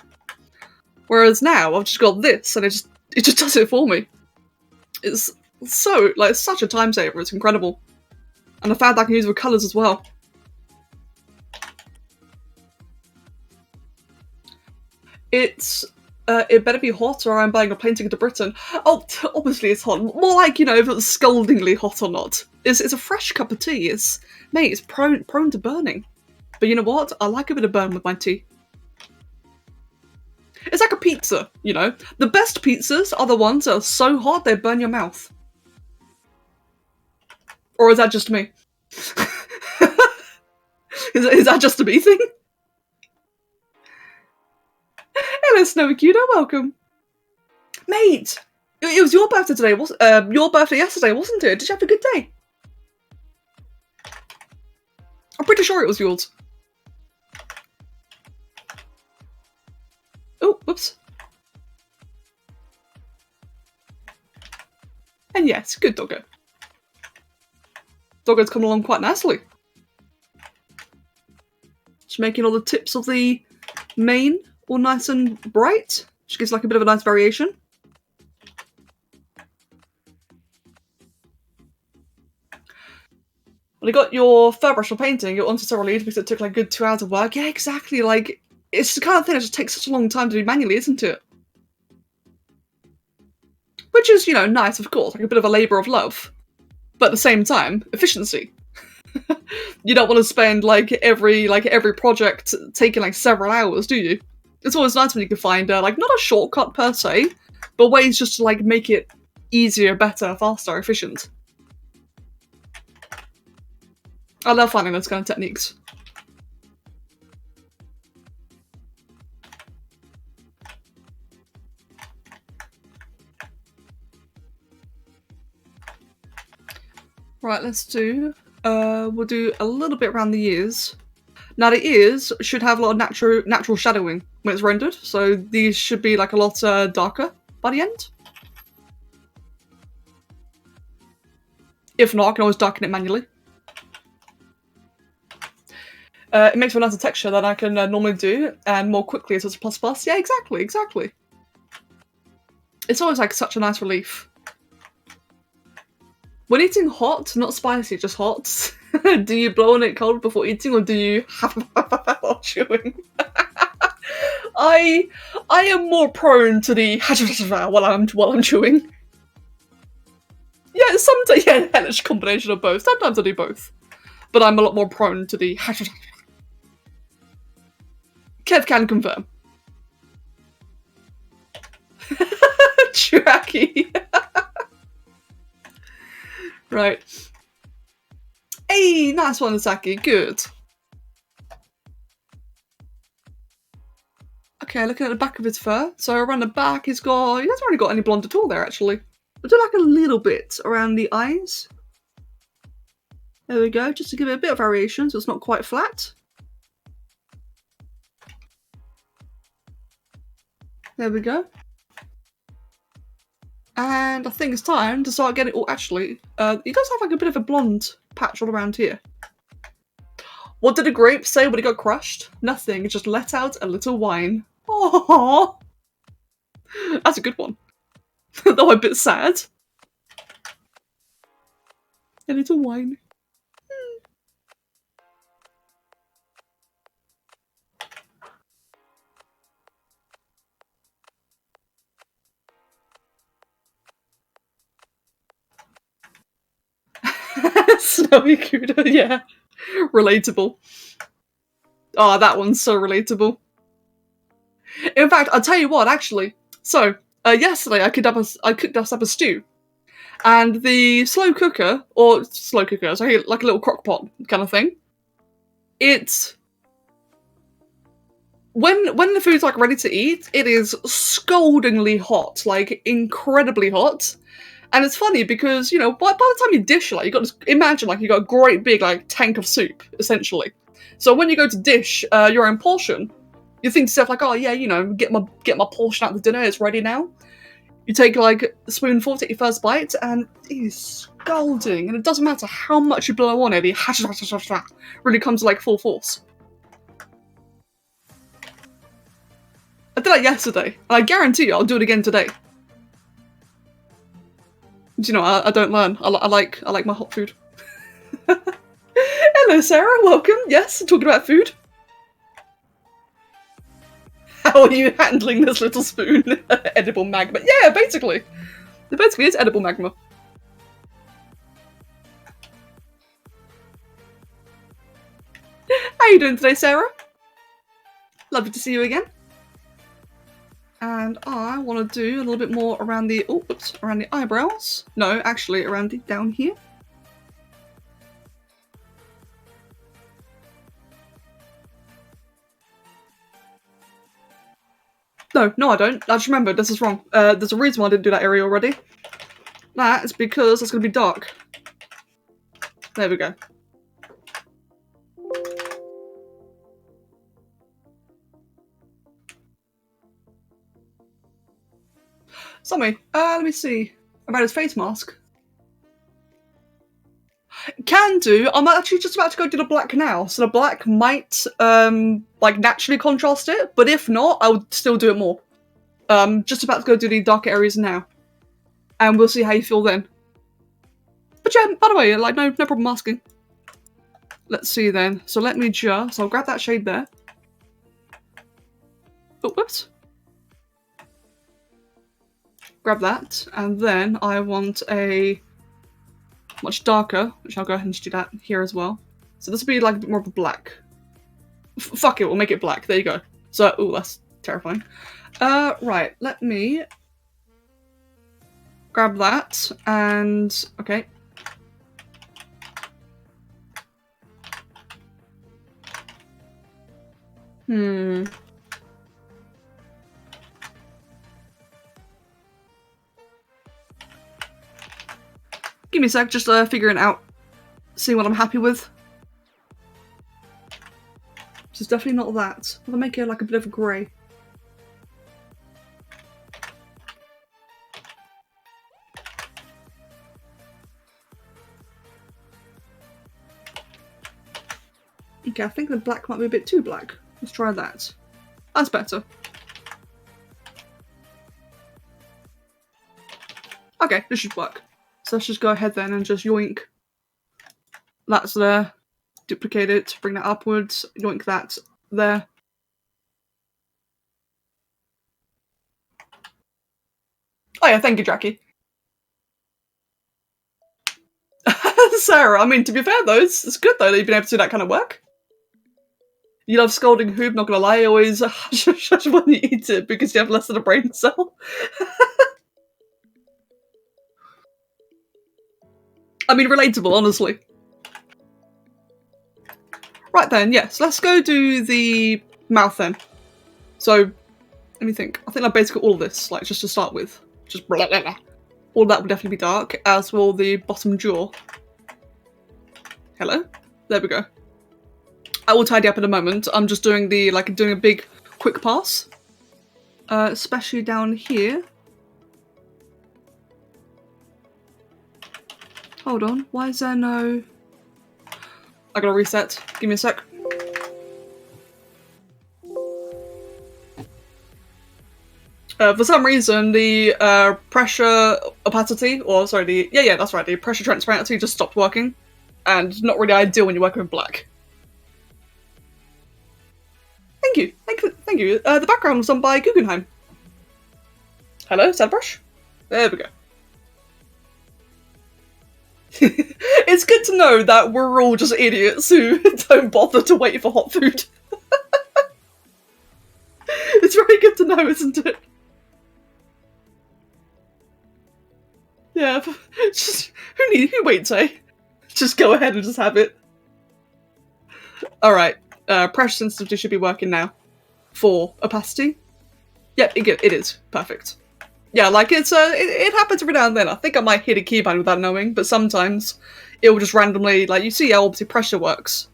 Whereas now I've just got this, and it just does it for me. It's so like such a time saver. It's incredible, and the fact that I can use it with colours as well. It better be hot, or I'm buying a plane ticket to Britain. Oh, obviously it's hot. More like, you know, if it's scaldingly hot or not. It's a fresh cup of tea. It's prone to burning. But you know what? I like a bit of burn with my tea. It's like a pizza, you know? The best pizzas are the ones that are so hot they burn your mouth. Or is that just me? is that just a me thing? Hello, Snowy Cuter, welcome. Mate! It was your birthday today, your birthday yesterday, wasn't it? Did you have a good day? I'm pretty sure it was yours. Oh, whoops. And yes, good doggo. Doggo's coming along quite nicely. Just making all the tips of the mane all nice and bright. Which gives like a bit of a nice variation. When you got your fur brush for painting, it wasn't so relieved because it took like a good 2 hours of work. Yeah, exactly. Like, it's the kind of thing that just takes such a long time to do manually, isn't it? Which is, you know, nice, of course, like a bit of a labour of love. But at the same time, efficiency. You don't want to spend like every project taking like several hours, do you? It's always nice when you can find like not a shortcut per se, but ways just to like make it easier, better, faster, efficient. I love finding those kind of techniques. Right, let's do, we'll do a little bit around the ears. Now the ears should have a lot of natural shadowing when it's rendered, so these should be like a lot darker by the end. If not, I can always darken it manually. It makes for a nicer texture than I can normally do, and more quickly as it's ++. Yeah, exactly. It's always like such a nice relief. When eating hot, not spicy, just hot, do you blow on it cold before eating, or do you while chewing? I am more prone to the while I'm chewing. Yeah, sometimes, yeah, hellish combination of both. Sometimes I do both, but I'm a lot more prone to the. Kev can confirm. Tracky. Right. Hey, nice one, Saki. Good. Okay, looking at the back of his fur. So around the back, he hasn't really got any blonde at all there, actually. We'll do like a little bit around the eyes. There we go, just to give it a bit of variation so it's not quite flat. There we go. And I think it's time to start getting... Oh, actually, he does have like a bit of a blonde patch all around here. What did the grape say when it got crushed? Nothing, it just let out a little whine. Aww. That's a good one. Though I'm a bit sad. A little whine. Snowy Cuda, yeah. Relatable. Oh, that one's so relatable. In fact, I'll tell you what, actually. So, yesterday I cooked us up a stew. And the slow cooker, sorry, like a little crock pot kind of thing. It's... When the food's like ready to eat, it is scaldingly hot, like incredibly hot. And it's funny because, you know, by the time you dish, like, imagine like you got a great big like tank of soup, essentially. So when you go to dish your own portion, you think to yourself like, oh yeah, you know, get my portion out of the dinner, it's ready now. You take like a spoonful, take your first bite, and it is scalding. And it doesn't matter how much you blow on it, it really comes to like full force. I did that yesterday, and I guarantee you I'll do it again today. You know, I don't learn. I like my hot food. Hello, Sarah. Welcome. Yes, talking about food. How are you handling this little spoon? Edible magma. Yeah, basically. Basically, it's edible magma. How are you doing today, Sarah? Lovely to see you again. And I want to do a little bit more around the around the eyebrows. No, actually around down here. No, I don't. I just remembered, this is wrong. There's a reason why I didn't do that area already. That is because it's going to be dark. There we go. Sammy, let me see. About his face mask. Can do. I'm actually just about to go do the black now, so the black might, like, naturally contrast it, but if not, I would still do it more. Just about to go do the darker areas now. And we'll see how you feel then. But yeah, by the way, like, no problem asking. Let's see then. So let me just, I'll grab that shade there. Oh, whoops. Grab that, and then I want a much darker, which I'll go ahead and do that here as well. So this will be like a bit more of a black. Fuck it, we'll make it black. There you go. So, ooh, that's terrifying. Right, let me grab that, and, okay. Give me a sec, just figuring out, see what I'm happy with. So it's definitely not that. I'll make it like a bit of a grey. Okay, I think the black might be a bit too black. Let's try that. That's better. Okay, this should work. So let's just go ahead then and just yoink. That's there. Duplicate it, bring that upwards, yoink that there. Oh yeah, thank you, Jackie. Sarah, I mean, to be fair though, it's good though that you've been able to do that kind of work. You love scolding Hoop, not gonna lie, I always shush when you eat it because you have less than a brain cell. I mean, relatable, honestly. Right then, yes, let's go do the mouth then. So, let me think. I think like basically all of this, like just to start with. Just blah, blah, blah. All that will definitely be dark, as will the bottom jaw. Hello? There we go. I will tidy up in a moment. I'm just doing the, like, doing a big quick pass. Especially down here. Hold on, why is there no... I gotta reset. Give me a sec. For some reason, the pressure opacity, or sorry, the yeah, that's right, the pressure transparency just stopped working, and not really ideal when you're working with black. Thank you, thank you. The background was done by Guggenheim. Hello, ZBrush? There we go. It's good to know that we're all just idiots who don't bother to wait for hot food. It's very good to know, isn't it? Yeah, just who waits, eh? Just go ahead and just have it. Alright, pressure sensitivity should be working now. For opacity. Yeah, it is. Perfect. Yeah, like it's it happens every now and then. I think I might hit a keybind without knowing, but sometimes it will just randomly, like, you see how obviously pressure works.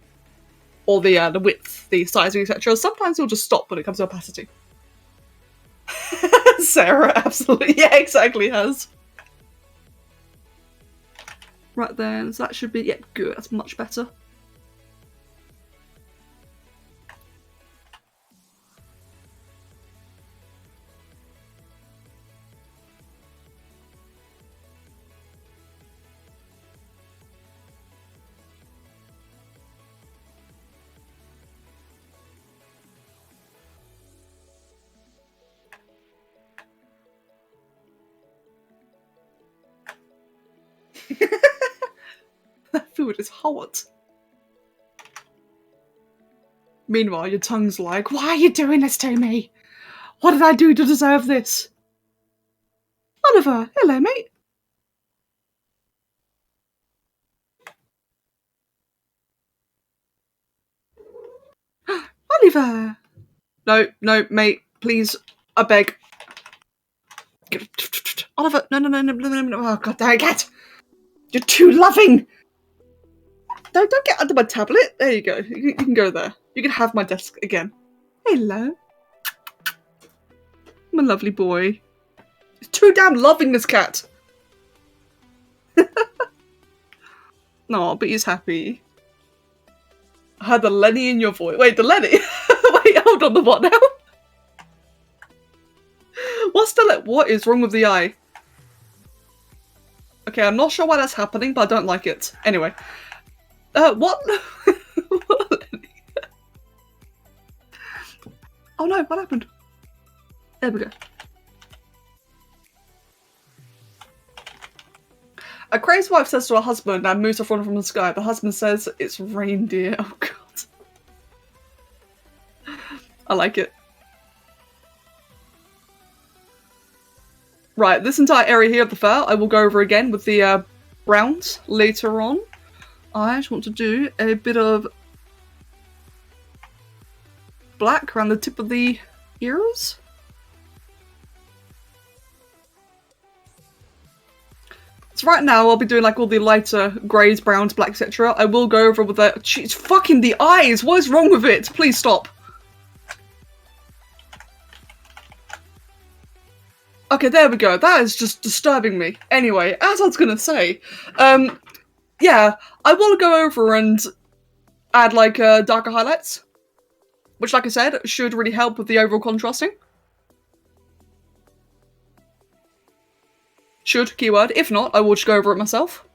Or the width, the sizing, etc. Sometimes it'll just stop when it comes to opacity. Sarah, absolutely. Yeah, exactly has. Right then, so that should be, yeah, good. That's much better. That food is hot. Meanwhile, your tongue's like, why are you doing this to me? What did I do to deserve this? Oliver, hello, mate. Oliver! No, mate, please. I beg. Oliver, no. Oh, God damn it, cat. You're too loving. Don't get under my tablet. There you go. You can go there. You can have my desk again. Hello. My lovely boy. It's too damn loving, this cat. No, but he's happy. I heard the Lenny in your voice. Wait, the Lenny? Wait, hold on, the what now? What is wrong with the eye? Okay, I'm not sure why that's happening, but I don't like it. Anyway. What? Oh no, what happened? There we go. A crazed wife says to her husband and moves her phone from the sky. The husband says it's reindeer. Oh god. I like it. Right, this entire area here of the fair, I will go over again with the browns later on. I just want to do a bit of black around the tip of the ears. So right now I'll be doing like all the lighter greys, browns, black, etc. I will go over with the... Jeez, fucking the eyes! What is wrong with it? Please stop. Okay, there we go. That is just disturbing me. Anyway, as I was gonna say, yeah, I will go over and add like darker highlights, which, like I said, should really help with the overall contrasting. Should, keyword. If not, I will just go over it myself.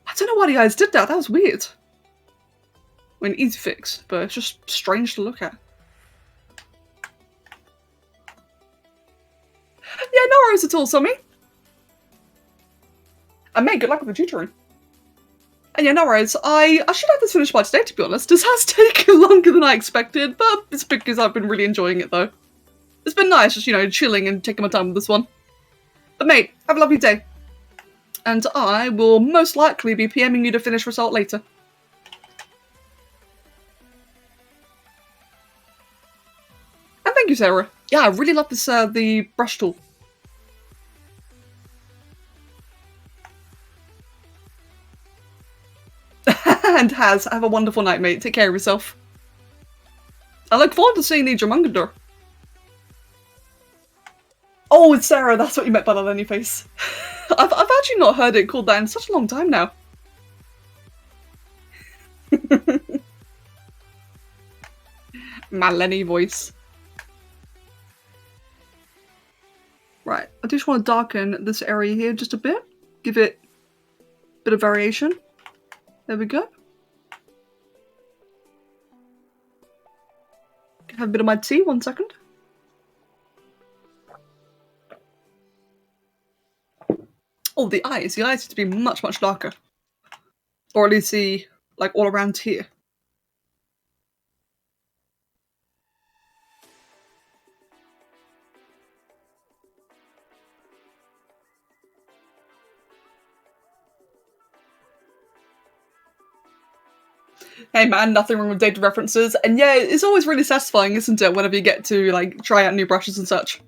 I don't know why the guys did that. That was weird. I mean, easy fix, but it's just strange to look at. Yeah, no worries at all, Sammy. And mate, good luck with the tutoring. And yeah, no worries. I should have this finished by today, to be honest. This has taken longer than I expected, but it's because I've been really enjoying it, though. It's been nice just, you know, chilling and taking my time with this one. But mate, have a lovely day. And I will most likely be PMing you the finished result later. And thank you, Sarah. Yeah, I really love this, the brush tool. And have a wonderful night, mate. Take care of yourself. I look forward to seeing the Drumungador. Oh, it's Sarah, that's what you meant by that on your face. I've actually not heard it called that in such a long time now. My Lenny voice. Right, I just want to darken this area here just a bit. Give it a bit of variation. There we go. Have a bit of my tea, 1 second. Oh, the eyes. The eyes need to be much, much darker. Or at least the, like, all around here. Hey man, nothing wrong with dated references. And yeah, it's always really satisfying, isn't it, whenever you get to, like, try out new brushes and such.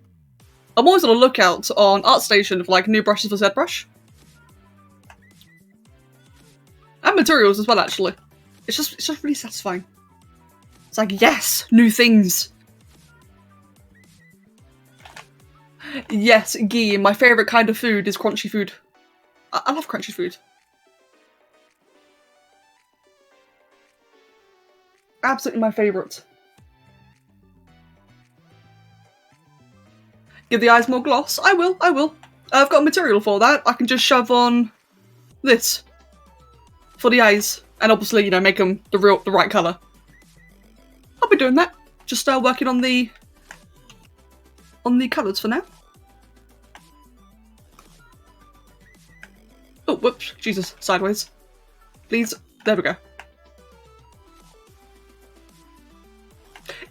I'm always on the lookout on ArtStation for, like, new brushes for ZBrush. And materials as well, actually. It's just really satisfying. It's like, yes, new things. Yes, ghee. My favourite kind of food is crunchy food. I love crunchy food. Absolutely my favourite. Give the eyes more gloss? I will. I've got a material for that. I can just shove on this for the eyes. And obviously, you know, make them the right colour. I'll be doing that. Just working on the colours for now. Oh, whoops. Jesus. Sideways. Please. There we go.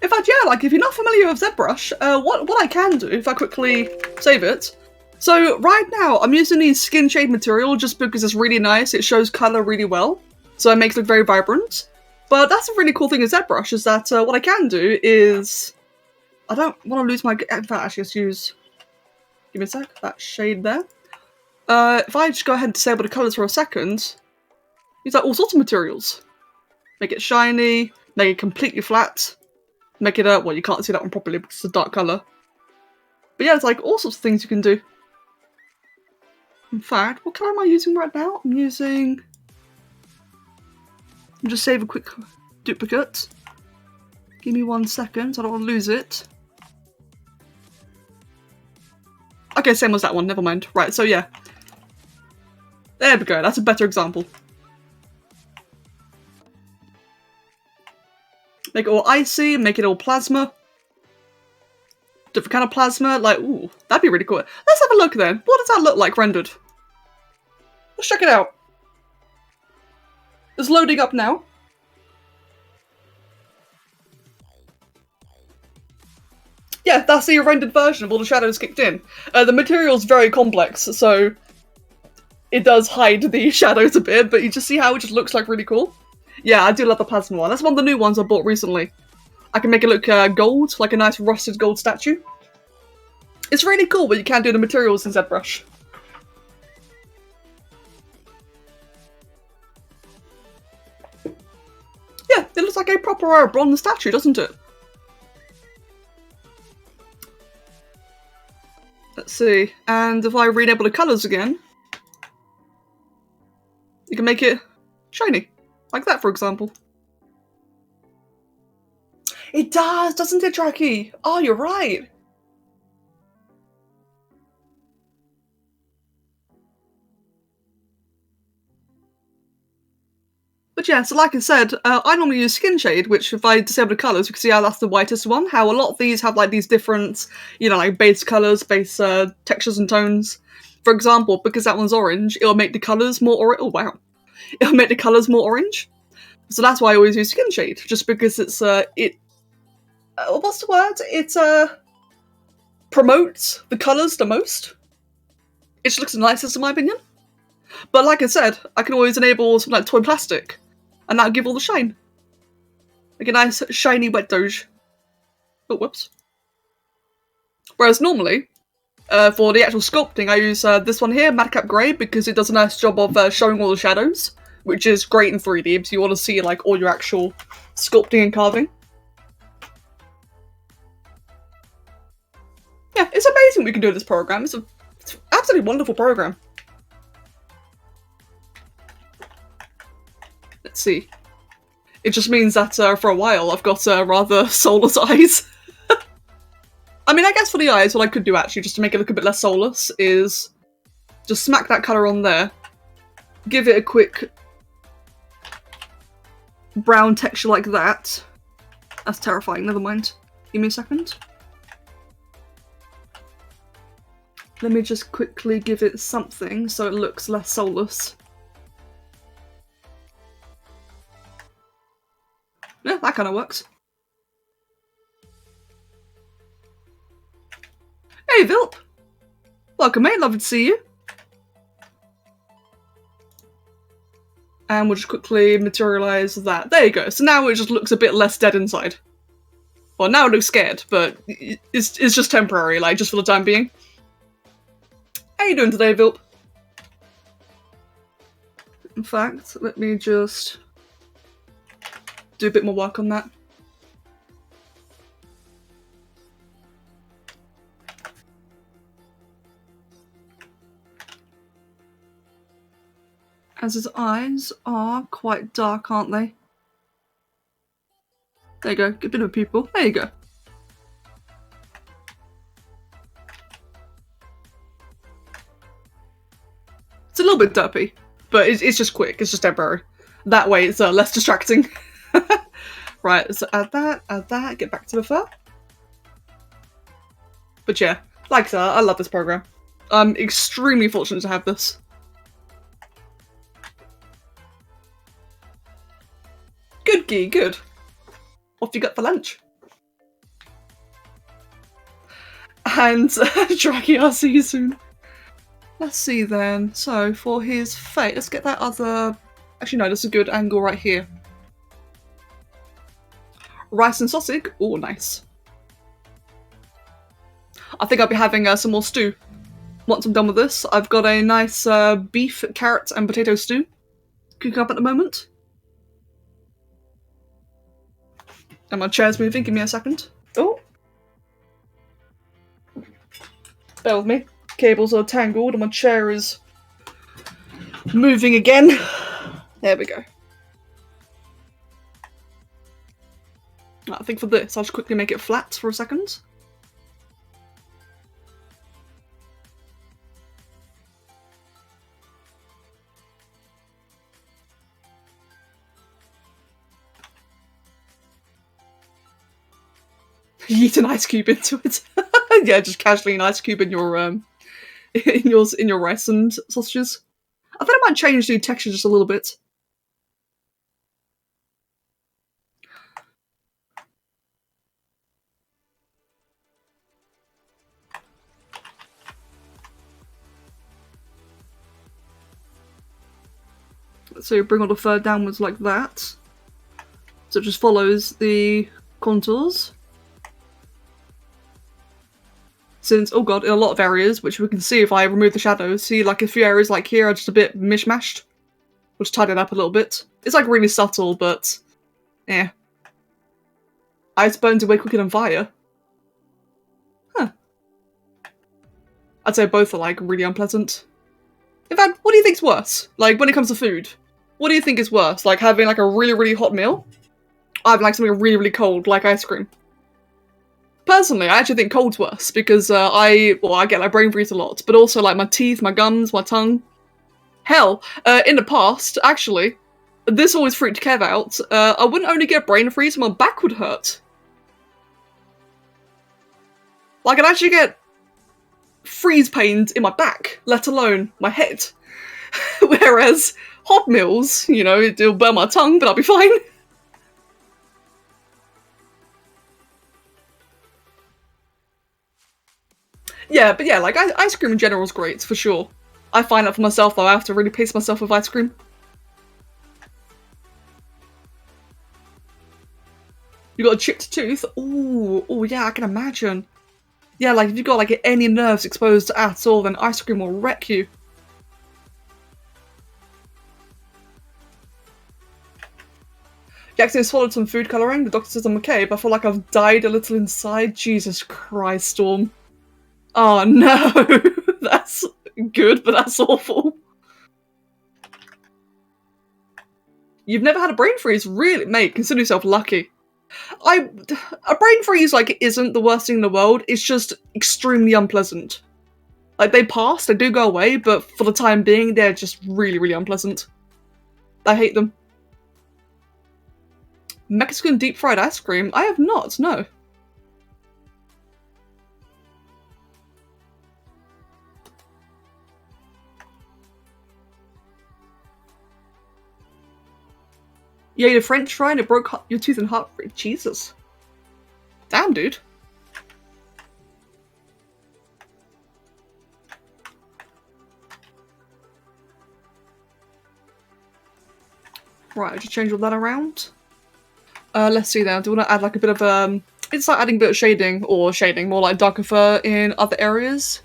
In fact, yeah, like, if you're not familiar with ZBrush, what I can do, if I quickly save it. So, right now, I'm using the skin shade material just because it's really nice. It shows colour really well. So it makes it look very vibrant. But that's a really cool thing with ZBrush, is that what I can do is I don't want to lose my... In fact, actually, let's use... Give me a sec. That shade there. If I just go ahead and disable the colours for a second, use like all sorts of materials. Make it shiny, make it completely flat, make it well, you can't see that one properly because it's a dark colour. But yeah, it's like all sorts of things you can do. In fact, what colour am I using right now? I'm just save a quick duplicate. Give me 1 second, I don't want to lose it. Okay, same as that one, never mind. Right, so yeah. There we go, that's a better example. Make it all icy, make it all plasma. Different kind of plasma, like, ooh, that'd be really cool. Let's have a look then. What does that look like rendered? Let's check it out. It's loading up now. Yeah, that's the rendered version of all the shadows kicked in. The material's very complex, so it does hide the shadows a bit, but you just see how it just looks like really cool. Yeah, I do love the plasma one. That's one of the new ones I bought recently. I can make it look gold, like a nice rusted gold statue. It's really cool, but you can do the materials in ZBrush. Yeah, it looks like a proper bronze statue, doesn't it? Let's see, and if I re-enable the colours again, you can make it shiny. Like that, for example. It does, doesn't it, Draki? Oh, you're right. But yeah, so like I said, I normally use Skin Shade, which if I disable the colours, you can see how that's the whitest one. How a lot of these have like these different, you know, like base colours, base textures and tones. For example, because that one's orange, it'll make the colours more orange. Oh wow. It'll make the colours more orange. So that's why I always use Skin Shade, just because it's, what's the word? It, promotes the colours the most. It just looks the nicest in my opinion. But like I said, I can always enable something like Toy Plastic, and that'll give all the shine. Like a nice, shiny wet doge. Oh, whoops. Whereas normally, for the actual sculpting, I use this one here, Madcap Grey, because it does a nice job of showing all the shadows, which is great in 3D if you want to see like all your actual sculpting and carving. Yeah, it's amazing we can do this program. It's an absolutely wonderful program. Let's see. It just means that for a while I've got rather soulless eyes. I mean, I guess for the eyes, what I could do actually, just to make it look a bit less soulless, is just smack that colour on there, give it a quick brown texture like that. That's terrifying, never mind. Give me a second. Let me just quickly give it something so it looks less soulless. Yeah, that kind of works. Hey, Vilp! Welcome, mate. Lovely to see you. And we'll just quickly materialise that. There you go. So now it just looks a bit less dead inside. Well, now it looks scared, but it's just temporary, like, just for the time being. How you doing today, Vilp? In fact, let me just do a bit more work on that. As his eyes are quite dark, aren't they? There you go, good bit of pupil. There you go. It's a little bit derpy, but it's just quick, it's just temporary. That way it's less distracting. Right, so add that, get back to the fur. But yeah, like I said, I love this program. I'm extremely fortunate to have this. Good, Gee, good. What have you got for lunch? And Draggy, I'll see you soon. Let's see then. So for his face, let's get that other. Actually, no, that's a good angle right here. Rice and sausage. Oh, nice. I think I'll be having some more stew. Once I'm done with this, I've got a nice beef, carrot, and potato stew cooking up at the moment. And my chair's moving, give me a second. Oh. Bear with me. Cables are tangled and my chair is moving again. There we go. I think for this, I'll just quickly make it flat for a second. You eat an ice cube into it. Yeah, just casually an ice cube in your in your rice and sausages. I think I might change the texture just a little bit. So you bring all the fur downwards like that. So it just follows the contours. Since, oh god, in a lot of areas, which we can see if I remove the shadows, see like a few areas like here are just a bit mishmashed. We'll just tidy it up a little bit. It's like really subtle, but yeah. Ice burns away quicker than fire. Huh. I'd say both are like really unpleasant. In fact, what do you think's worse? Like when it comes to food, what do you think is worse? Like having like a really, really hot meal? Or having like something really, really cold, like ice cream? Personally, I actually think cold's worse because I get like brain freeze a lot, but also like my teeth, my gums, my tongue. Hell, in the past, actually, this always freaked Kev out. I wouldn't only get brain freeze, my back would hurt. Like I'd actually get freeze pains in my back, let alone my head. Whereas hot meals, you know, it'll burn my tongue, but I'll be fine. Yeah, but yeah, like ice cream in general is great, for sure. I find that for myself though, I have to really pace myself with ice cream. You got a chipped tooth? Ooh, yeah, I can imagine. Yeah, like if you've got like any nerves exposed at all, then ice cream will wreck you. Jackson swallowed some food colouring. The doctor says I'm okay, but I feel like I've died a little inside. Jesus Christ, Storm. Oh no, that's good, but that's awful. You've never had a brain freeze? Really? Mate, consider yourself lucky. A brain freeze, like, isn't the worst thing in the world, it's just extremely unpleasant. Like, they pass, they do go away, but for the time being, they're just really, really unpleasant. I hate them. Mexican deep fried ice cream? I have not, no. You ate a french fry and it broke your tooth in half. Jesus. Damn, dude. Right, I just change all that around. Let's see now. Do you want to add like a bit of it's like adding a bit of shading, or shading, more like darker fur in other areas.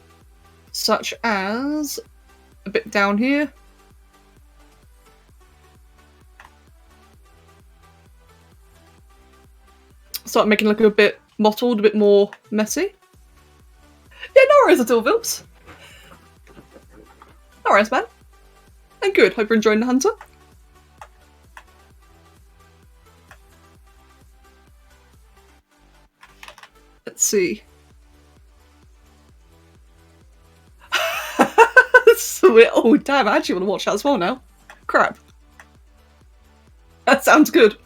Such as a bit down here. Start making it look a bit mottled, a bit more messy. Yeah, no worries at all, Vilps. No worries, man. And good, hope you're enjoying the hunter. Let's see. Sweet. Oh, damn, I actually want to watch that as well now. Crap. That sounds good.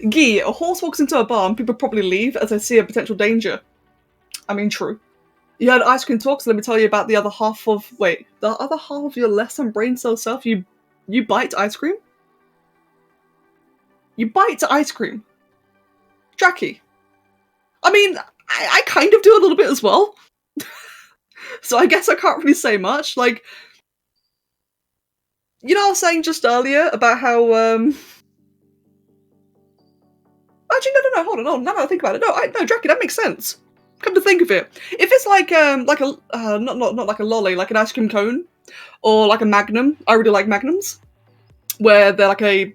Guy, a horse walks into a bar and people probably leave as they see a potential danger. I mean, true. You had ice cream talk, so let me tell you about the other half of... Wait, the other half of your less than brain cell self? You bite ice cream? You bite ice cream? Jackie. I mean, I kind of do a little bit as well. So I guess I can't really say much. Like, you know I was saying just earlier about how, Actually, no, hold on, now that I think about it, no, Jackie, that makes sense. Come to think of it, if it's like a not like a lolly, like an ice cream cone, or like a Magnum. I really like Magnums, where they're like a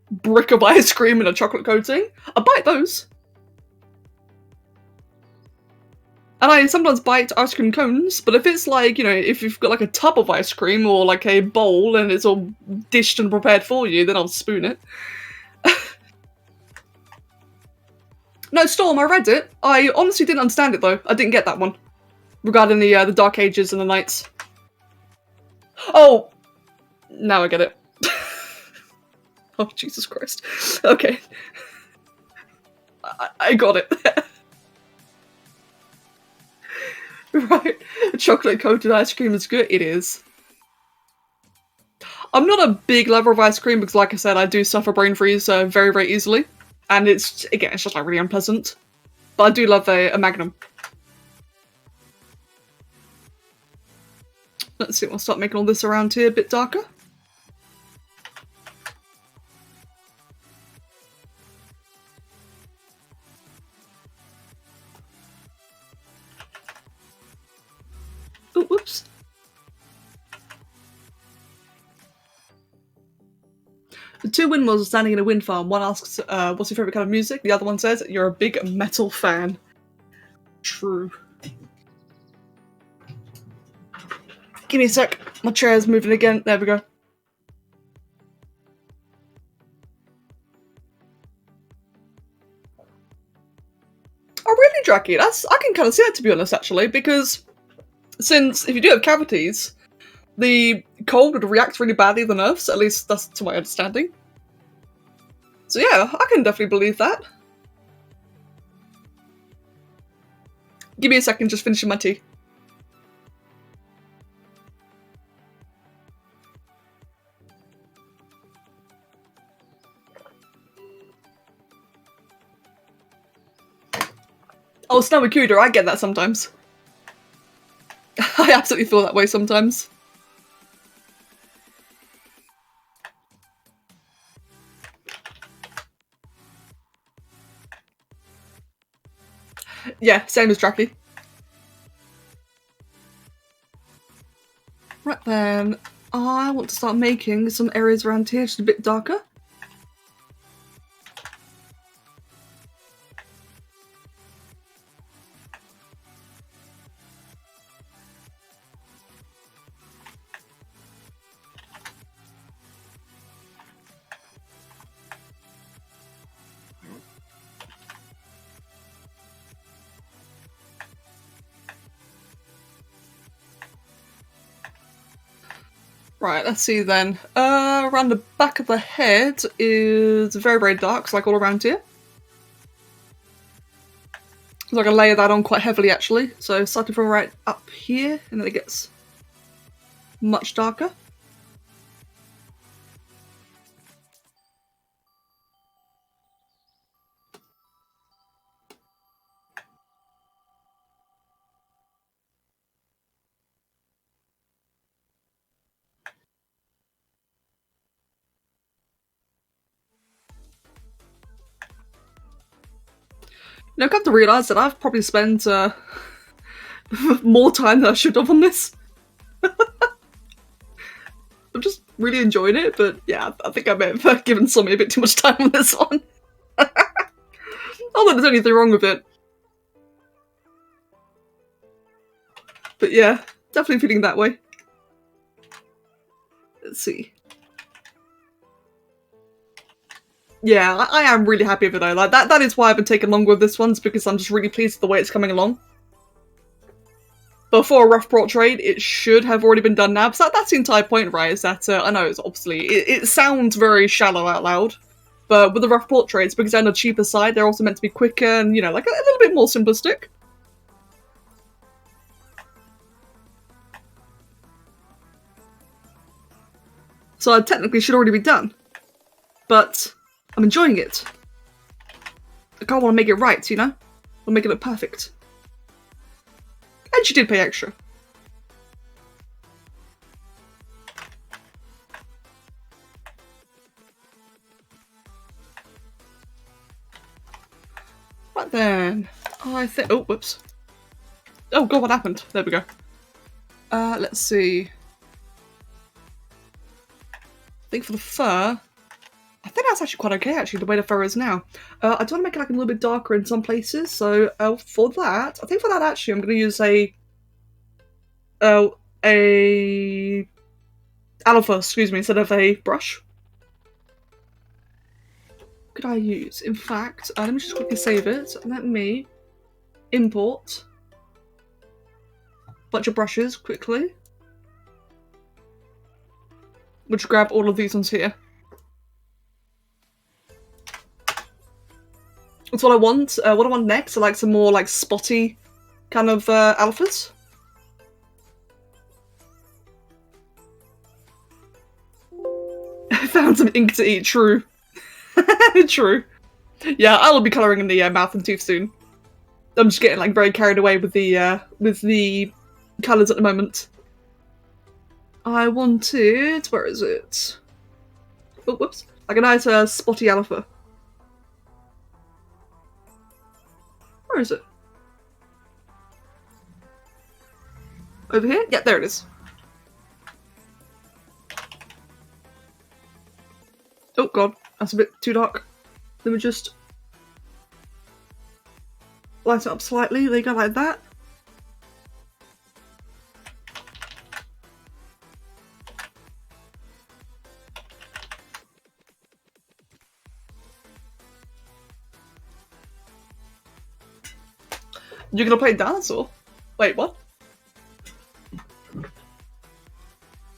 brick of ice cream and a chocolate coating. I bite those. And I sometimes bite ice cream cones, but if it's like, you know, if you've got like a tub of ice cream or like a bowl and it's all dished and prepared for you, then I'll spoon it. No, Storm, I read it. I honestly didn't understand it though. I didn't get that one. Regarding the Dark Ages and the Knights. Oh! Now I get it. Oh, Jesus Christ. Okay. I got it. Right. Chocolate coated ice cream is good. It is. I'm not a big lover of ice cream because, like I said, I do suffer brain freeze very, very easily. And it's, again, it's just like really unpleasant. But I do love a Magnum. Let's see, we'll start making all this around here a bit darker. Oh, whoops. The two windmills are standing in a wind farm. One asks, what's your favourite kind of music? The other one says, you're a big metal fan. True. Give me a sec. My chair's moving again. There we go. Oh, really, Dracky? I can kind of see that, to be honest, actually, because since if you do have cavities, the cold would react really badly to the nerves, at least that's to my understanding. So yeah, I can definitely believe that. Give me a second, just finishing my tea. Oh, Snowy Cooder, I get that sometimes. I absolutely feel that way sometimes. Yeah, same as Dracky. Right then, I want to start making some areas around here just a bit darker. Right, let's see then. Around the back of the head is very, very dark, so like all around here. So I can layer that on quite heavily actually. So starting from right up here, and then it gets much darker. Now I've come to realise that I've probably spent more time than I should have on this. I'm just really enjoying it, but yeah, I think I may have given Sommy a bit too much time on this one. Although there's anything wrong with it. But yeah, definitely feeling that way. Let's see. Yeah, I am really happy with it though. Like that is why I've been taking longer with this one, because I'm just really pleased with the way it's coming along. But for a rough portrait, it should have already been done now. So that's the entire point, right? Is that I know it's obviously it sounds very shallow out loud, but with the rough portraits, because they're on the cheaper side, they're also meant to be quicker and, you know, like a little bit more simplistic. So I technically should already be done, but I'm enjoying it. I can't want to make it right, you know? I'll make it look perfect. And she did pay extra. Right then, I think... Oh, whoops. Oh god, what happened? There we go. Let's see. I think for the fur... I think that's actually quite okay, actually, the way the fur is now. I do want to make it like a little bit darker in some places, so for that... I think for that, actually, I'm going to use a alpha, excuse me, instead of a brush. Could I use? In fact, let me just quickly save it. Let me import a bunch of brushes quickly. We'll just grab all of these ones here. That's what I want. What I want next are like some more like spotty kind of alphas. I found some ink to eat. True. True. Yeah, I will be colouring in the mouth and tooth soon. I'm just getting like very carried away with the colours at the moment. I wanted... Where is it? Oh, whoops. Like a nice spotty alpha. Where is it? Over here? Yeah, there it is. Oh god, that's a bit too dark. Let me just light it up slightly. There you go, like that. You're gonna play dinosaur? Wait, what?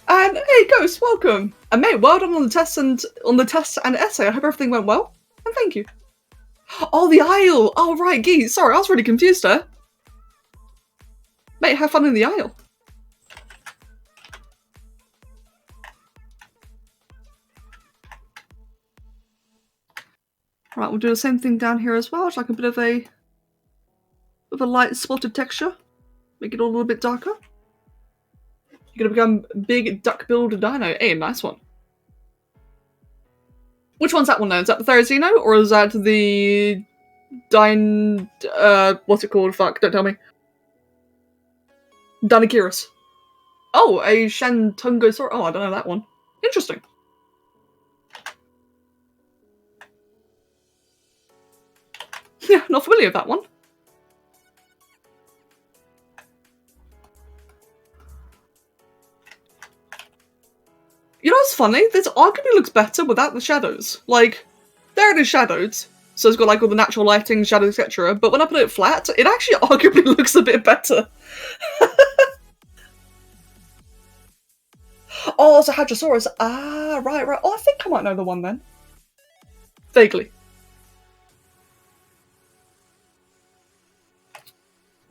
And hey, Ghost, welcome. And mate, well done on the test and essay. I hope everything went well. And thank you. Oh, the aisle. Oh right, geez. Sorry, I was really confused there. Mate, have fun in the aisle. Right, we'll do the same thing down here as well. It's like a bit of a light spotted texture. Make it all a little bit darker. You're gonna become big duck-billed dino. Hey, nice one. Which one's that one though? Is that the Therizino or is that the what's it called? Fuck, don't tell me. Dinoceras. Oh, a Shantungosaurus. Oh, I don't know that one. Interesting. Yeah, not familiar with that one. You know what's funny? This arguably looks better without the shadows. Like, there it is shadowed, so it's got like all the natural lighting, shadows, etc. But when I put it flat, it actually arguably looks a bit better. Oh, it's a Hadrosaurus. Ah, right. Oh, I think I might know the one then. Vaguely.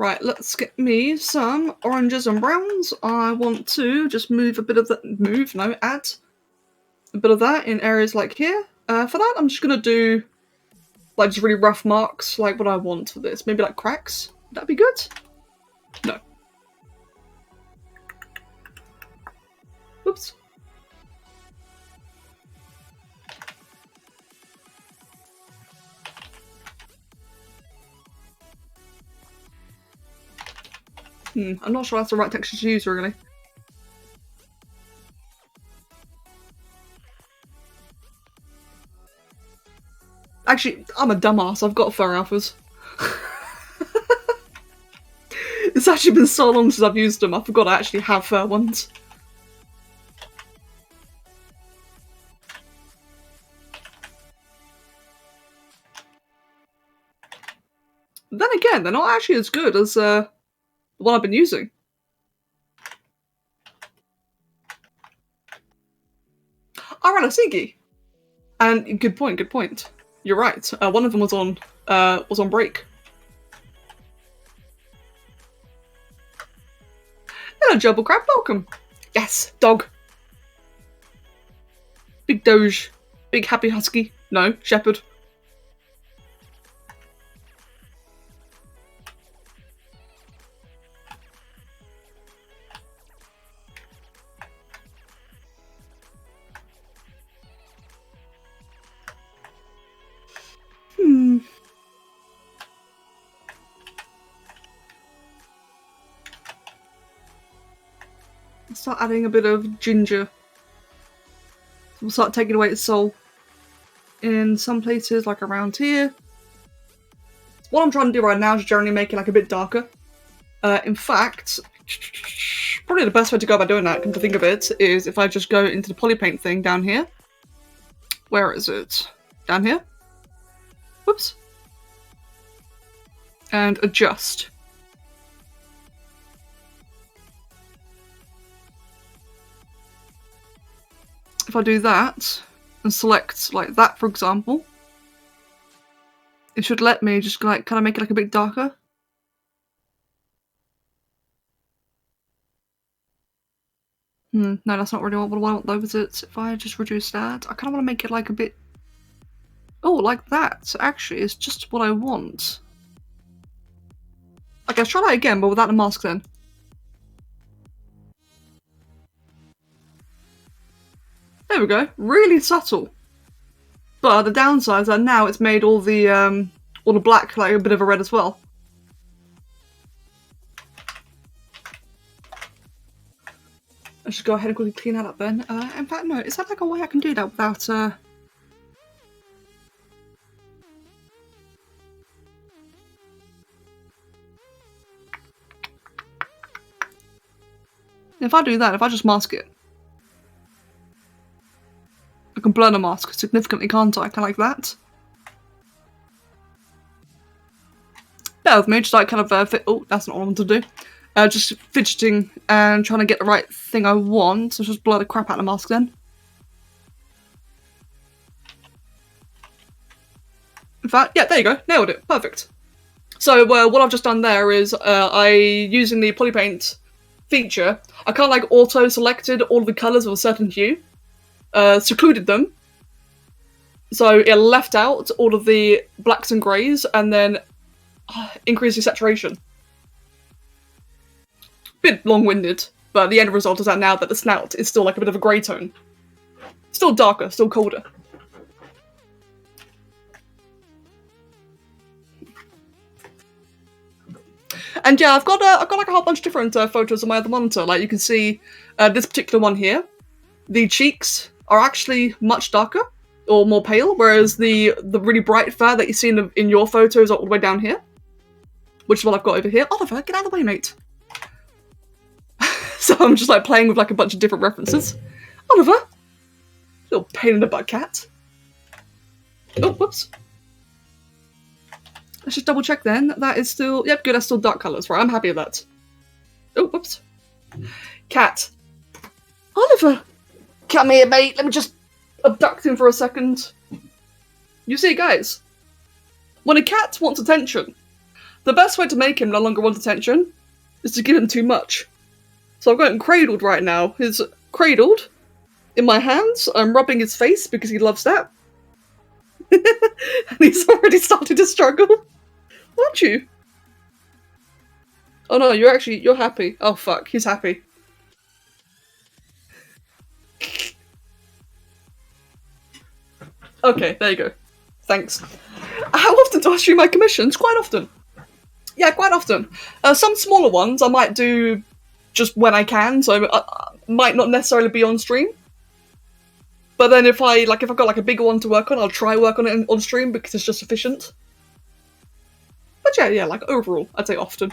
Right, let's get me some oranges and browns. I want to just move a bit of that. Add a bit of that in areas like here. For that, I'm just gonna do like just really rough marks, like what I want for this. Maybe like cracks. That'd be good. No. Whoops. I'm not sure that's the right texture to use, really. Actually, I'm a dumbass. I've got fur alphas. It's actually been so long since I've used them, I forgot I actually have fur ones. Then again, they're not actually as good as the one I've been using. Aralasigi. And good point. You're right. One of them was on break. Hello, Jubble Crab. Welcome. Yes, dog. Big Doge. Big happy husky. No, shepherd. I'll start adding a bit of ginger. We'll start taking away its soul. In some places, like around here. What I'm trying to do right now is generally make it like a bit darker. In fact, probably the best way to go about doing that, come to think of it, is if I just go into the polypaint thing down here. Where is it? Down here? Whoops. And adjust. If I do that, and select like that, for example, it should let me just like kind of make it like a bit darker. No, that's not really what I want though, is it? If I just reduce that, I kind of want to make it like a bit... Oh, like that, actually, is just what I want. Okay, let's try that again, but without the mask then. There we go, really subtle. But the downsides are now it's made all the black like a bit of a red as well. I should go ahead and quickly clean that up then. In fact, no, is that like a way I can do that without If I do that, if I just mask it, I can blur the mask significantly, can't I? Kind of like that. Bear with me, just like kind of oh, that's not what I wanted to do. Just fidgeting and trying to get the right thing I want. So just blur the crap out of the mask then. In fact, yeah, there you go, nailed it, perfect. So what I've just done there is using the polypaint feature, I kind of like auto-selected all of the colours of a certain hue, secluded them, so it left out all of the blacks and greys, and then increased the saturation. Bit long-winded, but the end result is that now that the snout is still like a bit of a grey tone. Still darker, still colder. And yeah, I've got like a whole bunch of different photos on my other monitor. Like you can see, this particular one here, the cheeks are actually much darker or more pale, whereas the really bright fur that you see in your photos are all the way down here, which is what I've got over here. Oliver, get out of the way, mate. So I'm just like playing with like a bunch of different references. Oliver, little pain in the butt cat. Oh, whoops. Let's just double check then. That is still... Yep, good, that's still dark colours. Right, I'm happy with that. Oh, whoops. Cat. Oliver! Come here, mate. Let me just abduct him for a second. You see, guys, when a cat wants attention, the best way to make him no longer want attention is to give him too much. So I've got him cradled right now. He's cradled in my hands. I'm rubbing his face because he loves that. And he's already started to struggle. Aren't you? Oh no, you're happy. Oh fuck, he's happy. Okay, there you go. Thanks. How often do I stream my commissions? Quite often. Yeah, quite often. Some smaller ones I might do just when I can, so I might not necessarily be on stream. But then if I've got like a bigger one to work on, I'll try work on it on stream because it's just efficient. But yeah, like overall, I'd say often.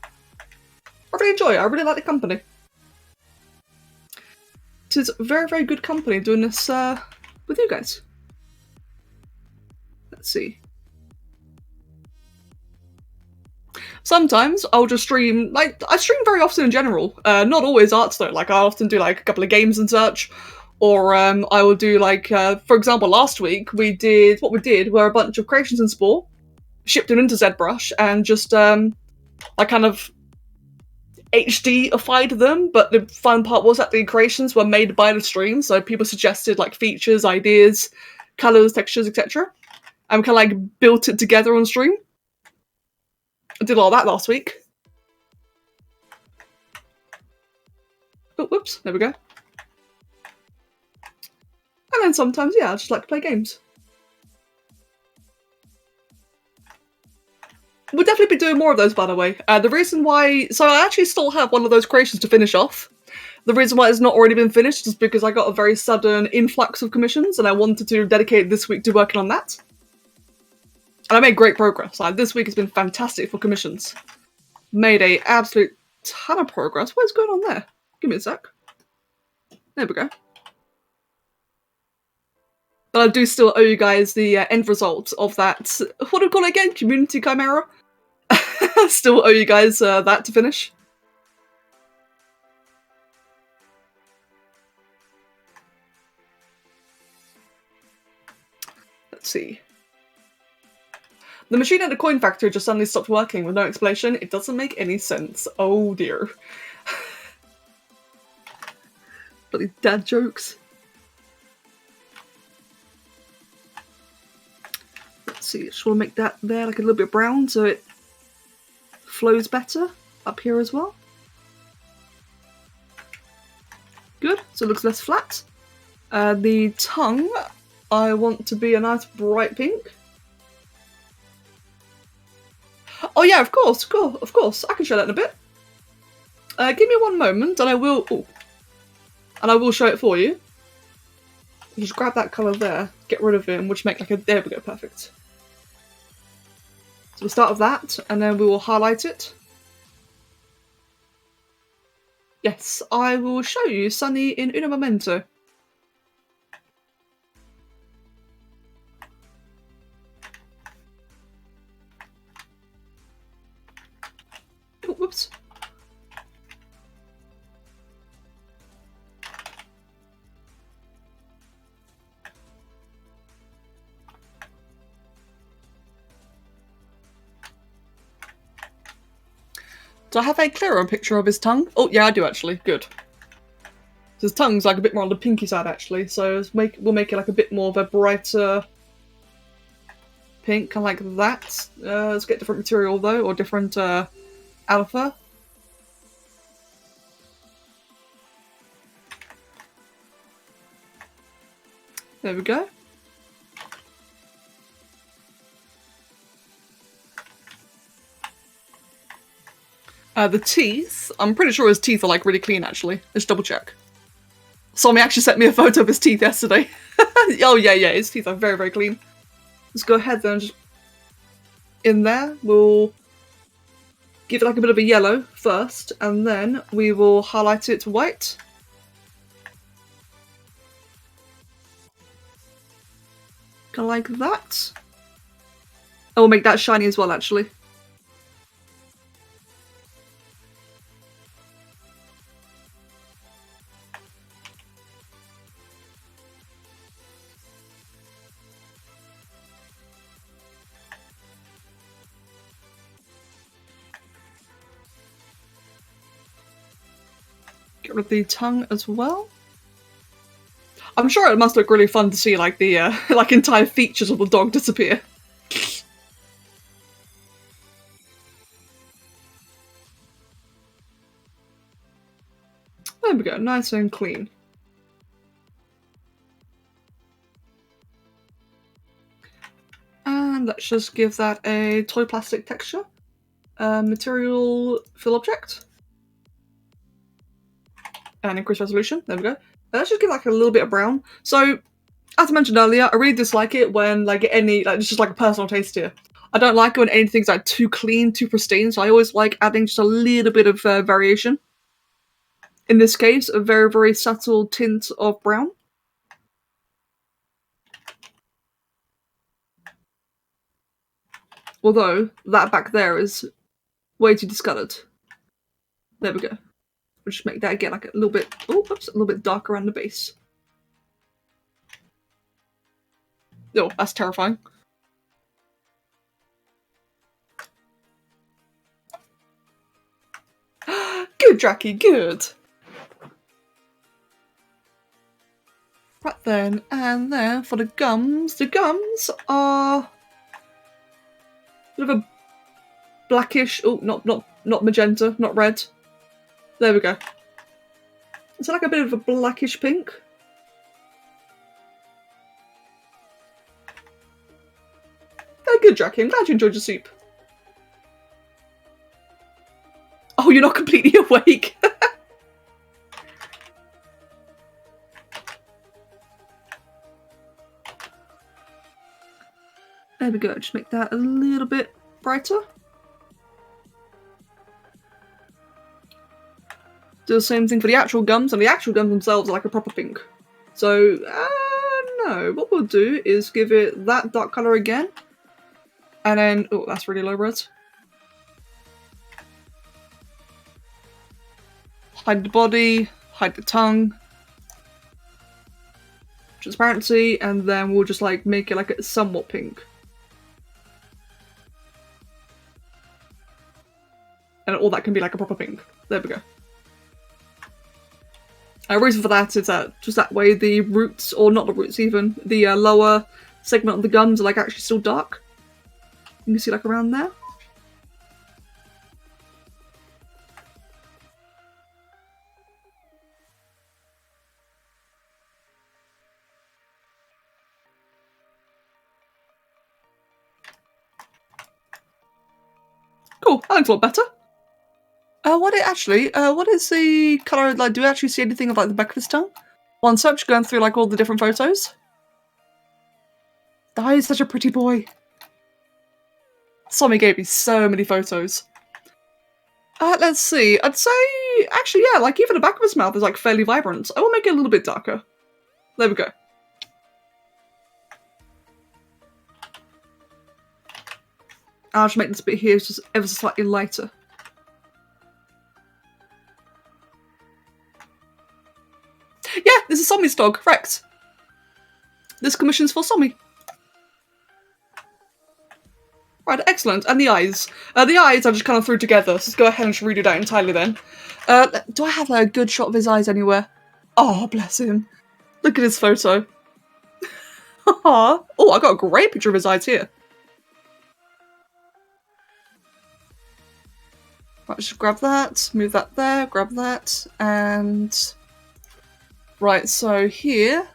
I really enjoy it. I really like the company. It is very, very good company doing this with you guys. Let's see. Sometimes I'll just stream, like, I stream very often in general. Not always arts though, like I often do like a couple of games and such. Or I will do like, for example, last week what we did were a bunch of creations in Spore, shipped them into ZBrush, and just I kind of HD-ified them, but the fun part was that the creations were made by the stream, so people suggested like features, ideas, colours, textures, etc. And we kind of like built it together on stream. I did all that last week. Oh, whoops, there we go. And then sometimes, yeah, I just like to play games. We'll definitely be doing more of those, by the way. The reason why... So I actually still have one of those creations to finish off. The reason why it's not already been finished is because I got a very sudden influx of commissions and I wanted to dedicate this week to working on that. And I made great progress. Like, this week has been fantastic for commissions. Made a absolute ton of progress. What is going on there? Give me a sec. There we go. But I do still owe you guys the end result of that. What do we call it again? Community Chimera? I still owe you guys that to finish. Let's see. The machine at the coin factory just suddenly stopped working with no explanation. It doesn't make any sense. Oh dear. Bloody dad jokes. Let's see, just want to make that there like a little bit brown so it flows better up here as well. Good, so it looks less flat. The tongue, I want to be a nice bright pink. Oh yeah, of course. I can show that in a bit. Give me one moment, and I will. Ooh, and I will show it for you. You just grab that colour there, get rid of it, and we'll just make like a. There we go, perfect. So we'll start with that, and then we will highlight it. Yes, I will show you Sunny in Uno Momento. Oh, whoops. Do I have a clearer picture of his tongue? Oh, yeah, I do actually. Good. His tongue's like a bit more on the pinky side actually, so we'll make it like a bit more of a brighter pink, kind of like that. Let's get different material though, or different alpha. There we go. The teeth, I'm pretty sure his teeth are like really clean actually. Let's double check. Somi actually sent me a photo of his teeth yesterday. Oh yeah, his teeth are very, very clean. Let's go ahead then, just in there, we'll give it like a bit of a yellow first, and then we will highlight it white. Kind of like that. I will make that shiny as well actually. Get rid of the tongue as well. I'm sure it must look really fun to see like the like entire features of the dog disappear. There we go, nice and clean. And let's just give that a toy plastic texture. Material fill object. And increase resolution, there we go. Let's just give like a little bit of brown. So, as I mentioned earlier, I really dislike it when like it's just like a personal taste here. I don't like it when anything's like too clean, too pristine, so I always like adding just a little bit of variation. In this case, a very, very subtle tint of brown. Although, that back there is way too discoloured. There we go. We'll just make that again like a little bit, a little bit darker around the base. Oh, that's terrifying. Good, Dracky, good. Right then, and then for the gums are a bit of a blackish, oh, not magenta, not red. There we go. It's like a bit of a blackish pink. Very good, Jackie. I'm glad you enjoyed your soup. Oh, you're not completely awake. There we go, just make that a little bit brighter. Do the same thing for the actual gums, and the actual gums themselves are like a proper pink. So, no, what we'll do is give it that dark colour again. And then, oh, that's really low res. Hide the body, hide the tongue. Transparency, and then we'll just like make it like a somewhat pink. And all that can be like a proper pink. There we go. Reason for that is that just that way the roots, or not the roots even, the lower segment of the gums are like actually still dark. You can see like around there. Cool, that looks a lot better. What is the colour, like, do we actually see anything of, like, the back of his tongue? One search, going through, like, all the different photos. Dai is such a pretty boy. Somi gave me so many photos. Let's see, I'd say, actually, yeah, like, even the back of his mouth is, like, fairly vibrant. I will make it a little bit darker. There we go. I'll just make this bit here just ever so slightly lighter. Yeah, this is Somi's dog, Rex. This commission's for Somi. Right, excellent. And the eyes. The eyes I just kind of threw together, so let's go ahead and just redo that entirely then. Do I have a good shot of his eyes anywhere? Oh, bless him. Look at his photo. Oh, I got a great picture of his eyes here. Right, just grab that, move that there, grab that, and... Right, so here...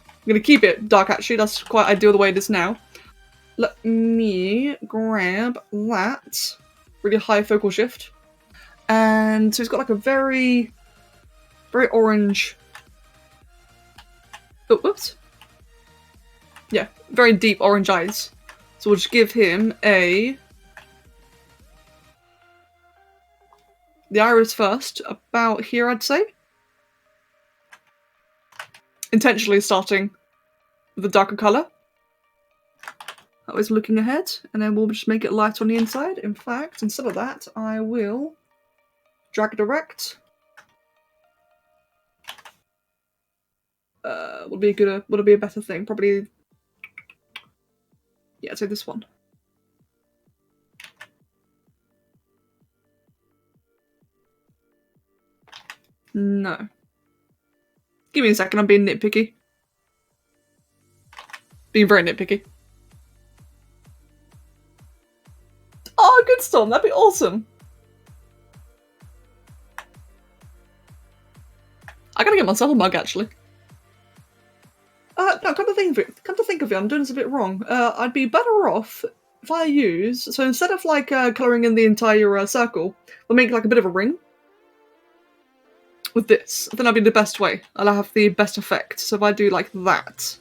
I'm going to keep it dark actually, that's quite ideal the way it is now. Let me grab that. Really high focal shift. And so he's got like a very orange... Oh, whoops. Yeah, very deep orange eyes. So we'll just give him a... The iris first, about here I'd say. Intentionally starting with a darker colour. That was looking ahead, and then we'll just make it light on the inside. In fact, instead of that, I will drag direct. Would it be a better thing? Probably, yeah, I'd say this one. No. Give me a second, I'm being nitpicky. Being very nitpicky. Oh, good Storm, that'd be awesome. I gotta get myself a mug, actually. No, come to think of it, I'm doing this a bit wrong. I'd be better off if I use... So instead of, like, colouring in the entire circle, I'll make, like, a bit of a ring. With this. I think that'd be the best way. I'll have the best effect. So if I do like that.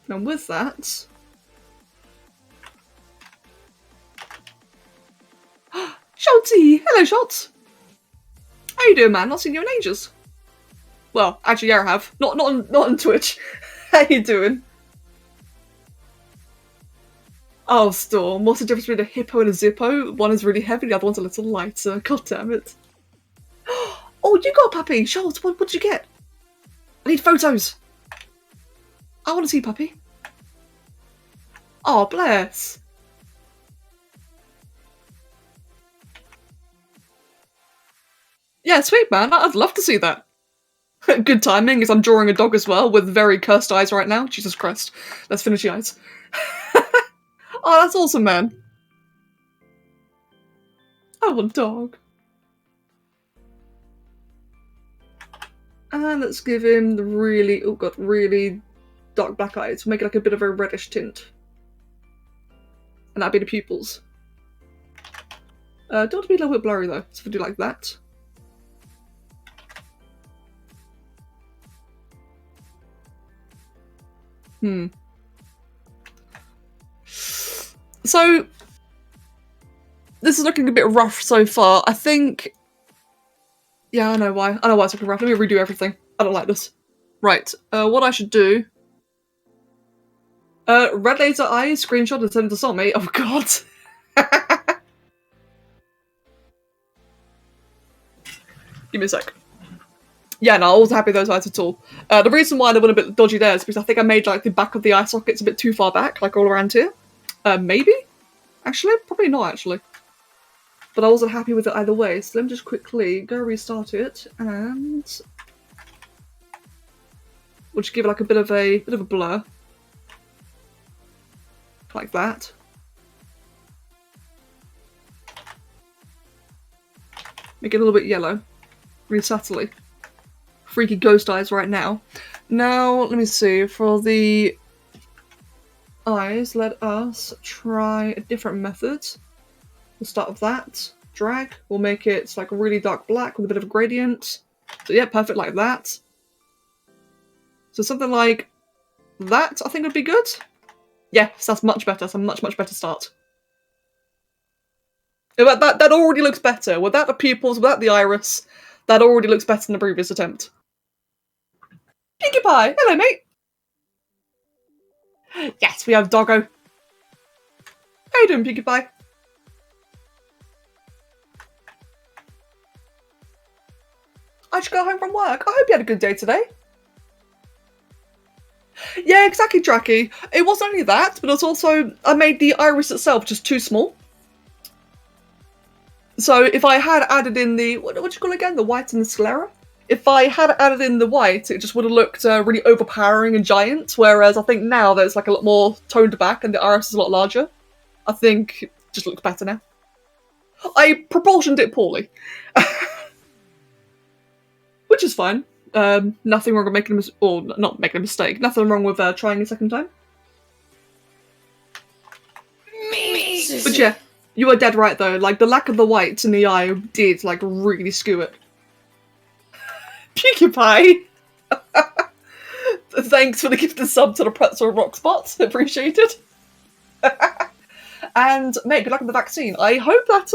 And with that... Shotty! Hello, Shots! How you doing, man? Not seen you in ages. Well, actually, yeah, I have. Not on Twitch. How you doing? Oh, Storm, what's the difference between a hippo and a zippo? One is really heavy, the other one's a little lighter. God damn it. Oh, you got a puppy! Schultz, what did you get? I need photos! I want to see puppy. Oh, bless. Yeah, sweet man, I'd love to see that. Good timing, as I'm drawing a dog as well, with very cursed eyes right now. Jesus Christ. Let's finish the eyes. Oh, that's awesome, man. I want a dog. And let's give him the really, oh god, really dark black eyes. Make it like a bit of a reddish tint. And that'd be the pupils. Don't want to be a little bit blurry though, so if I do like that. So, this is looking a bit rough so far. I think... Yeah, I know why. I know why it's looking rough. Let me redo everything. I don't like this. Right, what I should do... red laser eyes, screenshot and send it to Somi. Oh god. Give me a sec. Yeah, no, I wasn't happy with those eyes at all. The reason why they went a bit dodgy there is because I think I made like the back of the eye sockets a bit too far back, like all around here. Maybe? Actually, probably not actually. But I wasn't happy with it either way, so let me just quickly go restart it and we'll just give it like a bit of a blur. Like that. Make it a little bit yellow. Really subtly. Freaky ghost eyes right now. Now, let me see. For the eyes, let us try a different method. We'll start with that. Drag. We'll make it like a really dark black with a bit of a gradient. So yeah, perfect like that. So something like that, I think would be good. Yes, that's much better. That's a much, much better start. That already looks better. Without the pupils, without the iris, that already looks better than the previous attempt. Pinkie Pie! Hello, mate! Yes, we have Doggo. How you doing, Pinkie Pie? I just got home from work. I hope you had a good day today. Yeah, exactly, Tracky. It wasn't only that, but it was also... I made the iris itself just too small. So if I had added in the... What do you call it again? The white and the sclera? If I had added in the white, it just would have looked really overpowering and giant, whereas I think now that it's like a lot more toned back and the iris is a lot larger, I think it just looks better now. I proportioned it poorly. Which is fine. Nothing wrong with making a mistake, or not making a mistake, nothing wrong with trying a second time. But yeah, you were dead right though, like the lack of the white in the eye did like really skew it. Pinkie Pie! Thanks for the gifted sub to the pretzel rock spots, appreciated. And mate, good luck with the vaccine. I hope that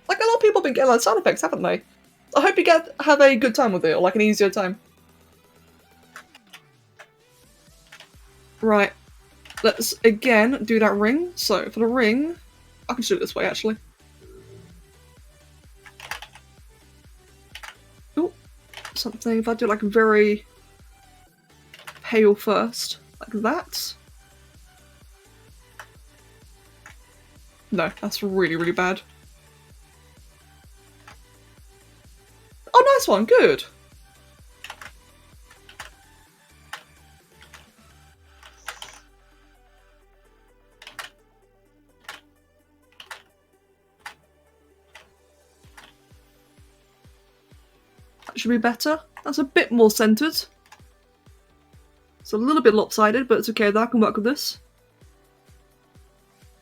like a lot of people have been getting like side effects, haven't they? I hope you have a good time with it, or like an easier time. Right, let's again do that ring. So for the ring, I can do it this way actually. Oh, something, if I do like very pale first, like that. No, that's really, really bad. Oh, nice one, good. That should be better. That's a bit more centered. It's a little bit lopsided, but it's okay though, I can work with this.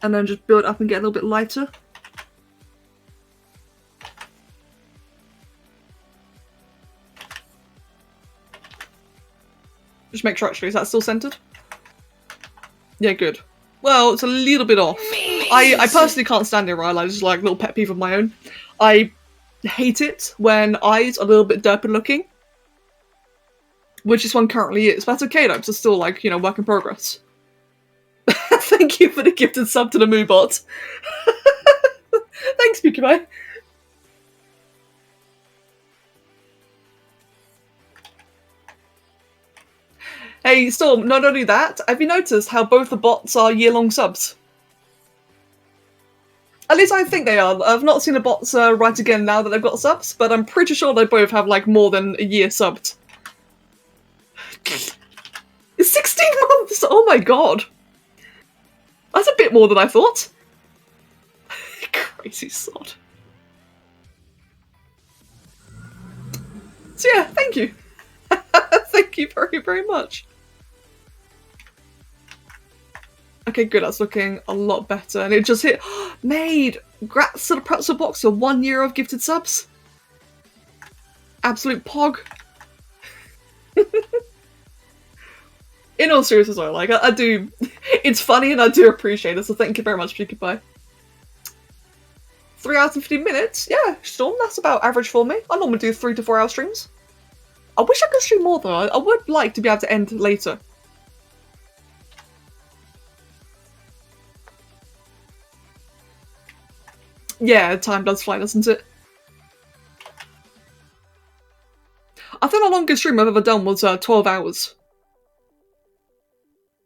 And then just build up and get a little bit lighter. Just make sure actually, is that still centered? Yeah, good. Well, it's a little bit off. I personally can't stand it, right? Like, just like a little pet peeve of my own. I hate it when eyes are a little bit derpy looking. Which this one currently is. But that's okay though, it's still like, you know, work in progress. Thank you for the gifted sub to the Moobot. Thanks, Pinkie Pie. Hey, Storm, not only that, have you noticed how both the bots are year-long subs? At least I think they are. I've not seen the bots write again now that they've got subs, but I'm pretty sure they both have like more than a year subbed. It's 16 months! Oh my god! That's a bit more than I thought. Crazy sod. So yeah, thank you. Thank you very, very much. Okay, good, that's looking a lot better. And it just hit... Made! Grats to the pretzel box for 1 year of gifted subs. Absolute pog. In all seriousness, though, like, I do... It's funny and I do appreciate it, so thank you very much, PewDiePie. 3 hours and 15 minutes? Yeah, Storm, that's about average for me. I normally do 3 to 4 hour streams. I wish I could stream more, though. I would like to be able to end later. Yeah, time does fly, doesn't it? I think the longest stream I've ever done was 12 hours.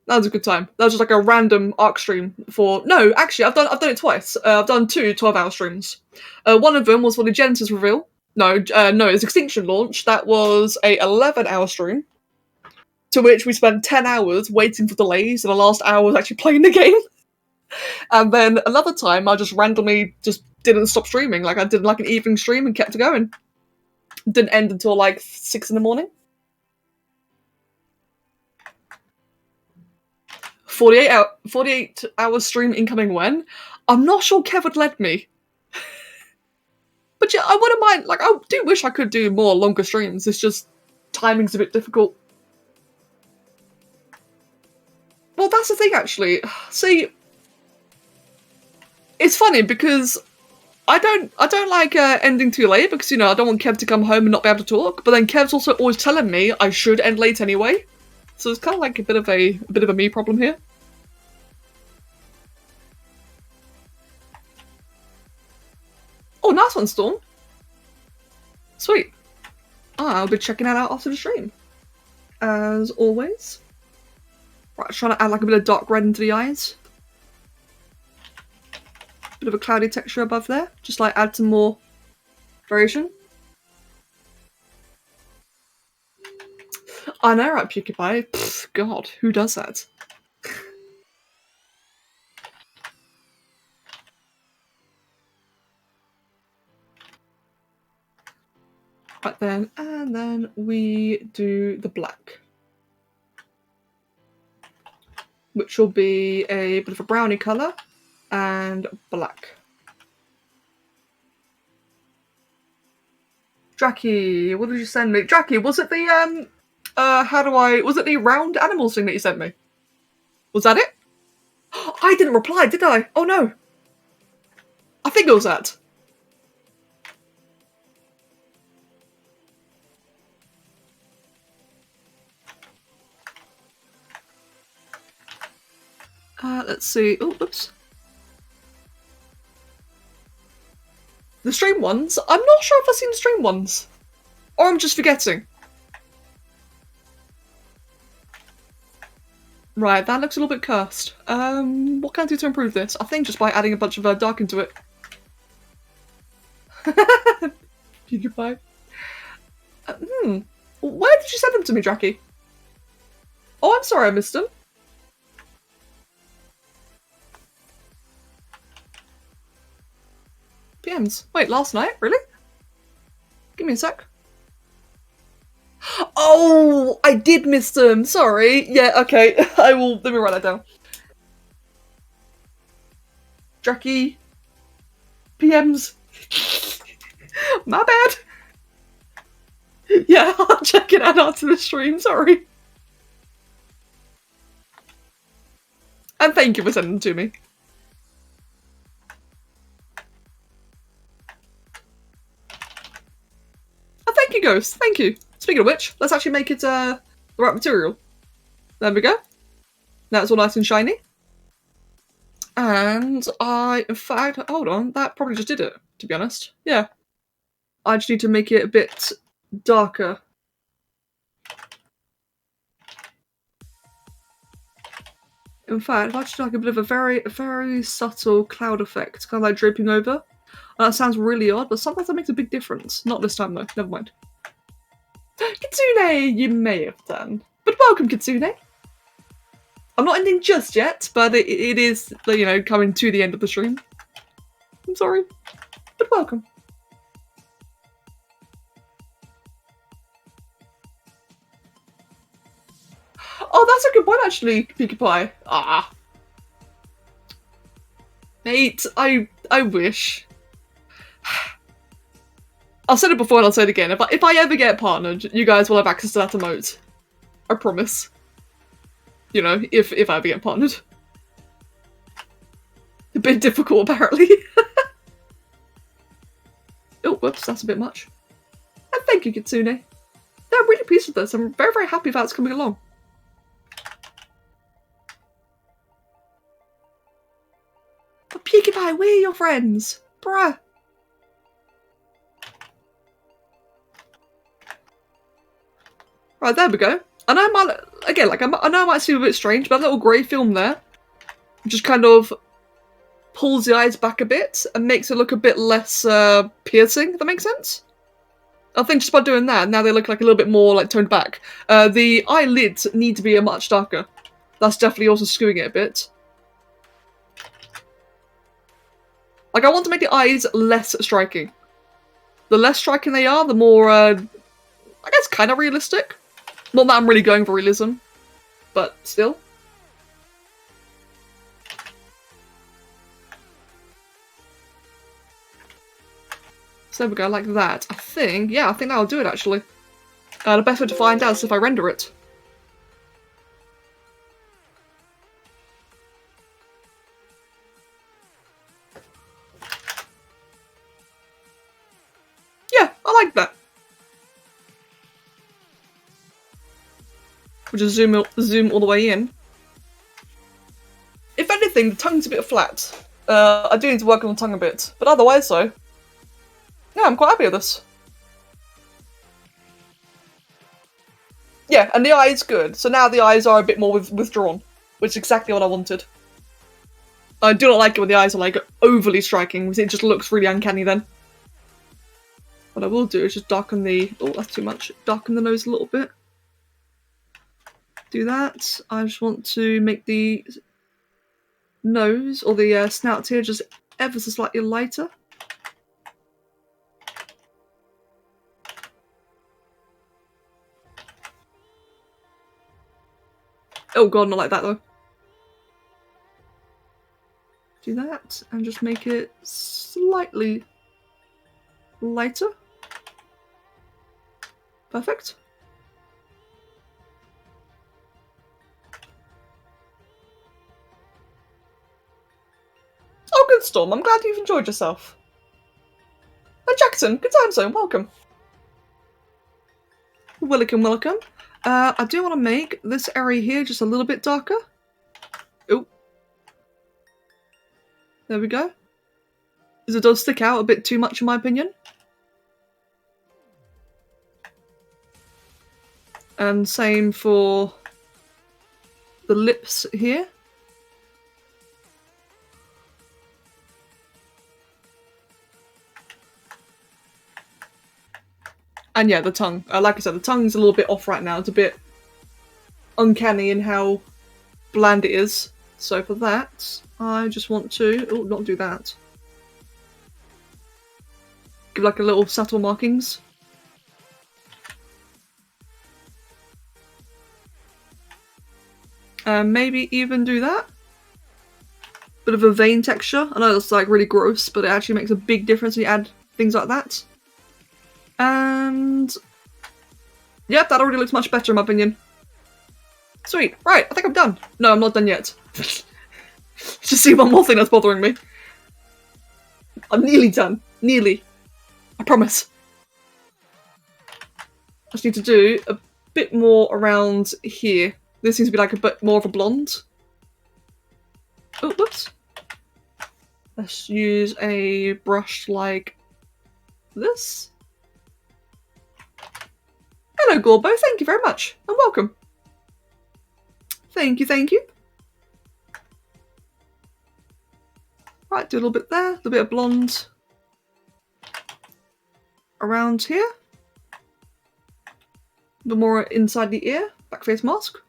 That was a good time. That was just like a random ARC stream for... No, actually, I've done it twice. I've done 2 12-hour streams. One of them was for the Genesis reveal. No, it's Extinction launch. That was a 11-hour stream, to which we spent 10 hours waiting for delays, and the last hour was actually playing the game. And then another time, I just randomly just didn't stop streaming. Like, I did like an evening stream and kept it going. Didn't end until like 6 in the morning. 48 hour stream incoming when? I'm not sure Kev would let me. But yeah, I wouldn't mind. Like, I do wish I could do more longer streams. It's just timing's a bit difficult. Well, that's the thing, actually. See, it's funny because I don't like ending too late because, you know, I don't want Kev to come home and not be able to talk. But then Kev's also always telling me I should end late anyway. So it's kind of like a bit of a me problem here. Oh, nice one, Storm. Sweet. I'll be checking that out after the stream. As always. Right, trying to add like a bit of dark red into the eyes. Bit of a cloudy texture above there. Just like add some more variation. I know, right, PewDiePie? Pfft, God, who does that? Right then, and then we do the black. Which will be a bit of a brownie colour and black. Dracky, what did you send me? Dracky, was it the was it the round animals thing that you sent me? Was that it? I didn't reply, did I? Oh no. I think it was that. Let's see. Oh, oops. The stream ones? I'm not sure if I've seen the stream ones. Or I'm just forgetting. Right, that looks a little bit cursed. What can I do to improve this? I think just by adding a bunch of dark into it. PewDiePie. Where did you send them to me, Dracky? Oh, I'm sorry I missed them. PMs. Wait, last night? Really? Give me a sec. Oh, I did miss them. Sorry. Yeah, okay. Let me write that down. Dracky. PMs. My bad. Yeah, I'll check it out after the stream. Sorry. And thank you for sending them to me. Thank you, Ghost. Thank you. Speaking of which, let's actually make it the right material. There we go. Now it's all nice and shiny. And in fact, hold on, that probably just did it, to be honest. Yeah. I just need to make it a bit darker. In fact, I just do like a bit of a very subtle cloud effect, kind of like draping over. That sounds really odd, but sometimes that makes a big difference. Not this time, though. Never mind. Kitsune, you may have done. But welcome, Kitsune. I'm not ending just yet, but it is, you know, coming to the end of the stream. I'm sorry, but welcome. Oh, that's a good one, actually, PewDiePie. Ah. Mate, I wish. I've said it before and I'll say it again. If I ever get partnered, you guys will have access to that emote. I promise. You know, if I ever get partnered. A bit difficult, apparently. Oh, whoops, that's a bit much. And thank you, Kitsune. I'm really pleased with this. I'm very, very happy with how it's coming along. But PewDiePie, we're your friends. Bruh. Right, there we go. I know I might, again, like, I know it might seem a bit strange, but that little grey film there just kind of pulls the eyes back a bit and makes it look a bit less piercing, if that makes sense? I think just by doing that, now they look like a little bit more like toned back. The eyelids need to be much darker. That's definitely also skewing it a bit. Like, I want to make the eyes less striking. The less striking they are, the more, I guess, kind of realistic. Not that I'm really going for realism, but still. So there we go, like that. I think that'll do it, actually. The best way to find out is if I render it. Yeah, I like that. We'll just zoom all the way in. If anything, the tongue's a bit flat. I do need to work on the tongue a bit, but otherwise so. Yeah, I'm quite happy with this. Yeah, and the eye is good. So now the eyes are a bit more withdrawn, which is exactly what I wanted. I do not like it when the eyes are like overly striking, because it just looks really uncanny then. What I will do is just darken the... Oh, that's too much. Darken the nose a little bit. Do that. I just want to make the nose, or the snout here, just ever so slightly lighter. Oh god, not like that though. Do that, and just make it slightly lighter. Perfect. Oh, good, Storm. I'm glad you've enjoyed yourself. And Jackson, good time zone. Welcome. Welcome, welcome. I do want to make this area here just a little bit darker. Oh. There we go. Because it does stick out a bit too much in my opinion. And same for the lips here. And yeah, the tongue. Like I said, the tongue's a little bit off right now. It's a bit uncanny in how bland it is. So for that, I just want to... Oh, not do that. Give like a little subtle markings. Maybe even do that. Bit of a vein texture. I know that's like really gross, but it actually makes a big difference when you add things like that. And yep, that already looks much better in my opinion. Sweet. Right, I think I'm done. No, I'm not done yet. Just see one more thing that's bothering me. I'm nearly done. Nearly. I promise. I just need to do a bit more around here. This seems to be like a bit more of a blonde. Oh, whoops. Let's use a brush like this. Hello, Gorbo. Thank you very much, and welcome. Thank you, thank you. Right, do a little bit there, a little bit of blonde around here. A bit more inside the ear, back face mask.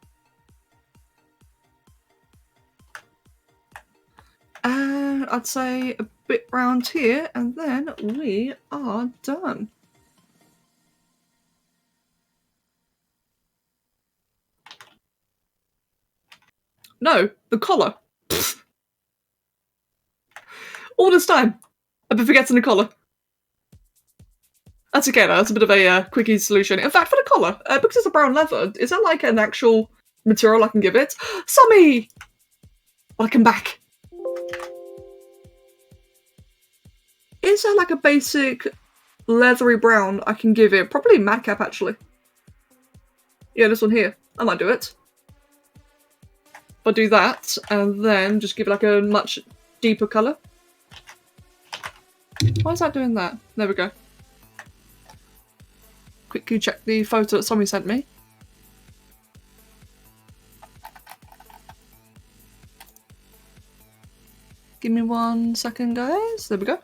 And I'd say a bit round here, and then we are done. No, the collar. All this time, I've been forgetting the collar. That's okay though, that's a bit of a quickie solution. In fact, for the collar, because it's a brown leather, is that like an actual material I can give it. Sammy! Welcome back. Is there like a basic leathery brown I can give it? Probably madcap, actually. Yeah, this one here. I might do it. I'll do that, and then just give it like a much deeper colour. Why is that doing that? There we go. Quickly check the photo that somebody sent me. Give me 1 second, guys. There we go.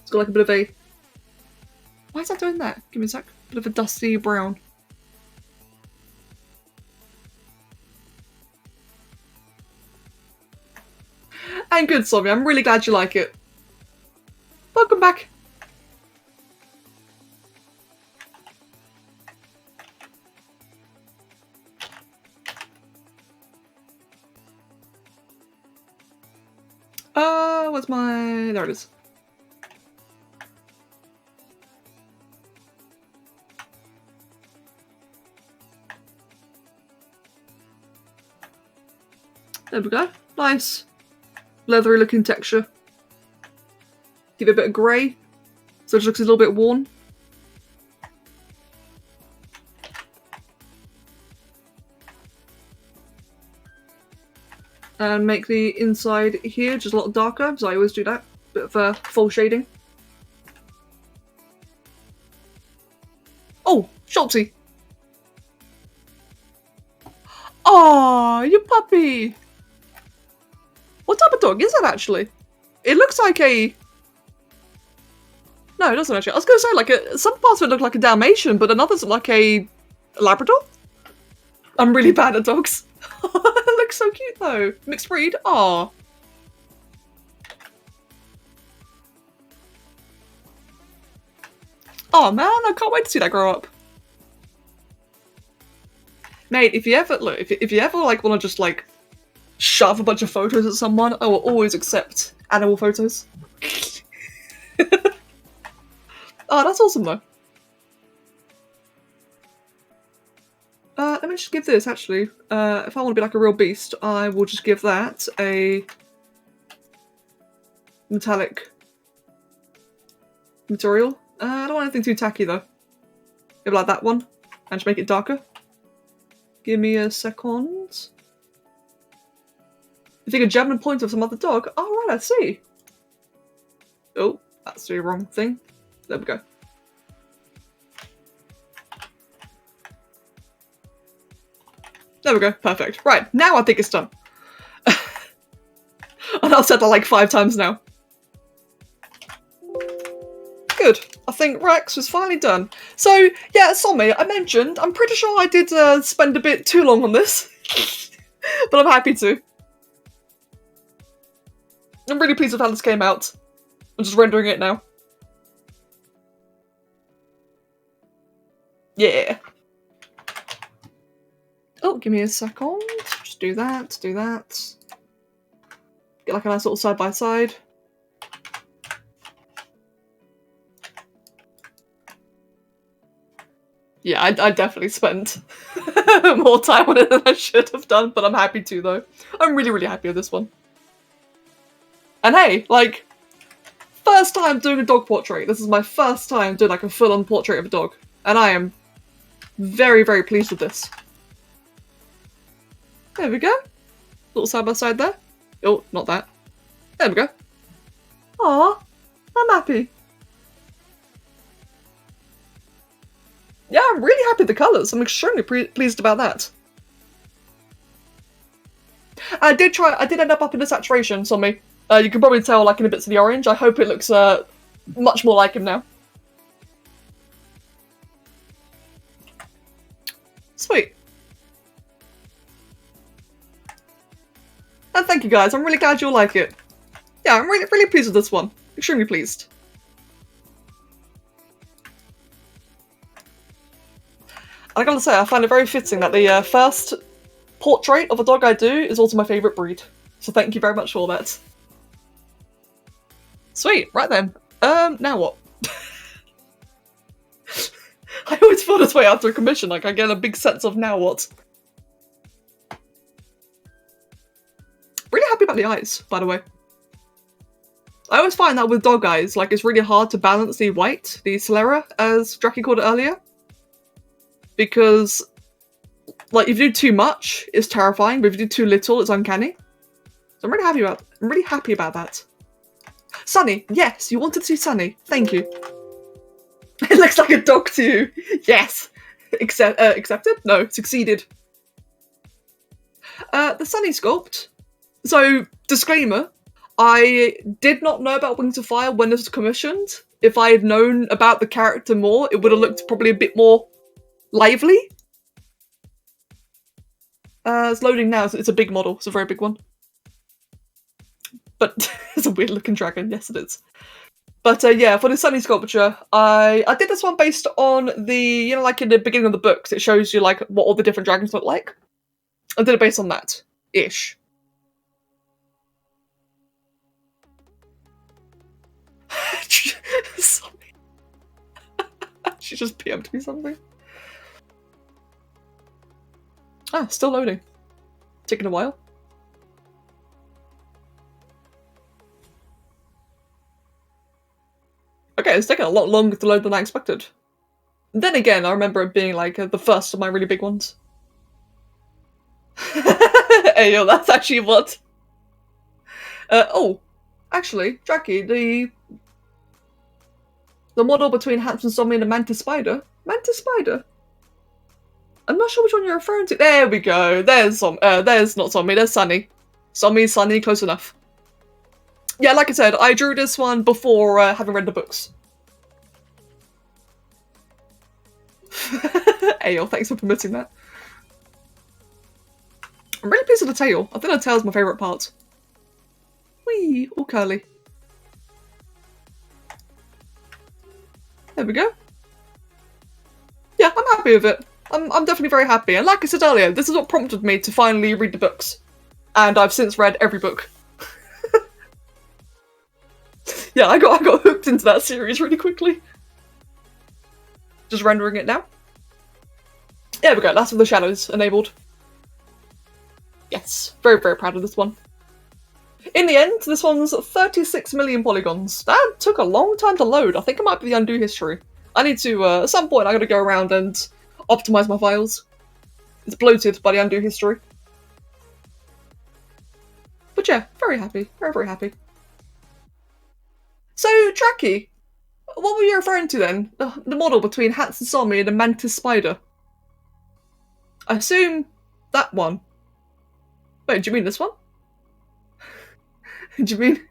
It's got like a bit of a... Why is that doing that? Give me a sec. Bit of a dusty brown. And good, Sophie. I'm really glad you like it. Welcome back. What's my... There it is. There we go. Nice. Leathery looking texture. Give it a bit of grey, so it looks a little bit worn. And make the inside here just a lot darker, because I always do that. Bit of full shading. Oh, Schultzy! Aw, you puppy! What type of dog is that actually? It looks like a... No, it doesn't actually. I was going to say, like, some parts of it look like a Dalmatian, but another's like a Labrador. I'm really bad at dogs. It looks so cute though. Mixed breed? Aww. Oh man, I can't wait to see that grow up. Mate, if you ever look, if you ever like want to just like shove a bunch of photos at someone, I will always accept animal photos. Oh, that's awesome though. Let me just give this, actually. If I want to be like a real beast, I will just give that a metallic material. I don't want anything too tacky though. Maybe like that one, and just make it darker. Give me a second. You think a German pointer of some other dog? Oh, right, I see. Oh, that's the wrong thing. There we go. There we go, perfect. Right, now I think it's done. And I've said that like 5 times now. Good. I think Rex was finally done. So, yeah, Somi, I mentioned, I'm pretty sure I did spend a bit too long on this. But I'm happy to. I'm really pleased with how this came out. I'm just rendering it now. Yeah. Oh, give me a second. Just do that, do that. Get like a nice little side by side. Yeah, I definitely spent more time on it than I should have done, but I'm happy to though. I'm really, really happy with this one. And hey, like, first time doing a dog portrait. This is my first time doing like a full-on portrait of a dog. And I am very, very pleased with this. There we go. Little side by side there. Oh, not that. There we go. Aw, I'm happy. Yeah, I'm really happy with the colours. I'm extremely pleased about that. I did end up in the saturation, Sommy. You can probably tell like in the bits of the orange. I hope it looks much more like him now. Sweet. And thank you guys, I'm really glad you'll like it. Yeah, I'm really, really pleased with this one. Extremely pleased. And I gotta say, I find it very fitting that the first portrait of a dog I do is also my favourite breed. So thank you very much for that. Sweet, right then. Now what? I always feel this way after a commission, like I get a big sense of now what. about the eyes, by the way. I always find that with dog eyes, like, it's really hard to balance the white, the sclera, as Draki called it earlier. Because, like, if you do too much, it's terrifying, but if you do too little, it's uncanny. So I'm really happy about that. Sunny, yes, you wanted to see Sunny. Thank you. It looks like a dog to you. Yes. Accepted? No, succeeded. The Sunny sculpt. So, disclaimer, I did not know about Wings of Fire when this was commissioned. If I had known about the character more, it would have looked probably a bit more lively. It's loading now, so it's a big model. It's a very big one. But it's a weird looking dragon. Yes, it is. But yeah, for the Sunny sculpture, I did this one based on the, you know, like in the beginning of the books, it shows you like what all the different dragons look like. I did it based on that. Ish. Sorry. She just PM'd me something. Ah, still loading. Taking a while. Okay, it's taking a lot longer to load than I expected. Then again, I remember it being like the first of my really big ones. Hey, yo, that's actually what. Oh, actually, Jackie, the model between Handsome Zombie and the Mantis Spider. Mantis Spider? I'm not sure which one you're referring to. There we go. There's not Zombie, there's Sunny. Sunny, close enough. Yeah, like I said, I drew this one before having read the books. Ayo, thanks for permitting that. I'm really pleased with the tail. I think the tail's my favourite part. Whee! All curly. There we go. Yeah, I'm happy with it. I'm definitely very happy. And like I said earlier, this is what prompted me to finally read the books. And I've since read every book. Yeah, I got hooked into that series really quickly. Just rendering it now. There we go, that's with the shadows enabled. Yes, very, very proud of this one. In the end, this one's 36 million polygons. That took a long time to load. I think it might be the undo history. I need to, at some point, I gotta go around and optimize my files. It's bloated by the undo history. But yeah, very happy. Very, very happy. So, Draki, what were you referring to then? The model between Handsome Zombie and the Mantis Spider? I assume that one. Wait, do you mean this one? Do you mean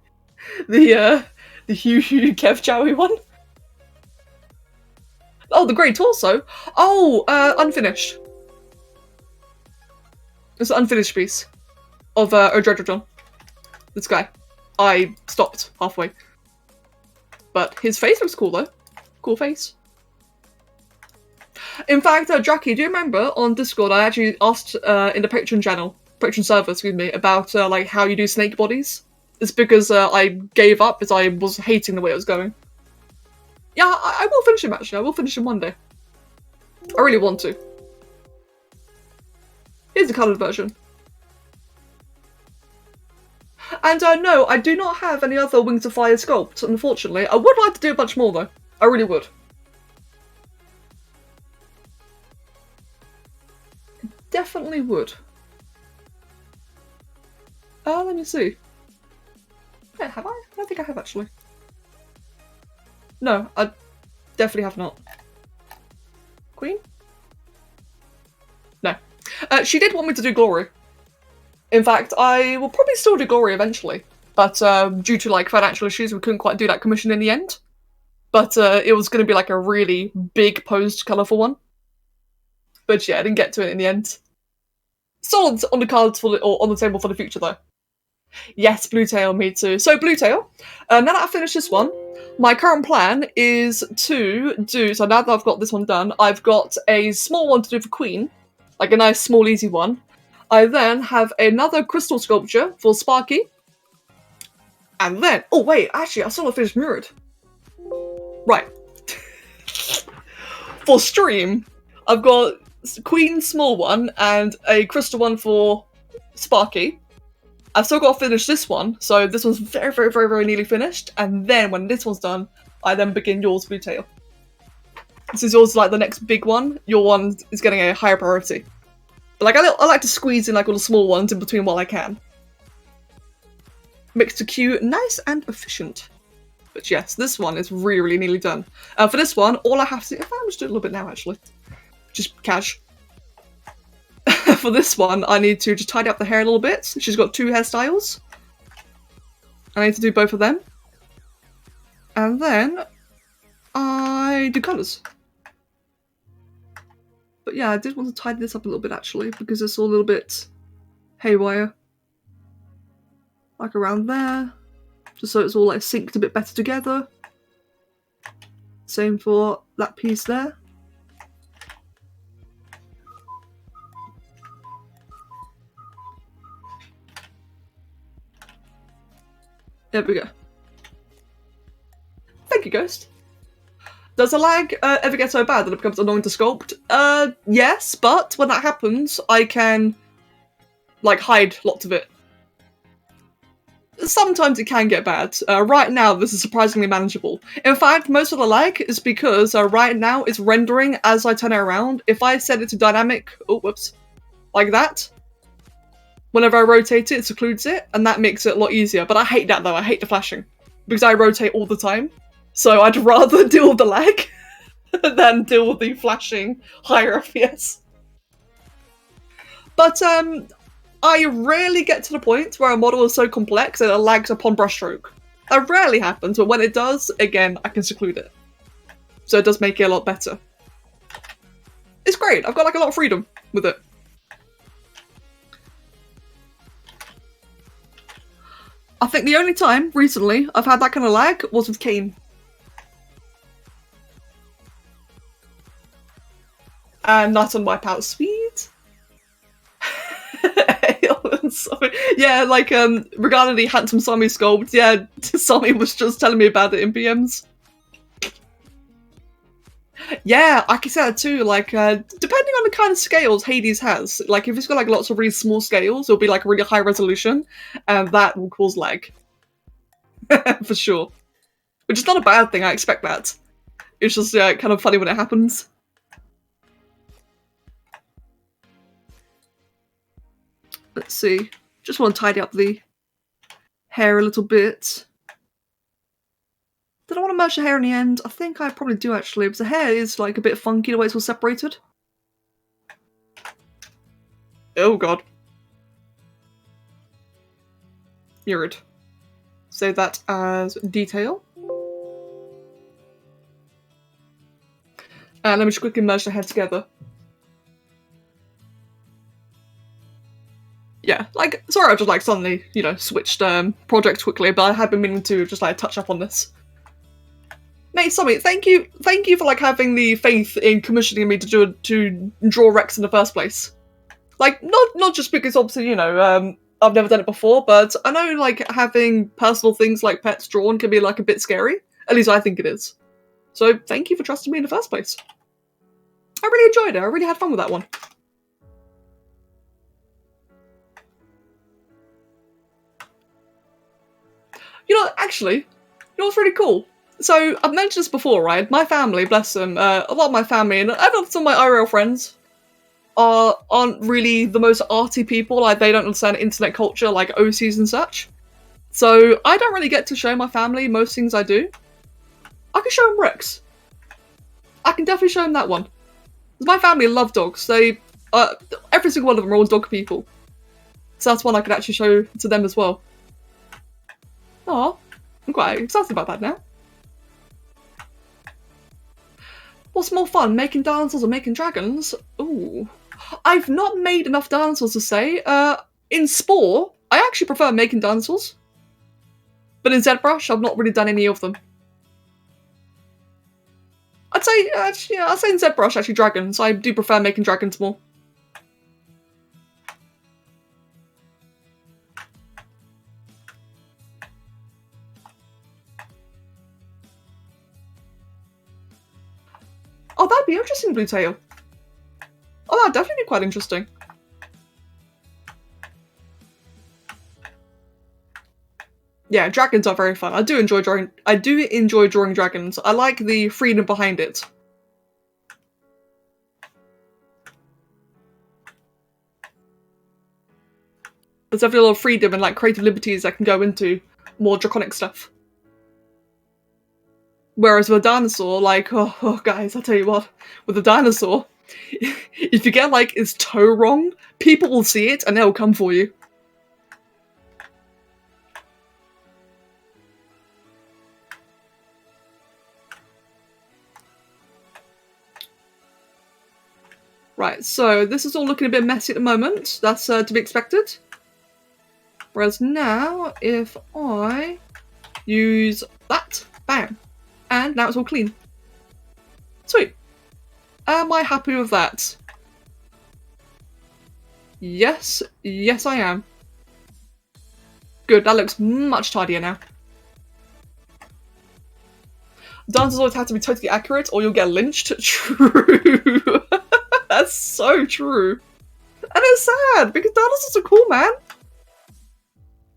the Hugh Kev Chowie one? Oh, the grey torso? Oh, unfinished. It's an unfinished piece of Odredrodon. This guy. I stopped halfway. But his face looks cool though. Cool face. In fact, Draki, do you remember on Discord I actually asked in the Patreon server, excuse me, about like how you do snake bodies? It's because I gave up as I was hating the way it was going. Yeah, I will finish him actually. I will finish him one day. I really want to. Here's the coloured version. And no, I do not have any other Wings of Fire sculpts, unfortunately. I would like to do a bunch more though. I really would. Definitely would. Let me see. Yeah, have I? I don't think I have actually. No, I definitely have not. Queen? No. She did want me to do Glory. In fact, I will probably still do Glory eventually. But due to like financial issues, we couldn't quite do that commission in the end. But it was going to be like a really big posed colourful one. But yeah, I didn't get to it in the end. Still on the cards for or on the table for the future though. Yes, Bluetail, me too. So Bluetail, now that I've finished this one, my current plan is to do, so now that I've got this one done, I've got a small one to do for Queen, like a nice small easy one. I then have another crystal sculpture for Sparky. And then, oh wait, actually I still not finished Mirrored. Right. For stream, I've got Queen small one and a crystal one for Sparky. I've still got to finish this one, so this one's very, very, very, very nearly finished, and then when this one's done, I then begin yours, Blue Tail. Since yours is like the next big one, your one is getting a higher priority. But like I like to squeeze in like all the small ones in between while I can. Makes the queue nice and efficient. But yes, this one is really, really nearly done. For this one, all I have to do, in fact, I'm just doing a little bit now actually. Just cash. For this one, I need to just tidy up the hair a little bit. She's got 2 hairstyles. I need to do both of them. And then I do colours. But yeah, I did want to tidy this up a little bit actually, because it's all a little bit haywire. Like around there. Just so it's all like synced a bit better together. Same for that piece there. There we go. Thank you, Ghost. Does the lag ever get so bad that it becomes annoying to sculpt? Yes, but when that happens, I can, like, hide lots of it. Sometimes it can get bad. Right now, this is surprisingly manageable. In fact, most of the lag is because right now it's rendering as I turn it around. If I set it to dynamic, oh, whoops, like that, whenever I rotate it, it secludes it, and that makes it a lot easier. But I hate that though, I hate the flashing, because I rotate all the time. So I'd rather deal with the lag than deal with the flashing higher FPS. But I rarely get to the point where a model is so complex that it lags upon brushstroke. That rarely happens, but when it does, again, I can seclude it. So it does make it a lot better. It's great, I've got like a lot of freedom with it. I think the only time recently I've had that kind of lag was with Kane. And that's on Wipeout. Sweet. Yeah, like regarding the handsome Sami sculpt, yeah, Sami was just telling me about it in PMs. Yeah, I can say that too, like, depending on the kind of scales Hades has, like, if it's got, like, lots of really small scales, it'll be, like, a really high resolution, and that will cause lag. For sure. Which is not a bad thing, I expect that. It's just, kind of funny when it happens. Let's see. Just want to tidy up the hair a little bit. Did I want to merge the hair in the end? I think I probably do actually, because the hair is like a bit funky the way it's all separated. Oh god. Mirrored. Save that as detail. And let me just quickly merge the hair together. Yeah, like, sorry I just like suddenly, you know, switched projects quickly, but I had been meaning to just like touch up on this. Mate, Sami, thank you for like having the faith in commissioning me to draw Rex in the first place. Like, not just because obviously, you know, I've never done it before, but I know like having personal things like pets drawn can be like a bit scary. At least I think it is. So thank you for trusting me in the first place. I really enjoyed it. I really had fun with that one. You know, actually, you know what's really cool? So, I've mentioned this before, right? My family, bless them, a lot of my family, and I know some of my IRL friends aren't really the most arty people, like they don't understand internet culture, like OCs and such. So, I don't really get to show my family most things I do. I can show them Rex. I can definitely show them that one. My family love dogs. They, every single one of them are all dog people. So that's one I could actually show to them as well. Aw, I'm quite excited about that now. What's more fun, making dinosaurs or making dragons? Ooh. I've not made enough dinosaurs to say. In Spore, I actually prefer making dinosaurs. But in ZBrush, I've not really done any of them. I'd say in ZBrush, actually dragons. I do prefer making dragons more. Oh, that'd be interesting, Blue Tail. Oh, that'd definitely be quite interesting. Yeah, dragons are very fun. I do enjoy drawing dragons. I like the freedom behind it. There's definitely a lot of freedom and like creative liberties I can go into more draconic stuff. Whereas with a dinosaur, like, oh guys, I'll tell you what, with a dinosaur, if you get like its toe wrong, people will see it and they'll come for you. Right, so this is all looking a bit messy at the moment. That's to be expected. Whereas now, if I use that, bam, and now it's all clean. Sweet. Am I happy with that? Yes, yes I am. Good, that looks much tidier now. Dances always have to be totally accurate or you'll get lynched. True. That's so true. And it's sad because dinosaurs are cool, man.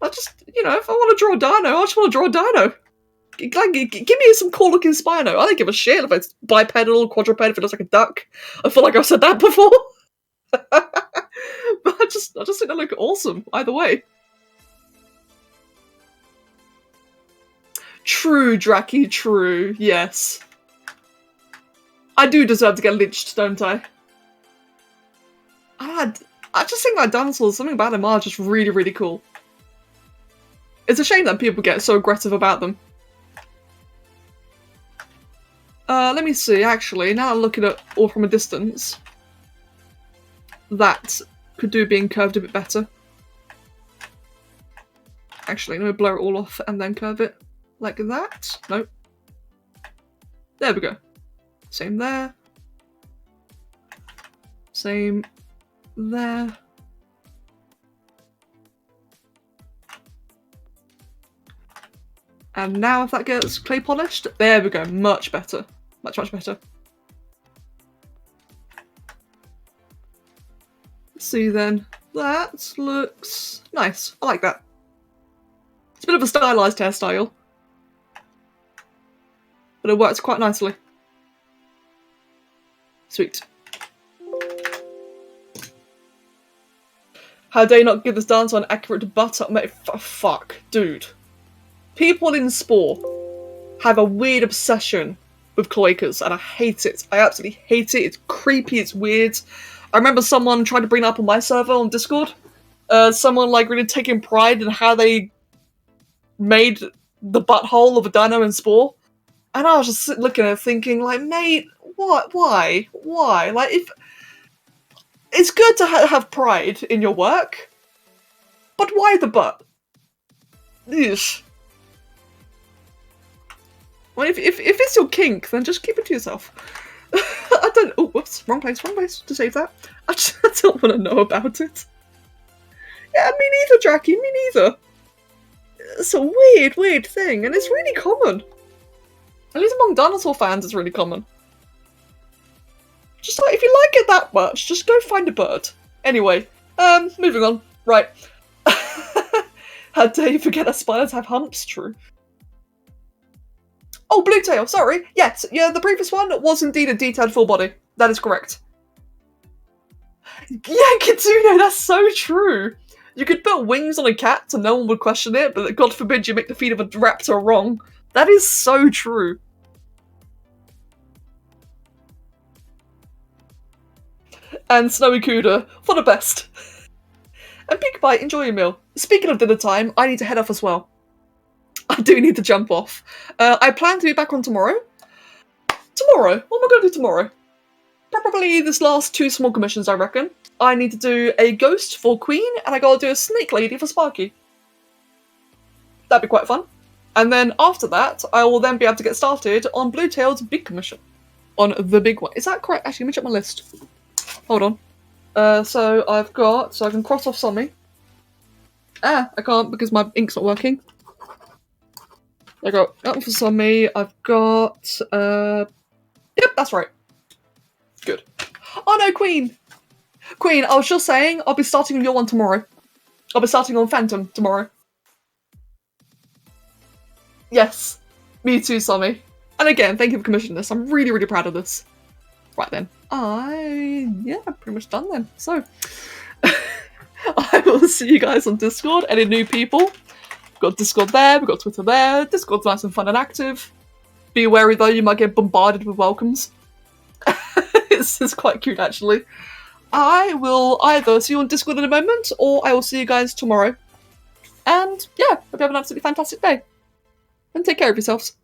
I just, you know, if I want to draw a dino, I just want to draw a dino. Like, give me some cool looking Spino. I don't give a shit if it's bipedal, quadruped, if it looks like a duck. I feel like I've said that before. But I just think they look awesome, either way. True, Draki, true, yes. I do deserve to get lynched, don't I? I just think like dinosaurs, something about them are just really, really cool. It's a shame that people get so aggressive about them. Let me see, actually, now I'm looking at all from a distance. That could do being curved a bit better. Actually, let me blur it all off and then curve it. Like that. Nope. There we go. Same there. Same there. And now if that gets clay polished, there we go. Much better. Much, much better. Let's see then. That looks nice. I like that. It's a bit of a stylized hairstyle. But it works quite nicely. Sweet. How dare you not give this dancer an accurate butt-up, mate? Fuck, dude. People in Spore have a weird obsession with cloacas, and I hate it. I absolutely hate it. It's creepy, it's weird. I remember someone tried to bring it up on my server on Discord. Someone like really taking pride in how they made the butthole of a dino in Spore. And I was just looking at it thinking, like, mate, what? Why? Why? Like, if it's good to have pride in your work, but why the butt? Ugh. Well, if it's your kink, then just keep it to yourself. I don't. Oh, whoops! Wrong place to save that. I don't want to know about it. Yeah, me neither, Jackie. Me neither. It's a weird thing, and it's really common. At least among dinosaur fans, it's really common. Just like, if you like it that much, just go find a bird. Anyway, moving on. Right. How dare you forget that spiders have humps? True. Oh, blue tail, sorry. Yes, yeah, the previous one was indeed a detailed full body. That is correct. Yeah, Kitsune, that's so true. You could put wings on a cat and no one would question it, but God forbid you make the feet of a raptor wrong. That is so true. And Snowy Cuda, for the best. And Peek Bite, enjoy your meal. Speaking of dinner time, I need to head off as well. I do need to jump off. I plan to be back on tomorrow. Tomorrow? What am I going to do tomorrow? Probably this last 2 small commissions, I reckon. I need to do a ghost for Queen, and I gotta do a snake lady for Sparky. That'd be quite fun. And then after that, I will then be able to get started on Bluetail's big commission. On the big one. Is that correct? Actually, let me check my list. Hold on. So I've got... So I can cross off Sommi. I can't because my ink's not working. I got that one for Sommi. I've got... Yep, that's right. Good. Oh no, Queen! Queen, I was just saying, I'll be starting on your one tomorrow. I'll be starting on Phantom tomorrow. Yes. Me too, Sammy. And again, thank you for commissioning this. I'm really, really proud of this. Right then. I'm pretty much done then. So, I will see you guys on Discord. Any new people? We've got Discord there, we've got Twitter there. Discord's nice and fun and active. Be wary though, you might get bombarded with welcomes. It's quite cute actually. I will either see you on Discord in a moment, or I will see you guys tomorrow. And yeah, hope you have an absolutely fantastic day. And take care of yourselves.